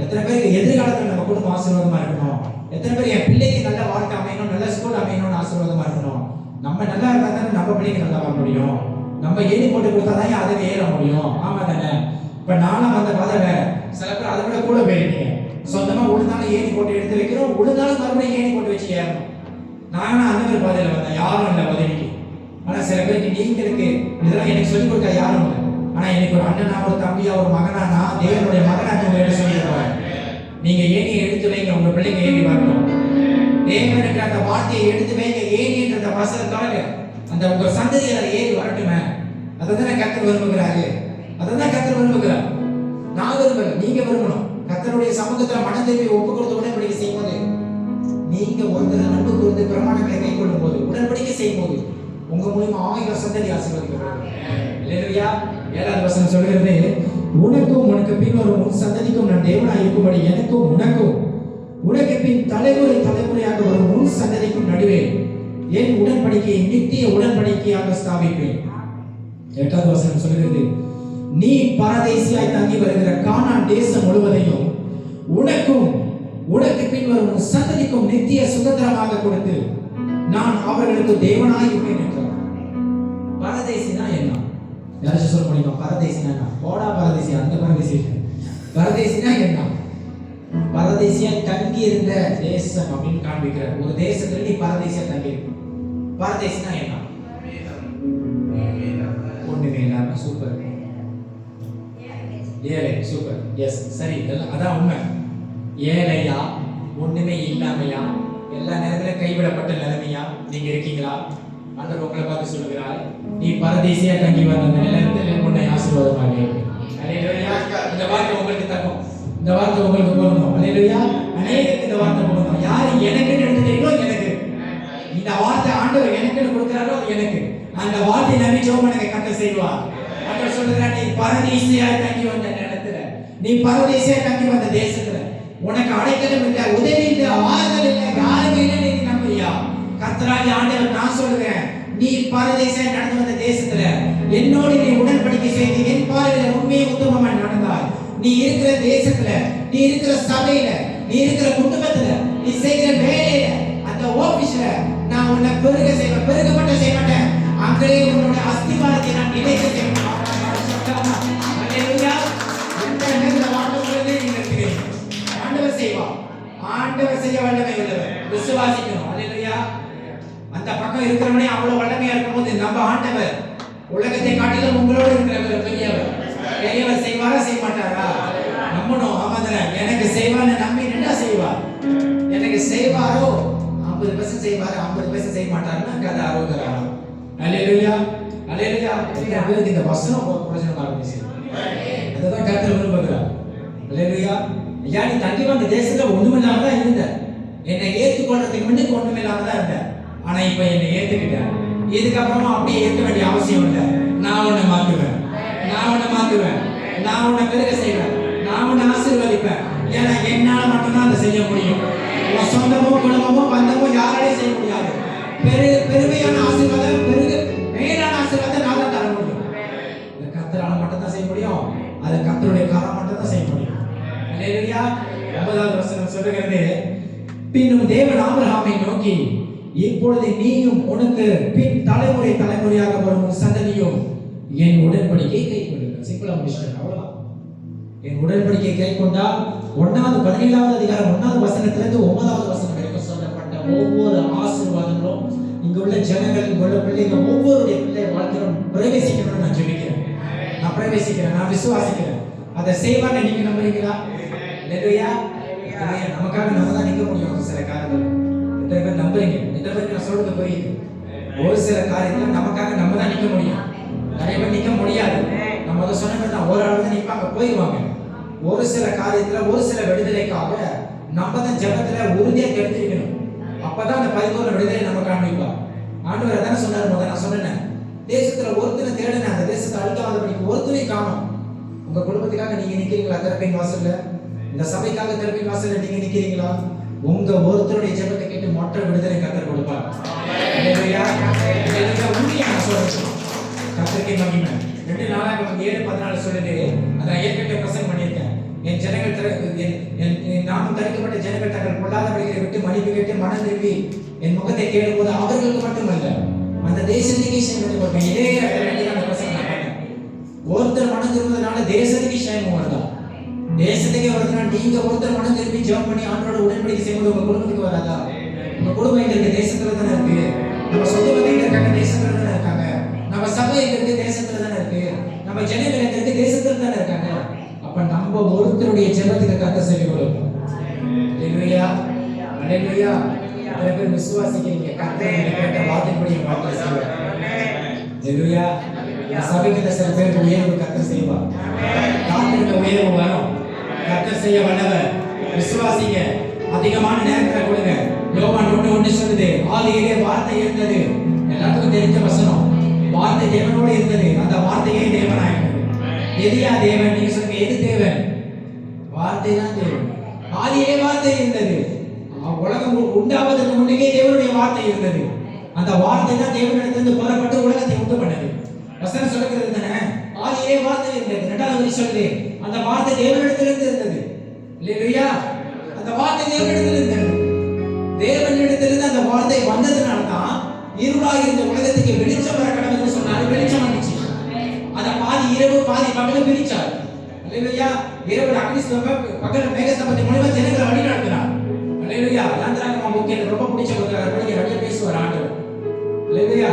எத்தனை பேருக்கு எதிர்காலத்துல நம்ம குடும்பம் ஆசீர்வாதமா இருக்கணும், எத்தனை பேர் என் பிள்ளைக்கு நல்ல வாழ்க்கை அமையணும், நல்ல ஸ்கூல் அமையணும்னு ஆசீர்வாதமா இருக்கணும். நம்ம நல்லா இருந்தா தானே நம்ம பிள்ளைக்கு நல்லா வர முடியும். நம்ம ஏணி போட்டு கொடுத்தாதான் அதை ஏற முடியும். ஆமா தானே? இப்ப நானும் வந்த பாதை வேற, சில பேர் அதை விட கூட போயிருக்கீங்க. சொந்தமா உழுந்தாலும் ஏணி போட்டு எடுத்து வைக்கிறோம், உழுந்தாலும் மறுபடியும் ஏணி போட்டு வச்சு ஏறணும். நானும் அந்த மாதிரி பாதையில வந்தேன், யாரும் இல்லை உதவிக்கு. ஆனா சில பேருக்கு நீங்களுக்கு இதெல்லாம் எனக்கு சொல்லிக் கொடுக்க யாரும் இல்லை. ஆனா எனக்கு ஒரு அண்ணனா, ஒரு தம்பியா, ஒரு மகனா, நான் தேவனுடைய மகனா உங்கள்கிட்ட சொல்லியிருப்பேன். நீங்க ஏணியை எடுத்து வைங்க, உங்க பிள்ளைங்க ஏணி வரணும். தேவனுக்கு அந்த வார்த்தையை எடுத்து வைங்க, ஏணின்ற அந்த வசனத்தோட அந்த உங்க சந்ததியினர் ஏறி வரட்டுமே. அதான் கர்த்தர் விரும்புகிறாரு, அதான் கர்த்தர் விரும்புகிறார். நான் விரும்பல, நீங்க விரும்பணும். கர்த்தருடைய சமூகத்துல மனம் திரும்பி ஒப்பு கொடுத்த உடன்படிக்கை செய்யும் போது, நீங்க ஒருத்தர் அன்பு கூர்ந்து பிரமாணங்களை கை கொள்ளும் போது, உடன்படிக்கை செய்யும் போது உங்க மூலமா 1000 சந்ததி ஆசீர்வதிக்கப்படும். அல்லேலூயா. 7வது வசனம் சொல்கிறது, உனக்கும் உனக்கு பின் வரும் உன் சந்ததிக்கும் நான் தேவனாய் இருக்கும்படி எனக்கும் உனக்கும் உனக்கு பின் தலைமுறை தலைமுறையாக வரும் உன் சந்ததிக்கும் நடுவே என் உடன்படிக்கையை நித்திய உடன்படிக்கையாக ஸ்தாபிப்பேன். 8வது வசனம் சொல்கிறது, நீ பரதேசியாய் தங்கி வருகிற கானான் தேசம் முழுவதையும் உனக்கும் உனக்கு பின் வரும் உன் சந்ததிக்கும் நித்திய சுதந்திரமாக கொடுத்து நான் அவர்களுக்கு தேவனாய் இருப்பேன் என்றார். பரதேசினா என்ன? யாராச்சும் சொல்ல முடியுமா? பரதேசினா என்ன? போடா பரதேசி, அந்த பரதேசி. பரதேசினா என்ன? பரதேசியா தங்கி இருந்த தேசம் அப்படின்னு காண்பிக்கிறார். ஒரு தேசத்துல நீ பரதேசியா தங்கி இருக்க. பரதேசினா என்ன? ஒண்ணுமே இல்லாம. சூப்பர். ஏழை. சூப்பர். எஸ், சரி, அதான் உண்மை. ஏழையா, ஒண்ணுமே இல்லாமையா, எல்லா நேரத்திலும் கைவிடப்பட்ட நிலைமையா நீங்க இருக்கீங்களா? ஆண்டவர் உங்களை பார்த்து சொல்லுகிறார், நீ பரதேசியா தங்கி வந்த அந்த நிலத்தில் உன்னை ஆசீர்வாதமாக இருக்கு. அல்லேலூயா. இந்த வார்த்தை உங்களுக்கு தரும், இந்த வார்த்தை உங்களுக்கு பொருந்தும். அல்லேலூயா. அநேகருக்கு இந்த வார்த்தை பொருந்தும். யாரு எனக்குன்னு எடுத்துக்கிறீங்களோ எனக்கு இந்த வார்த்தை ஆண்டவர் எனக்குன்னு கொடுக்கிறாரோ அது எனக்கு. அந்த வார்த்தை நம்பி ஜெபம் பண்ணுங்க, கர்த்தர் செய்வார். ஆண்டவர் சொல்லுகிறார், நீ பரதேசியா தங்கி வந்த நிலத்துல, நீ பரதேசியா தங்கி வந்த தேசத்துல உனக்கு அடைக்கலம் இல்லை, உதவி இல்லை, ஆறுதல் இல்லை, யாருமே இல்லை. நீ நம்புறியா? கர்த்தராகிய ஆண்டவர் நான் சொல்றேன், நீ பரதேசியா நடந்து வந்த தேசத்துல என்னோடு நீ உடன்படிக்கை செய்து என் பார்வையில உண்மையை உத்தமமா நடந்தாய். நீ இருக்கிற தேசத்துல, நீ இருக்கிற சபையில, நீ இருக்கிற குடும்பத்துல, நீ செய்கிற வேலையில, அந்த ஆபீஸ்ல நான் உன்னை பெருக செய்வேன், பெருக மட்டும் செய்ய மாட்டேன், அங்கேயே உன்னோட அஸ்திவாரத்தை நான் நிலைக்க செய்வேன். அல்லேலூயா. இந்த நேரத்துல வார்த்தைகளை நீங்க எடுத்துக்கிறீங்க. ஆண்டவர் செய்வார், ஆண்டவர் செய்ய வல்லமை உள்ளவர். விசுவாசிக்கணும். அல்லேலூயா. அந்த பக்கம் இருக்கிறவனே அவ்வளவு வல்லமையா இருக்கும்போது நம்ம ஆண்டவர் உலகத்தை காட்டிலும் உங்களோட இருக்கிறவர் பெரியவர். பெரியவர் செய்வாரா செய்ய மாட்டாரா? நம்பணும். ஆமாதிர எனக்கு செய்வான்னு நம்பி நின்றா செய்வார். எனக்கு செய்வாரோ 50% செய்வாரு, 50% செய்ய மாட்டாருன்னா கதை 60 ஆகும். அல்லேலூயா. அல்லேலூயா. இந்த வசனம் பிரயோஜனமா இருந்துச்சு. அதுதான் கர்த்தர் விரும்புகிறார். அல்லேலூயா. ஐயா, நீ தங்கி வந்த தேசத்துல ஒண்ணுமில்லாம தான் இருந்த, என்னை ஏற்றுக்கொள்றதுக்கு முன்னுக்கு ஒண்ணுமில்லாம தான் இருந்த. ஆனா இப்ப என்னை ஏத்துக்கிட்டேன். இதுக்கப்புறமா அப்படியே ஏற்க வேண்டிய அவசியம் இல்லை. நான் உன்னை மாத்துவேன், நான் உன்னை மாத்துவேன், நான் உன்னை பெருக செய்வேன், நான் உன்னை ஆசீர்வதிப்பேன். ஏன்னா என்னால மட்டும்தான் அதை செய்ய முடியும். உன் சொந்தமோ குடும்பமோ பந்தமோ யாராலையும் செய்ய முடியாது. பெருமையான ஆசீர்வாதம், மேலான ஆசீர்வாதம் நான் தான் தர முடியும். இந்த கர்த்தரால மட்டும் தான் செய்ய முடியும். அது கர்த்தருடைய காலம் மட்டும் தான் செய்ய முடியும். அல்லேலூயா. 9வது வசனம் சொல்லுகிறது, பின்னும் தேவன் ஆபிரகாமை நோக்கி, இப்பொழுது நீயும் உனக்கு பின் தலைமுறை தலைமுறையாக வரும் சந்ததியும் என் உடன்படிக்கையை கை கொள்ளுங்கள். சிம்பிளா முடிச்சிட்டேன், அவ்வளவுதான். என் உடன்படிக்கையை கை கொண்டால் 1வது 17வது அதிகாரம் 1வது வசனத்திலிருந்து 9வது வசனம் வரைக்கும் சொல்லப்பட்ட ஒவ்வொரு ஆசீர்வாதங்களும் இங்க உள்ள ஜனங்கள், இங்க உள்ள பிள்ளைகள் ஒவ்வொருடைய பிள்ளை வாழ்க்கையிலும் பிரவேசிக்கணும்னு நான் ஜெபிக்கிறேன். நான் பிரவேசிக்கிறேன், நான் விசுவாசிக்கிறேன். அதை செய்வான்னு நீங்க நம்புறீங்களா? அல்லேலூயா. நமக்காக நம்ம தான் நிற்க முடியும். சில காரியங்கள் எத்தனை பேர் நம்புறீங்க? எத்தனை பேருக்கு நான் சொல்றது புரியுது? ஒரு சில காரியத்துல நமக்காக நம்ம தான் நிற்க முடியும். நிறைய பேர் நிற்க முடியாது. நம்ம அதை சொன்ன மாதிரி ஒரு ஆள் தான் நிற்பாங்க, போயிடுவாங்க. ஒரு சில காரியத்துல, ஒரு சில விடுதலைக்காக நம்ம தான் ஜெபத்துல உறுதியா தெரிஞ்சுக்கணும். அப்பதான் அந்த பரிபூர்ண விடுதலை நம்ம காண்பிப்பார். ஆண்டவர் அதான சொன்னார். முதல்ல நான் சொன்னேன், தேசத்துல ஒருத்தனை தேடின அந்த தேசத்தை அழிக்காதபடிக்கு ஒருத்தனை காணும். உங்க குடும்பத்துக்காக நீங்க நிக்கிறீங்களா? திறப்பின் வாசல்ல, இந்த சபைக்காக திறப்பின் வாசல்ல நீங்க நிக்கிறீங்களா? உங்க ஒருத்தருடைய ஜெபத்தை கேட்டு மொட்டை விடுதலை கர்த்தர் கொடுப்பார். அல்லேலூயா. உண்மையா நான் சொல்றேன், கர்த்தருக்கு மகிமை. 2 நாளாகமம் 7:14 சொல்லுது. அதை ஏற்கனவே பிரசங்கம் பண்ணியிருக்கேன். என் ஜனங்கள் நாமும் தடுக்கப்பட்ட ஜனங்கள் தங்கள் பொல்லாதவர்களை விட்டு மன்னிப்பு கேட்டு மனம் திரும்பி என் முகத்தை தேடும் போது அவர்களுக்கு மட்டுமல்ல அந்த தேசத்துக்கு செய்யணும். இதே அந்த பிரசங்கம் நான் பண்ணேன். ஒருத்தர் மனம் திரும்புவதனால தேசத்துக்கு சேமம் வருதா? தேசத்துக்கே வருதுன்னா நீங்க ஒருத்தர் மனம் திரும்பி ஜெபம் பண்ணி ஆண்டோட உடன்படிக்கை செய்யும்போது உங்க குடும்பத்துக்கு வராதா? உங்க குடும்பம் எங்க இருக்கு? தேசத்துல தானே இருக்கு. நம்ம சொந்த பந்தங்க இருக்காங்க, தேசத்துல தானே இருக்காங்க. நம்ம சபை எங்க இருக்கு? தேசத்துல தானே இருக்கு. நம்ம ஜனங்கள் எங்க இருக்கு? தேசத்துல தானே இருக்காங்க. அப்ப நம்ம ஒருத்தருடைய ஜெபத்துக்கு கர்த்தர் செவி கொடுக்கும். ஹalleluya. சபைக்கு சில பேருக்கு உயர்வு கர்த்தர் செய்வார். காத்திருக்க உயர்வு வரும். கர்த்தர் செய்ய வல்லவர். விசுவாசிங்க. அதிகமான நேரத்தை கொடுங்க. யோவான் 1:1 சொல்லுது, ஆதியிலே வார்த்தை இருந்தது. எல்லாத்துக்கும் தெரிஞ்ச வசனம். வார்த்தை தேவனோடு இருந்தது. அந்த வார்த்தையே தேவனாயிருந்தது. எதியா தேவன்? நீங்க சொல்லுங்க, எது தேவன்? வார்த்தை தான் தேவன். ஆதியிலே வார்த்தை இருந்தது. உலகம் உண்டாவதற்கு முன்னே தேவனுடைய வார்த்தை இருந்தது. அந்த வார்த்தை தான் தேவனிடத்திலிருந்து புறப்பட்டு உலகத்தை உண்டு பண்ணது. வசனம் சொல்லுகிறது தானே, ஆதியிலே வார்த்தை இருந்தது. 2வது வரி சொல்லுது, அந்த வார்த்தை தேவனிடத்திலிருந்து இருந்தது. இல்லையா? அந்த வார்த்தை தேவனிடத்திலிருந்து இருந்தது. தேவனிடத்திலிருந்து அந்த வார்த்தை வந்ததுனால தான் இருளாக இருந்த உலகத்துக்கு வெளிச்சம் வர கடவுள்னு சொன்னாரு. வெளிச்சம் வந்துச்சு. அத பாதி இரவு பாதி பகல் பிரிச்சார். இல்லையா? இரவு அக்னிஸ்தம்பம், பகல் மேகஸ்தம்பத்தின் மூலமா ஜனங்களை வழி நடத்தினார். இல்லையா? யாந்திராகமா புக் எனக்கு ரொம்ப பிடிச்ச புத்தகம். படிக்க நிறைய பேசுவார் ஆண்டவர். இல்லையா?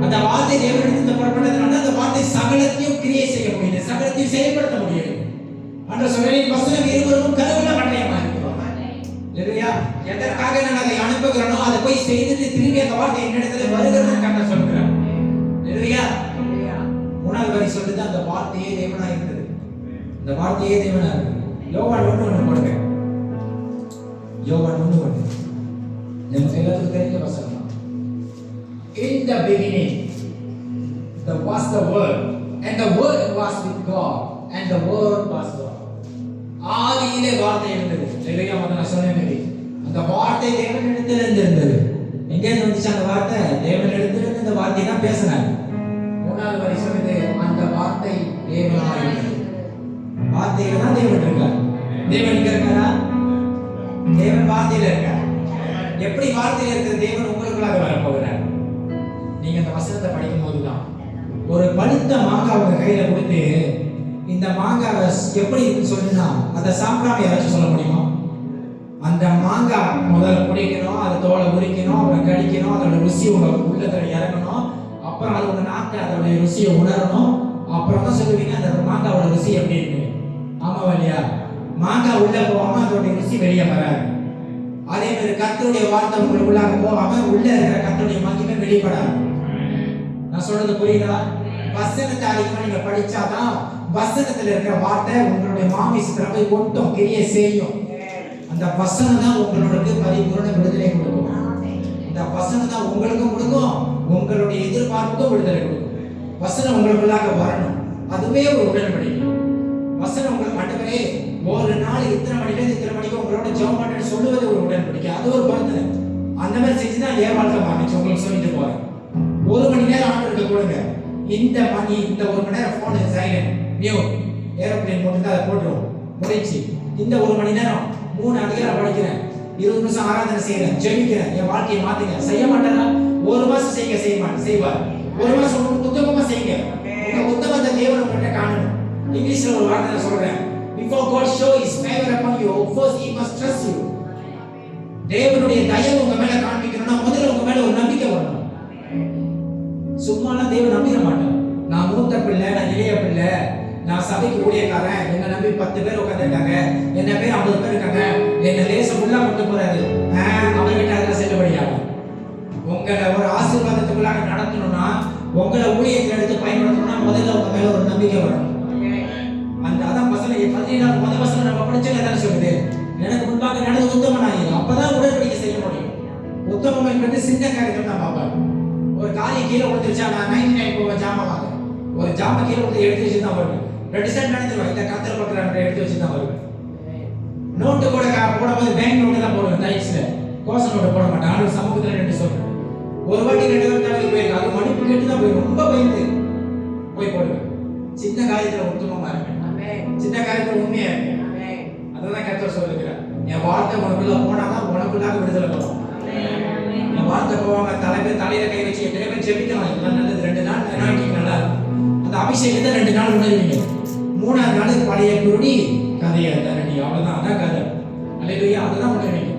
அந்த வார்த்தை தேவனிடத்திலிருந்து புறப்பட்டதுனால அந்த வார்த்தை சகலத்தையும் கிரியை செய்ய முடியுது, சகலத்தையும் செயல்படுத்த முடியுது. ஆண்டவர் சொல்லின் வசனம் இருவரும் கருவுல பட்டயமா இருக்கிறோம். இல்லையா? எதற்காக நான் அதை அனுப்புகிறேனோ அதை போய் செய்துட்டு திரும்பி அந்த வார்த்தை என்னிடத்துல வருகிறது கண்ட சொல்கிறார். இல்லையா? 3வது வரி சொல்லுது, அந்த வார்த்தையே தேவனா இருந்தது. அந்த வார்த்தையே தேவனா இருந்தது. யோவான் 1:1 போடுங்க. யோவான் 1:1 நமக்கு எல்லாத்துக்கும் தெரிஞ்ச வசனம். In the beginning there was the word and the word was with God and the word was God. ஆதியிலே வார்த்தை இருந்தது. இல்லையா? முதல்ல சொன்னேன், அந்த வார்த்தை தேவனிடத்திலிருந்து இருந்தது. எங்க இருந்து வந்துச்சு அந்த வார்த்தை? தேவனிடத்திலிருந்து இந்த வார்த்தை தான் பேசினார். 3வது வரி சொல்லுது, அந்த வார்த்தை தேவனாய் இருந்தது. வார்த்தையில தான் தேவன் இருக்கார். தேவன் இங்க இருக்காரா? தேவன் வார்த்தையில இருக்கார். எப்படி வார்த்தையில இருக்கிற தேவன் உங்களுக்குள்ளாக வரப்போகிறார்? நீங்க அந்த வசனத்தை படிக்கும் போதுதான் ஒரு பழுத்த மாங்காய் உங்க கையில கொடுத்து, இந்த மாங்காவை எப்படி இருக்குன்னு சொல்லுனா அதை சாப்பிடாம யாராச்சும் சொல்ல முடியுமா? அந்த மாங்காய் முதல்ல குடிக்கணும், அதை தோலை உரிக்கணும், அப்புறம் கடிக்கணும், அதோட ருசி உங்க உள்ளத்துல இறங்கணும், அப்புறம் அது உங்க நாக்கு அதோட ருசியை உணரணும், அப்புறம் தான் சொல்லுவீங்க அந்த மாங்காவோட ருசி எப்படி இருக்கு. ஆமாவா இல்லையா? மாங்காய் உள்ள போகாம அதோட ருசி வெளியே வராது. அதே மாதிரி கர்த்தருடைய வார்த்தை உங்களுக்குள்ளாக போகாம உள்ள இருக்கிற கர்த்தருடைய மகிமை வெளிப்படாது. நான் சொல்றது புரியுதா? வசனத்தை அதிகமா நீங்க படிச்சாதான் வசனத்துல இருக்கிற வார்த்தை உங்களுடைய மாமிசத்துல போய் ஒட்டும், கிரியை செய்யும். அந்த வசனம் தான் உங்களுக்கு பரிபூரண விடுதலை கொடுக்கும். இந்த வசனம் தான் உங்களுக்கும் கொடுக்கும், உங்களுடைய எதிர்பார்ப்புக்கும் விடுதலை கொடுக்கும். வசனம் உங்களுக்குள்ளாக வரணும். அதுவே ஒரு உடன்படிக்கை. வசனம் உங்களுக்கு ஆண்டவரே ஒரு நாள் இத்தனை மணிலேருந்து இத்தனை மணிக்கு உங்களோட ஜெபம் பண்ணுன்னு சொல்லுவது ஒரு உடன்படிக்கை. அது ஒரு பொருத்தனை. அந்த மாதிரி செஞ்சுதான் என் வாழ்க்கை மாறிச்சு. உங்களுக்கு சொல்லிட்டு போறேன், 1 மணி நேரம் ஆண்டவர்கிட்ட கொடுங்க. இந்த 1 மணி நேரம் போன் சைலண்ட் மியூட் ஏரோப்ளேன் போட்டு அதை போட்டுரும் முடிச்சு. இந்த 1 மணி நேரம் 3 அதிகாரம் படிக்கிறேன், 20 நிமிஷம் ஆராதனை செய்யறேன், ஜெபிக்கிறேன், என் வாழ்க்கையை மாத்துங்க. செய்ய மாட்டேன்னா 1 மாசம் செய்யுங்க, செய்ய மாட்டேன் செய்வார். 1 மாசம் உத்தமமா செய்யுங்க. உங்க உத்தமத்தை தேவன் உங்கள்கிட்ட காணணும். இங்கிலீஷ்ல ஒரு வார்த்தை சொல்றேன், before God show his favor upon you, first he must trust you. தேவனுடைய தயவு உங்க மேல காண்பிக்கணும்னா முதல்ல உங்க மேல ஒரு நம்பிக்கை வரணும். சும்மாலாம் தேவன் நம்பிட மாட்டான். நான் மூத்த பிள்ளை, நான் இளைய பிள்ளை, நான் சபைக்கு ஊழியக்காரன், என்ன நம்பி 10 பேர் உட்காந்துருக்காங்க, என்ன பேர் 50 பேர் இருக்காங்க, என்ன லேசம் ஃபுல்லா கொண்டு போறாரு, அவர்கிட்ட அதெல்லாம் செல்லுபடியாகும். உங்களை ஒரு ஆசீர்வாதத்துக்குள்ளாக நடத்தணும்னா, உங்களை ஊழியத்தில் எடுத்து பயன்படுத்தணும்னா முதல்ல உங்க மேல ஒரு நம்பிக்கை வரணும். அந்த அதான் வசனம் 17 முதல் வசனம் நம்ம படிச்சது என்ன சொல்லுது? எனக்கு முன்பாக நடந்து உத்தமனாயிரு, அப்பதான் உடன்படிக்கை செய்ய முடியும். உத்தமம் என்பது சின்ன காரியத்தை தான் பார்ப்பாங்க. ஒரு காரியம் கீழே விழுந்துருச்சா, நான் 99 போவேன் ஜாம வாங்க, ஒரு ஜாம கீழே விழுந்து எடுத்து வச்சு தான் வருவேன். 2 சென்ட் நடந்துருவேன், இந்த கத்தரை பக்கம் எடுத்து வச்சு தான் வருவேன். நோட்டு கூட போடும்போது பேங்க் நோட்டு தான் போடுவேன், டைட்ஸ்ல கோச நோட்டு போட மாட்டேன். ஆளு சமூகத்துல 2 சொல்றேன். ஒரு வாட்டி 2 தடவை போயிருக்கேன், அது மன்னிப்பு கேட்டு தான் போய் ரொம்ப பயந்து போய் போடுவேன். சின்ன காரியத்துல உத்தமமா இருப்பேன், சின்ன காரியத்துல உண்மையா இருப்பேன். அதான் கர்த்தர் சொல்லுகிறார், என் வார்த்தை உனக்குள்ள போனாதான் உனக்குள்ளாக விடுதலை வரும். என் வார்த்தை போவாங்க, தலையில கை வச்சு எத்தனை பேர் ஜெபிக்கலாம், இதெல்லாம் நல்லது. 2 நாள் அனாயிண்டிங் நல்லா இருக்கும். அந்த அபிஷேகத்தை 2 நாள் உணர்வீங்க. 3ஆவது நாள் பழைய குருடி கதையை தரடி, அவ்வளவுதான். அதான் கதை. அல்லேலூயா. அதுதான் உணர்வீங்க.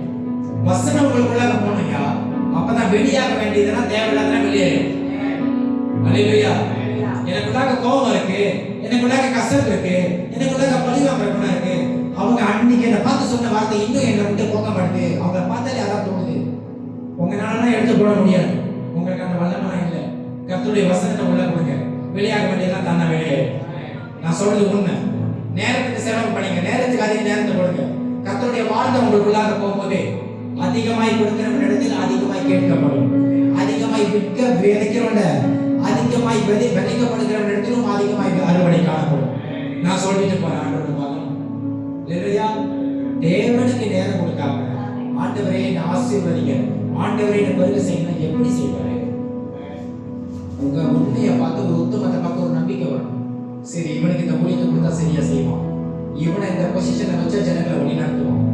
வசனம் உங்களுக்குள்ளாக போனீங்க, அப்பதான் வெளியாக வேண்டியதெல்லாம் தேவையில்லாதான் வெளியேறும். அல்லேலூயா. எனக்குள்ளாக கோபம் இருக்கு, எனக்குள்ளாக கசப்பு இருக்கு, எனக்குள்ளாக பழிவாங்க இருக்கு. அவங்க அன்னைக்கு என்னை பார்த்து சொன்ன வார்த்தை இன்னும் என்னை விட்டு போக மாட்டேது. அவங்க பார்த்தாலே அதான் தோணுது. உங்களால எடுத்து போட முடியாது, உங்களுக்கு அந்த வல்லமை இல்லை. கர்த்தருடைய வசனத்தை உள்ள கொடுங்க. வெளியாக வேண்டியதெல்லாம் தானே வெளியே. நான் சொல்றது உண்மை. நேரத்துக்கு செலவு பண்ணுங்க, நேரத்துக்கு அதிக நேரத்தை கொடுங்க. கர்த்தருடைய வார்த்தை உங்களுக்குள்ளாக போகும்போது அதிகமாய் கொடுக்கிறவனிடத்தில் அதிகமாய் கேட்கப்படும். அதிகமாய் விதைக்கிறவன அதிகமாய் விதைக்கப்படுகிறவனிடத்திலும் அதிகமாய் அறுவடை காணப்படும். நான் சொல்லிட்டு போறேன். ஆண்டவரை பார்க்கணும் இல்லையா? தேவனுக்கு நேரம் கொடுக்காம ஆண்டவரே என்னை ஆசீர்வதிங்க, ஆண்டவரே என்னை பெருக செய்யணும், எப்படி செய்வாரு? உங்க உண்மையை பார்த்து ஒரு உத்தமத்தை பார்த்து ஒரு நம்பிக்கை வரும். சரி, இவனுக்கு இந்த ஊழியத்தை கொடுத்தா சரியா செய்வான், இவனை இந்த பொசிஷனை வச்ச ஜனங்களை வழி நடத்துவான்,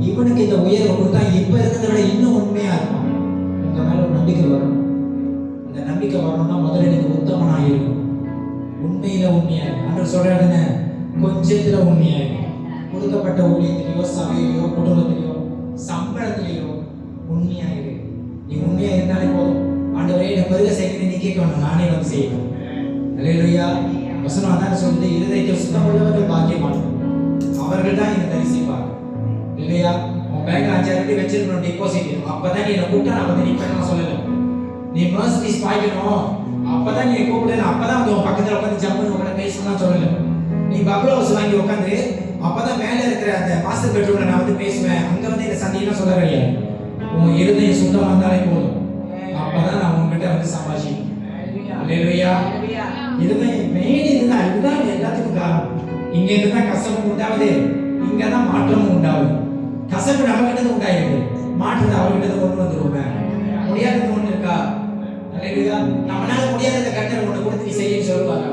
இவனுக்கு இந்த உயர்வை கொடுத்தா இப்ப இருக்கிறத விட இன்னும் உண்மையா இருப்பான். உங்க மேல ஒரு நம்பிக்கை வரும். அந்த நம்பிக்கை வரணும்னா முதல்ல நீங்க உத்தமனா இருக்கும், உண்மையில உண்மையா இருக்கும். ஆண்டவர் சொல்றாருன்னு கொஞ்சத்துல உண்மையா இருக்கும். கொடுக்கப்பட்ட ஊழியத்திலேயோ சபையிலையோ குடும்பத்திலேயோ சம்பளத்திலேயோ உண்மையா இருக்கு. நீ உண்மையா இருந்தாலே போதும். ஆண்டவரே என்னை பெருக செய்யணும், நீ கேட்கணும், நானே வந்து செய்வேன். அல்லேலூயா. வசனம் அதான் சொல்லுது, இருதயத்தை சுத்தம் உள்ளவர்கள் பாக்கியமானவர்கள், அவர்கள் தான் இதை தரிசிப்பாங்க. இல்லையா? உன் பேங்க்ல 5,000 வச்சிருக்கணும் டெபாசிட். அப்பதான் நீ என்ன கூப்பிட்டா நான் வந்து நிப்பேன் சொல்லல. நீ மர்சிடிஸ் பாய்க்கணும், அப்பதான் நீ கூப்பிடல, அப்பதான் உன் பக்கத்துல உட்காந்து ஜம்முன்னு உட்காந்து பேசணும்னு சொல்லல. நீ பப்ளோ ஹவுஸ் வாங்கி உட்காந்து அப்பதான் மேல இருக்கிற அந்த மாஸ்டர் பெட்ரூம்ல நான் வந்து பேசுவேன், அங்க வந்து இந்த சண்டையெல்லாம் சொல்ல கிடையாது. உன் இருதயம் சுத்தமா இருந்தாலே போதும், அப்பதான் நான் உங்ககிட்ட வந்து சம்பாஷிப்பேன். அல்லேலூயா. இருதயம் மெயின் இதுதான். இதுதான் எல்லாத்துக்கும் காரணம். இங்க இருந்துதான் கசப்பு உண்டாவது, இங்கதான் மாற்றமும் உண்டாவது. கசப்பு நம்ம கிட்ட உண்டாயிருக்கு, மாற்றது அவர்கிட்ட கொண்டு வந்துருவோங்க. முடியாதது ஒண்ணு இருக்கா? அல்லேலூயா. நம்மளால முடியாத கட்டளை ஒண்ணு கொடுத்து நீ செய்ய சொல்லுவாங்க.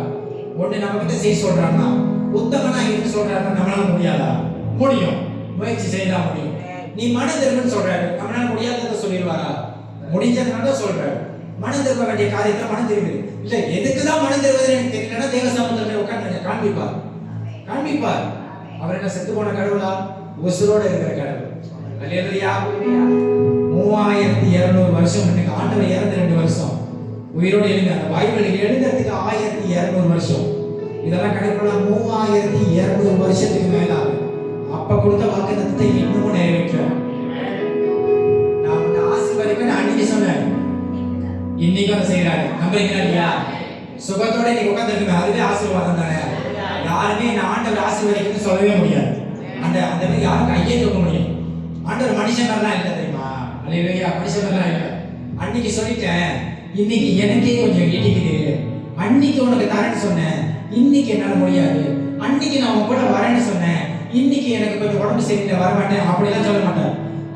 ஒண்ணு நம்ம கிட்ட செய்ய சொல்றாங்கன்னா உத்தமனா இருந்து சொல்றாங்க, நம்மளால முடியாதா? முடியும், முயற்சி செய்தா முடியும். நீ மனம் திரும்புன்னு சொல்றாரு, நம்மளால முடியாததை சொல்லிடுவாரா? முடிஞ்சதுனால சொல்றாரு. மனம் திரும்ப வேண்டிய காரியத்துல மனம் திரும்பு இல்ல. எதுக்குதான் மனம் திரும்புவது எனக்கு தெரியலன்னா தேவசமூகத்துல உட்காந்து காண்பிப்பார், காண்பிப்பார். அவர் என்ன செத்து போன கடவுளா? உசுரோட இருக்கிற கடவுள். அல்லேலூயா. 3200 வருஷம் இன்னைக்கு ஆண்டவர் இறந்து 2 வருஷம் உயிரோடு எழுந்த அந்த பைபிள் எழுதுறதுக்கு 1200 வருஷம். இதெல்லாம் கணக்குல 3200 வருஷத்துக்கு மேல ஆகும். அப்ப கொடுத்த வாக்குத்தத்தத்தை இன்னமும் நிறைவேற்றுறோம். நான் உன்னை ஆசீர்வதிப்பேன் அன்னைக்கு சொன்னேன், இன்னைக்கு அதை செய்யறாரு. நம்புறீங்களா இல்லையா? சுகத்தோட நீ உட்காந்துருக்கீங்க, அதுவே ஆசீர்வாதம் தானே. யாருமே நான் ஆண்டவர் ஆசீர்வதிக்கணும்னு சொல்லவே முடியாது. அந்த மாதிரி யாரும் கையை தூக்க முடியும். ஆண்டவர் மனுஷனெல்லாம் இல்லை தெரியுமா? அல்லேலூயா. மனுஷனெல்லாம் இல்லை. அன்னைக்கு சொல்லிட்டேன், இன்னைக்கு எனக்கே கொஞ்சம் இடிக்குது. அன்னைக்கு உனக்கு தரேன்னு சொன்னேன், இன்னைக்கு என்னால முடியாது. அன்னைக்கு நான் உன் கூட வரேன்னு சொன்னேன், இன்னைக்கு எனக்கு கொஞ்சம் உடம்பு சரியில்லை வர மாட்டேன் அப்படிலாம் சொல்ல மாட்டேன்.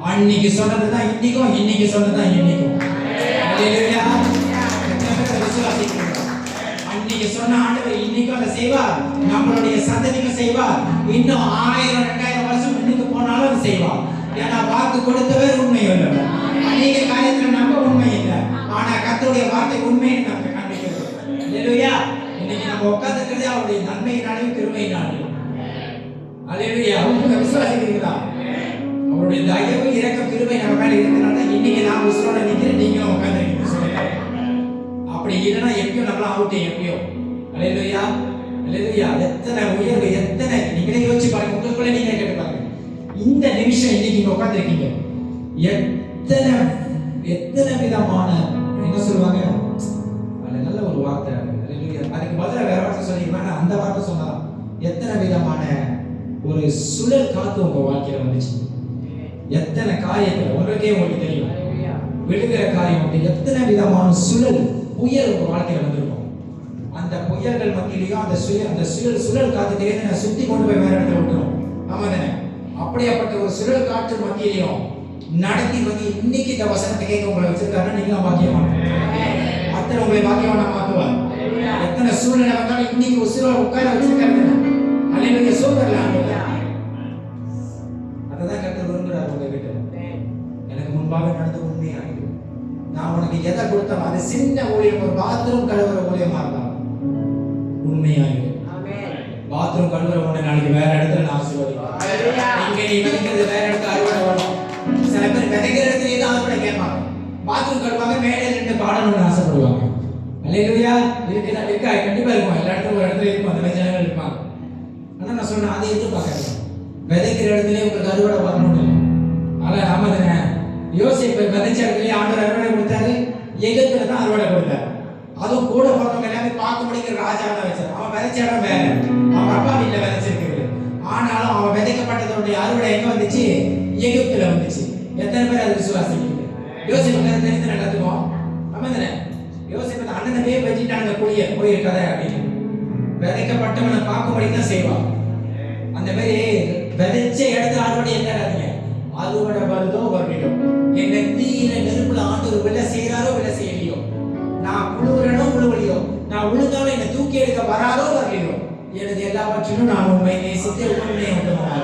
அன்னைக்கு சொன்னதுதான் இன்னைக்கும், இன்னைக்கு சொன்னதுதான் இன்னைக்கும். அல்லேலூயா. அன்னைக்கு சொன்ன ஆண்டவர் இன்னைக்கும் அதை செய்வார். நம்மளுடைய சந்ததிக்கும் செய்வார். இன்னும் 1000-2000 வருஷம் முன்னுக்கு போனாலும் அதை செய்வார். ஏன்னா வாக்கு கொடுத்தவர் உண்மை உள்ளவர். அநேக காரியத்துல நம்ம உண்மை இல்லை, ஆனா கர்த்தருடைய வார்த்தை உண்மைன்னு நமக்கு காண்பிக்கிறது. அல்லேலூயா. இன்னைக்கு நம்ம உட்கார்ந்திருக்கிறதே அவருடைய நன்மையினாலும் கிருபையினாலும். அல்லேலூயா. அவங்க விசுவாசிக்கிறீங்களா? அவருடைய தயவு இரக்கம் கிருபை நம்ம மேல இருக்கிறனால இன்னைக்கு நான் உசுரோட நிக்கிறேன், நீங்களும் உட்கார்ந்திருக்கீங்க. அப்படி இல்லைன்னா எப்பயும் நம்மளாம் அவுட், எப்பயோ. அல்லேலூயா. அல்லேலூயா. எத்தனை உயர்வு, எத்தனை நீங்களே யோசிச்சு பாருங்க, உங்களுக்குள்ள நீங்க கேட்டு பாருங்க. இந்த நிமிஷம் இன்னைக்கு நீங்க உட்கார்ந்திருக்கீங்க, எத்தனை விதமான என்ன சொல்லுவாங்க, அது நல்ல ஒரு வார்த்தை. அதுக்கு பதிலாக வேற வார்த்தை சொல்லிருக்கேன், அந்த வார்த்தை சொன்னா எத்தனை விதமான ஒரு சுழல் காத்து உங்க வாழ்க்கையில வந்துச்சு. எத்தனை காரியத்துல உங்களுக்கு தெரியும், விழுகிற காரியம் அப்படி எத்தனை விதமான சுழல் புயல் உங்க வாழ்க்கையில வந்திருக்கும். அந்த புயல்கள் மத்தியிலையும் அந்த சுழல் காத்து தெரியாது சுத்தி கொண்டு போய் வேற இடத்துல விட்டுரும். ஆமா தானே? அப்படியாப்பட்ட ஒரு சுழல் காற்று மத்தியிலையும் நடத்தி வந்து இன்னைக்கு இந்த வசனத்தை கேட்க உங்களை வச்சிருக்காருன்னா நீங்க பாக்கியமான அத்தனை உங்களை பாக்கியமான மாத்துவார். எத்தனை சூழ்நிலை வந்தாலும் இன்னைக்கு ஒரு சில உட்கார வச்சிருக்காரு. அல்லேலூயா. சோதரலாம். அததான் கர்த்தர் விரும்புறாரு உங்ககிட்ட. எனக்கு முன்பாக நடந்த உண்மையாயிடும். நான் உனக்கு எதை கொடுத்தோம் அது சின்ன ஊழியம், ஒரு பாத்ரூம் கழுவுற ஊழியமா இருந்தாலும் உண்மையாயிடும். பாத்ரூம் கழுவுற உடனே நாளைக்கு வேற இடத்துல நான் ஆசீர்வதிப்பேன். இங்க நீ விதைக்கிறது வேற இடத்துல அறுவடை வரும். சில பேர் விதைக்கிற இடத்துல தான் அறுவடை கேட்பாங்க. பாத்ரூம் கழுவாங்க, மேலே 2 பாடணும்னு ஆசைப்படுவாங்க. அல்லேலூயா. இருக்குதா? இருக்கா? கண்டிப்பா இருக்கும். எல்லா இடத்துல ஒரு இடத்துல இருக்கும், அந்த ஜனங்கள் இருப்பாங்க. ஆனா நான் சொல்றேன், அதை எதிர்பார்க்காது. விதைக்கிற இடத்துல உங்களுக்கு அறுவடை வரணும்னு. ஆனா நாம தானே யோசிப்பு விதைச்ச இடத்துல ஆண்டவர் அறுவடை கொடுத்தாரு, எகிப்துல தான் அறுவடை கொடுத்தாரு. அதுவும் கூட பிறந்தவங்க எல்லாமே பார்க்க முடிக்கிற ராஜாவை வச்சார். அவன் விதைச்ச இடம் வேற, அவன் அப்பா வீட்டில் விதைச்சிருக்கு. ஆனாலும் அவன் விதைக்கப்பட்டதோடைய அறுவடை எங்க வந்துச்சு? எகிப்துல வந்துச்சு. எத்தனை பேர் அது விசுவாசிக்கிறீங்க? யோசிப்பு தெரிஞ்சு எல்லாத்துக்கும் ஆமாம். யோசிப்பு அண்ணன் பேர் வச்சுட்டாங்க கூடிய போயிருக்கதை அப்படின்னு விதைக்கப்பட்டவனை பார்க்கும்படி தான் செய்வான். அந்த மாதிரி விதைச்ச இடத்துல அறுவடை எங்காதீங்க. அறுவடை வருதோ வரலையோ, எங்க தீயில நெருப்புல ஆண்டவர் விலை செய்யறாரோ விலை செய்யலையோ, நான் உழுவுறனோ உழுவலையோ, நான் உழுந்தாலும் என்னை தூக்கி எடுக்க வராதோ வரலையோ, எனது எல்லாவற்றிலும் நான் உண்மை நேசித்து உண்மையை உண்டமாக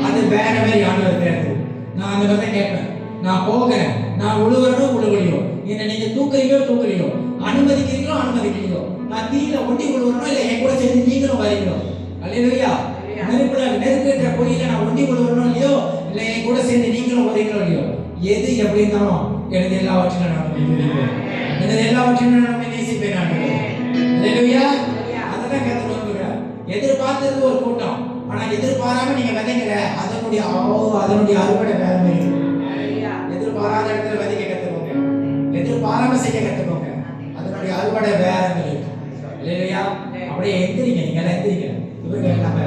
அது வேற மாதிரி ஆண்டவர் தேர்ந்து. நான் அந்த மாதிரி கேட்பேன். நான் போகிறேன், நான் உழுவுறனோ உழுவலையோ, என்னை நீங்க தூக்குறீங்களோ தூக்குறீங்களோ, அனுமதிக்கிறீங்களோ அனுமதிக்கிறீங்களோ, நான் தீயில ஒட்டி விழுவனோ இல்லை என் கூட சேர்ந்து நீங்களும் வரீங்களோ. அல்லேலூயா. நெருப்புன்ற பொய்யில நான் ஒண்டி விழுவனோ இல்லையோ, இல்லை என் கூட சேர்ந்து நீங்களும் வரீங்களோ இல்லையோ, எது எப்படி இருந்தாலும் எனது எல்லாவற்றிலும் நான் நேசிப்பேன். எனது எல்லாவற்றிலும் நான் நேசிப்பேன். அல்லேலூயா. அதெல்லாம் கத்து நோக்குகிறார். எதிர்பார்த்தது ஒரு கூட்டம், ஆனா எதிர்பாராம நீங்க விதைக்கிற அதனுடைய அறுவடை வேற மாதிரி. எதிர்பாராத இடத்துல விதைக்க கத்துக்கோங்க, எதிர்பாராம செய்ய கத்துக்கோங்க, அதனுடைய அறுவடை வேற மாதிரி. இல்லையா? அப்படியே எந்திரிங்க, நீங்க எல்லாம் எந்திரிங்க.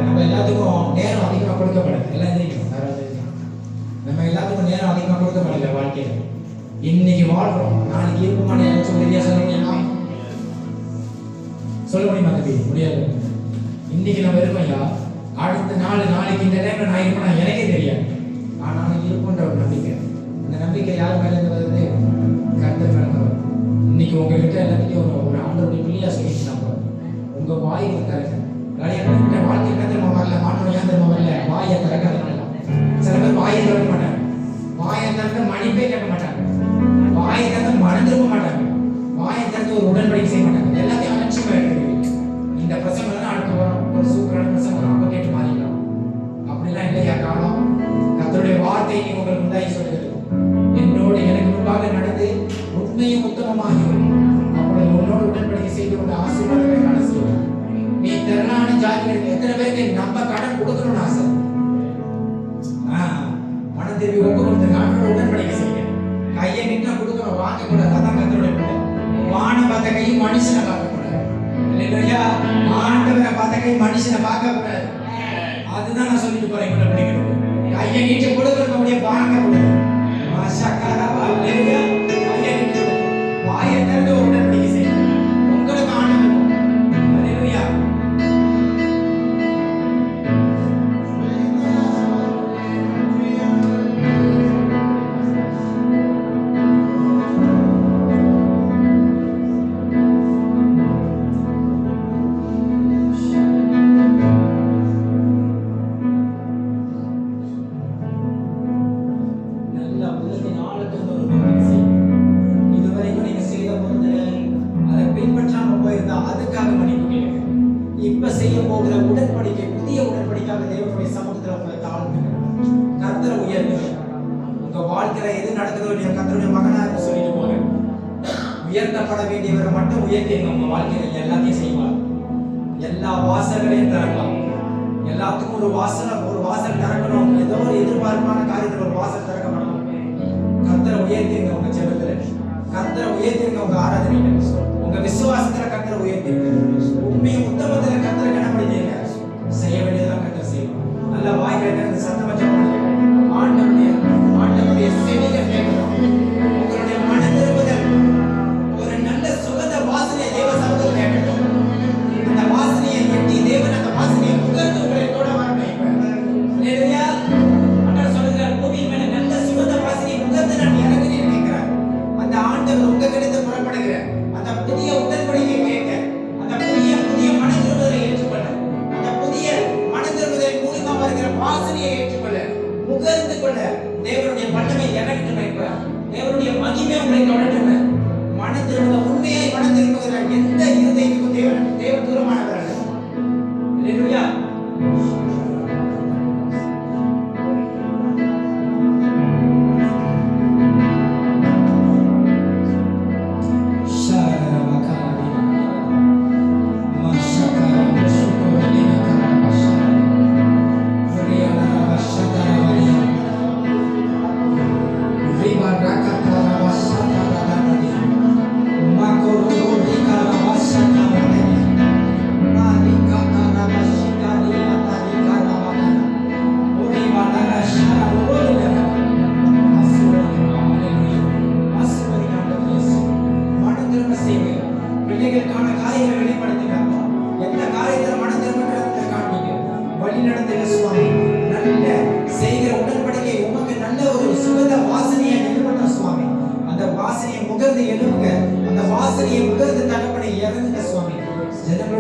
நம்ம எல்லாத்துக்கும் நேரம் அதிகமாக கொடுக்கப்படாது. எல்லாம் எந்திரிக்கணும். நம்ம எல்லாத்துக்கும் நேரம் அதிகமாக கொடுக்கப்படல வாழ்க்கையில. இன்னைக்கு வாழ்றோம், நாளைக்கு இருக்குமான சொல்லியா சொல்ல முடியுமா? சொல்ல முடியுமா? தம்பி முடியாது. இன்னைக்கு நம்ம இருப்போம்யா, அடுத்த நாளைக்கு இந்த டைம்ல நான் இருப்பேன் எனக்கே தெரியாது. ஆனாலும் இருப்போன்ற ஒரு நம்பிக்கை. அந்த நம்பிக்கை யார் மேல இருந்து வருது? கர்த்தர் மேல இருந்து வருது. இன்னைக்கு உங்ககிட்ட எல்லாத்தையும் ஒரு ஆண்டவருடைய பிள்ளையா சொல்லிட்டு உங்க வாய் திறக்க வாழ்க்கை நம்ம வரல, மாற்றம் ஏன் நம்ம வரல? வாயை திறக்க. சில பேர் வாயை திறக்க மாட்டாங்க, வாயை திறக்க மன்னிப்பே கேட்க மாட்டாங்க, வாயை திறக்க மனம் திரும்ப மாட்டாங்க, வாயை திறந்து ஒரு உடன்படிக்கை செய்ய மாட்டாங்க. எல்லாத்தையும் அலட்சியமா எடுத்துக்கிட்டு இந்த பிரசங்கம் தான் அடுத்து வரும், ஒரு சூப்பரான பிரசங்கம் அப்ப கேட்டு மாறிக்கலாம். அப்படிலாம் இல்லையா காலம்? கர்த்தருடைய வார்த்தை நீ உங்களுக்கு முன்னாடி சொல்லுகிறது, என்னோடு எனக்கு முன்பாக நடந்து உண்மையும் உத்தமமாகும், அப்பொழுது உன்னோடு உடன்படிக்கை செய்து கொண்டு ஆசீர்வாதங்களை காண செய்வோம். நீ திரளான ஜாதிகளுக்கு எத்தனை பேருக்கு நம்ம கடன் கொடுக்கணும்னு ஆசை? மனம் திரும்பி ஒப்பு கொடுத்து ஆண்டோட உடன்படிக்கை செய்ய கையை நின்னா கொடுக்கணும், வாங்க கூடாது. அதான் கர்த்தருடைய பிள்ளை. வானம் பார்த்த கை மனுஷனை பார்க்க கூடாது. இல்லையா? ஆண்டவரை பார்த்த கை மனுஷனை பார்க்க கூடாது. அதுதான் நான் சொல்லிட்டு போறேன். பிள்ளைங்களுக்கு கையை நீட்டு கொடுக்கணும், அப்படியே வாங்க கூடாது. வாயை திறந்து ஒரு உடன்படிக்கை செய்ய உங்களுக்கு ஆண்டவர். அல்லேலூயா. இப்ப செய்ய போகிற உடன்படிக்கை புதிய உடன்படிக்கையாக தேவனுடைய சமூகத்தில் உங்களை தாழ்த்துங்க, கர்த்தரை உயர்த்துங்க. உங்க வாழ்க்கையில எது நடக்குதோ இல்லையா, கர்த்தருடைய மகனா சொல்லிட்டு போங்க. உயர்த்தப்பட வேண்டியவரை மட்டும் உயர்த்திங்க. உங்க வாழ்க்கையில எல்லாத்தையும் செய்வார். எல்லா வாசல்களையும் திறக்கலாம். எல்லாத்துக்கும் ஒரு வாசல் திறக்கணும். ஏதோ ஒரு எதிர்பார்ப்பான காரியத்தில் ஒரு வாசல் திறக்கப்படணும். கர்த்தரை உயர்த்திங்க. உங்க ஜெபத்துல கர்த்தரை உயர்த்திங்க. உங்க ஆராதனையில உங்க விசுவாசத்துல கர்த்தரை உயர்த்திங்க. உண்மையும் உத்தமத்துல கர்த்தரை கனப்படுத்தீங்க. செய்ய வேண்டியதெல்லாம் கர்த்தர் செய்வார். நல்ல வாய்களை சத்தமா ஜெபம் ஆண்டவருடைய செவிகள் கேட்கணும். உங்களுடைய மன திரும்புதல் ஒரு நல்ல சுகந்த வாசனையை தேவ சமூகத்தில் கேட்கட்டும். அந்த வாசனையை எட்டி தேவன் அந்த வாசனையை முகர்ந்து உங்களை தொட வரணும். இல்லையா? ஆண்டவர் சொல்லுகிறார், பூமியின் மேல நல்ல சுகந்த வாசனையை முகர்ந்து நான் இறங்குகிறேன் கேட்கிறார். அந்த ஆண்டவர் உங்க கிட்ட புறப்படுகிற அந்த புதிய உடன்படிக்கை கேட்க, அந்த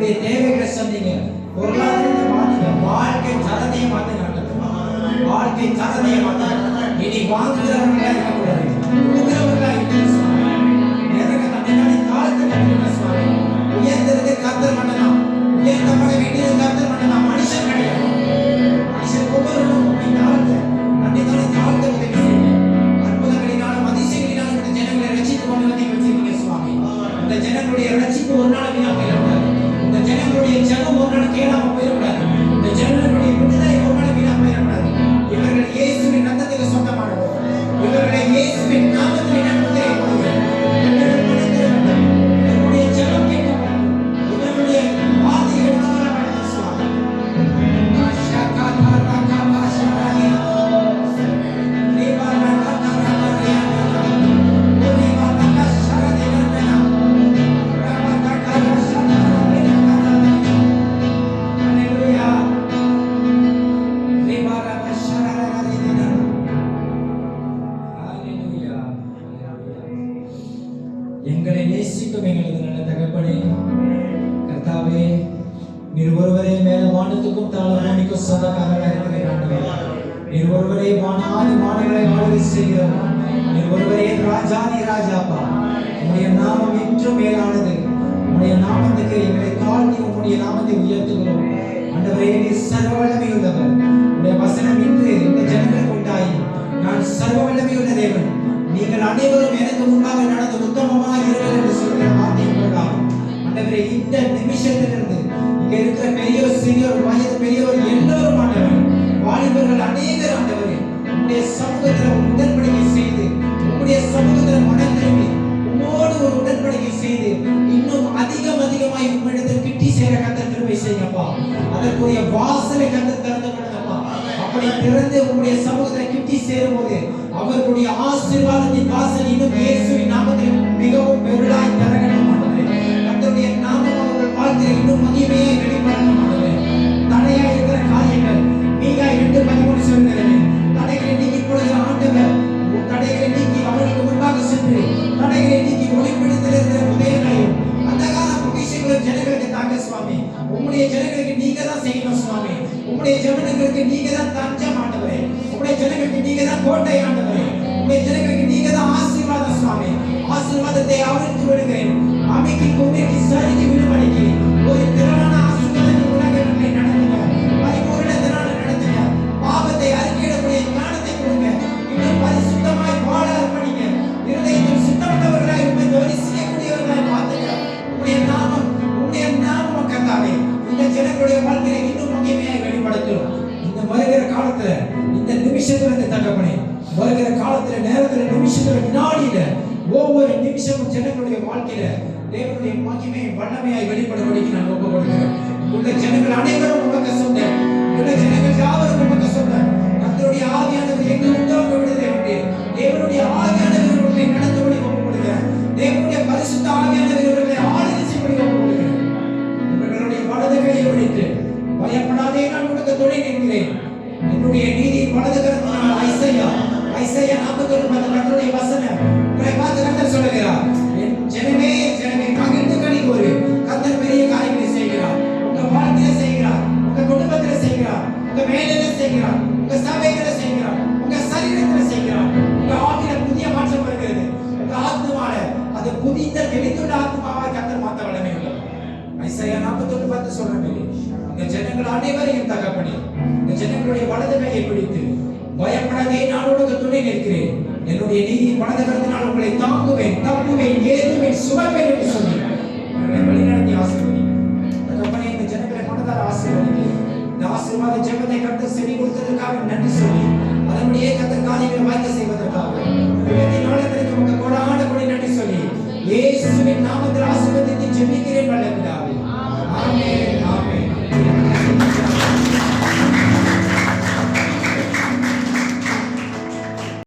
எங்களுடைய தேவைகளை சொன்னீங்க, பொருளாதாரத்தை மாத்துங்க, வாழ்க்கை தரத்தையே மாத்துங்க, வாழ்க்கை தரத்தையே மாத்துங்க. இனி வாங்குகிறவர்களா இருக்கக்கூடாது, கொடுக்கிறவர்களா இருக்கணும் சுவாமி. எனக்கு தன்னை தாழ்த்த கற்றுக்கிட்ட சுவாமி. உயர்ந்தது கர்த்தர் பண்ணலாம், உயர்த்தப்பட வேண்டியது கர்த்தர் பண்ணலாம், மனுஷன் கிடையாது. மனுஷன் ஒவ்வொருவரும் தன்னை தாழ்த்த உதவி செய்யுங்க. அற்புதங்களினாலும் அதிசயங்களினாலும் இந்த ஜனங்களை ரட்சித்து கொண்டு வந்து வச்சிருக்கீங்க சுவாமி. இந்த ஜனங்களுடைய ரட்சிப்பு ஒரு நாள் வீணா போயிடக்கூடாது. இந்த ஜனங்களுடைய ஜெபம் ஒரு நாள் கேளாம போயிடக்கூடாது. இந்த ஜனங்களுடைய விடுதலை ஒரு நாள் வீணா போயிடக்கூடாது. இவர்கள் இயேசுவின் ரத்தத்துக்கு சொந்தமானவர். இவர்களை இயேசுவின் நாமத்தில் நான் முத்திரை போடுவேன். இவர்களுடைய ஜெபம் கேட்கப்படும். இவர்களுடைய வார்த்தைகள் கேட்கப்படும் சுவாமி. எங்களை நேசிக்கும் எங்களது நல்ல தகப்பனே, கர்த்தாவே, நீர் ஒருவரே மேல வானத்துக்கும் தாழ பூமிக்கும் சொந்தக்காரராக இருக்கிறீர் ஆண்டவரே. நீர் ஒருவரே வானாதி வானங்களை ஆளுகை செய்கிறவர். நீர் ஒருவரே ராஜாதி ராஜாப்பா. உம்முடைய நாமம் என்றும் மேலானது. உம்முடைய நாமத்துக்கு எங்களை தாழ்த்தி உம்முடைய நாமத்தை உயர்த்துகிறோம் ஆண்டவரே. நீர் சர்வ வல்லமை உள்ளவர். உம்முடைய வசனம் இன்று இந்த ஜனங்களுக்கு உண்டாயி, நான் சர்வ வல்லமை உள்ள தேவன், நீங்கள் அனைவரும் எனக்கு முன்பாக நடந்து உத்தமமாக இருங்கள் என்று சொல்கிற வார்த்தை மூலமாக ஆண்டவரே, இந்த நிமிஷத்திலிருந்து இங்க இருக்கிற பெரியோர் சிறியோர் வயது பெரியோர் எல்லோரும் ஆண்டவரே, வாலிபர்கள் அநேகர் ஆண்டவரே, உம்முடைய சமூகத்தில் ஒரு உடன்படிக்கை செய்து, உம்முடைய சமூகத்தில் மனம் திரும்பி உம்மோடு ஒரு உடன்படிக்கை செய்து இன்னும் அதிகமாய் உம்மிடத்தில் கிட்டி சேர கர்த்தர் கிருபை செய்யுங்கப்பா. அதற்குரிய வாசலை கர்த்தர் திறந்து கொடுங்கப்பா. அப்படி திறந்து உம்முடைய சமூகத்தில் கிட்டி சேரும்போது அவர்களுடைய ஆசீர்வாதத்தின் வாசல் இன்னும் இயேசுவின் நாமத்தில் மிகவும் பெருளாய் திறக்கணும் ஆண்டவரே. கர்த்தருடைய நாமம் அவர்கள் வாழ்க்கையில் இன்னும் மகிமையை வெளிப்படணும் ஆண்டவரே. தடையா இருக்கிற காரியங்கள் மீகா 2:13 சொல்கிறது, தடைகளை நீக்கி இப்பொழுது ஆண்டவர் தடைகளை நீக்கி அவர்களுக்கு முன்பாக சென்று தடைகளை நீக்கி ஒளிப்பிடத்தில் இருக்கிற உதயங்களையும் அந்தகால பொக்கிஷங்களும் ஜனங்களுக்கு தாங்க சுவாமி. உம்முடைய ஜனங்களுக்கு நீங்க தான் செய்யணும் சுவாமி. உம்முடைய ஜனங்களுக்கு நீங்க தான் தஞ்சம் ஆண்டவரே. உம்முடைய ஜனங்களுக்கு நீங்க தான் கோட்டை ஆண்டவரே. உம்முடைய ஜனங்களுக்கு நீங்க தான் ஆசீர்வாதம் சுவாமி. ஆசீர்வாதத்தை அவருக்கு விடுகிறேன். அமைக்கு குமிக்கு சரிக்கு விடுபடிக்கு ஒரு திரளான ஆசீர்வாதத்தை உலகங்களை நடத்துங்க. பரிபூரணத்தினால நடத்துங்க. பாவத்தை அறிக்கையிடக்கூடிய ஞானத்தை கொடுங்க. இன்னும் பரிசுத்தமாய் வாழ அர்ப்பணிங்க. இருதயத்தில் சுத்தப்பட்டவர்களாய் உம்மை தரிசிக்கக்கூடியவர்களாய் மாற்றுங்க. உம்முடைய நாமம் கர்த்தாவே இந்த ஜனங்களுடைய வாழ்க்கையை இன்னும் மகிமையாய் வெளிப்படுத்தும். இந்த வருகிற காலத்துல, இந்த நிமிஷத்துல இந்த தகப்பனே, வருகிற காலத்துல, நேரத்துல, நிமிஷத்துல, வினாடியில, ஒவ்வொரு நிமிஷமும் ஜனங்களுடைய வாழ்க்கையில தேவனுடைய மகிமையை வல்லமையாய் வெளிப்படும்படிக்கு நான் ஒப்பு கொடுக்கிறேன். உள்ள ஜனங்கள் அனைவரும் உமக்கு சொந்தம். உள்ள ஜனங்கள் யாவரும் உமக்கு சொந்தம். கர்த்தருடைய ஆவியானவர் எங்கு உண்டோ அங்கு விடுதலை உண்டு. தேவனுடைய ஆவியானவர் இவர்களை நடத்தும்படி ஒப்பு கொடுக்கிறேன். தேவனுடைய பரிசுத்த ஆவியானவர் இவர்களை ஆளுகை செய்யும்படி ஒப்பு கொடுக்கிறேன். இவர்களுடைய வலது கையை பிடித்து பயப்படாதே, நான் உனக்கு துணை நிற்கிறேன். என்னுடைய நீதியின் வலது கரத்தினால் ஐசையா 41 கர்த்தருடைய வசனம் உங்களை பார்த்து கர்த்தர் சொல்லுகிறார், என் ஜனமே மகிழ்ந்து களி கூறு. கர்த்தர் பெரிய காரியங்களை செய்கிறார். உங்க வாழ்க்கையில செய்கிறார், உங்க குடும்பத்துல செய்கிறார், உங்க வேலையில செய்கிறார், உங்க சபையில செய்கிறார், உங்க சரீரத்துல செய்கிறார். உங்க ஆவியில புதிய மாற்றம் வருகிறது. உங்க ஆத்மால அது புதிய தெளிந்துள்ள ஆத்மாவை கர்த்தர் மாற்ற வல்லமை உள்ளவர். ஐசையா 41:10 சொல்றேன், இந்த ஜனங்கள் அனைவரையும் தகப்பனே, இந்த ஜனங்களுடைய வலது கையை பிடித்து பயப்படாதே, நான் உனக்கு துணை நிற்கிறேன். என்னுடைய நீதியின் வலது கரத்தினால் உங்களை தாங்குவேன், தப்புவேன், ஏதுவேன், சுமப்பேன் என்று சொல்லி உங்களை வழிநடத்தி ஆசீர்வதிங்க. தகப்பனே, இந்த ஜனங்களை மனதால் ஆசீர்வதிங்க. இந்த ஆசீர்வாத ஜெபத்தை கர்த்தர் செவி கொடுத்ததற்காக நன்றி சொல்லி அதனுடைய கர்த்தர் காரியங்களை வாய்க்க செய்வதற்காக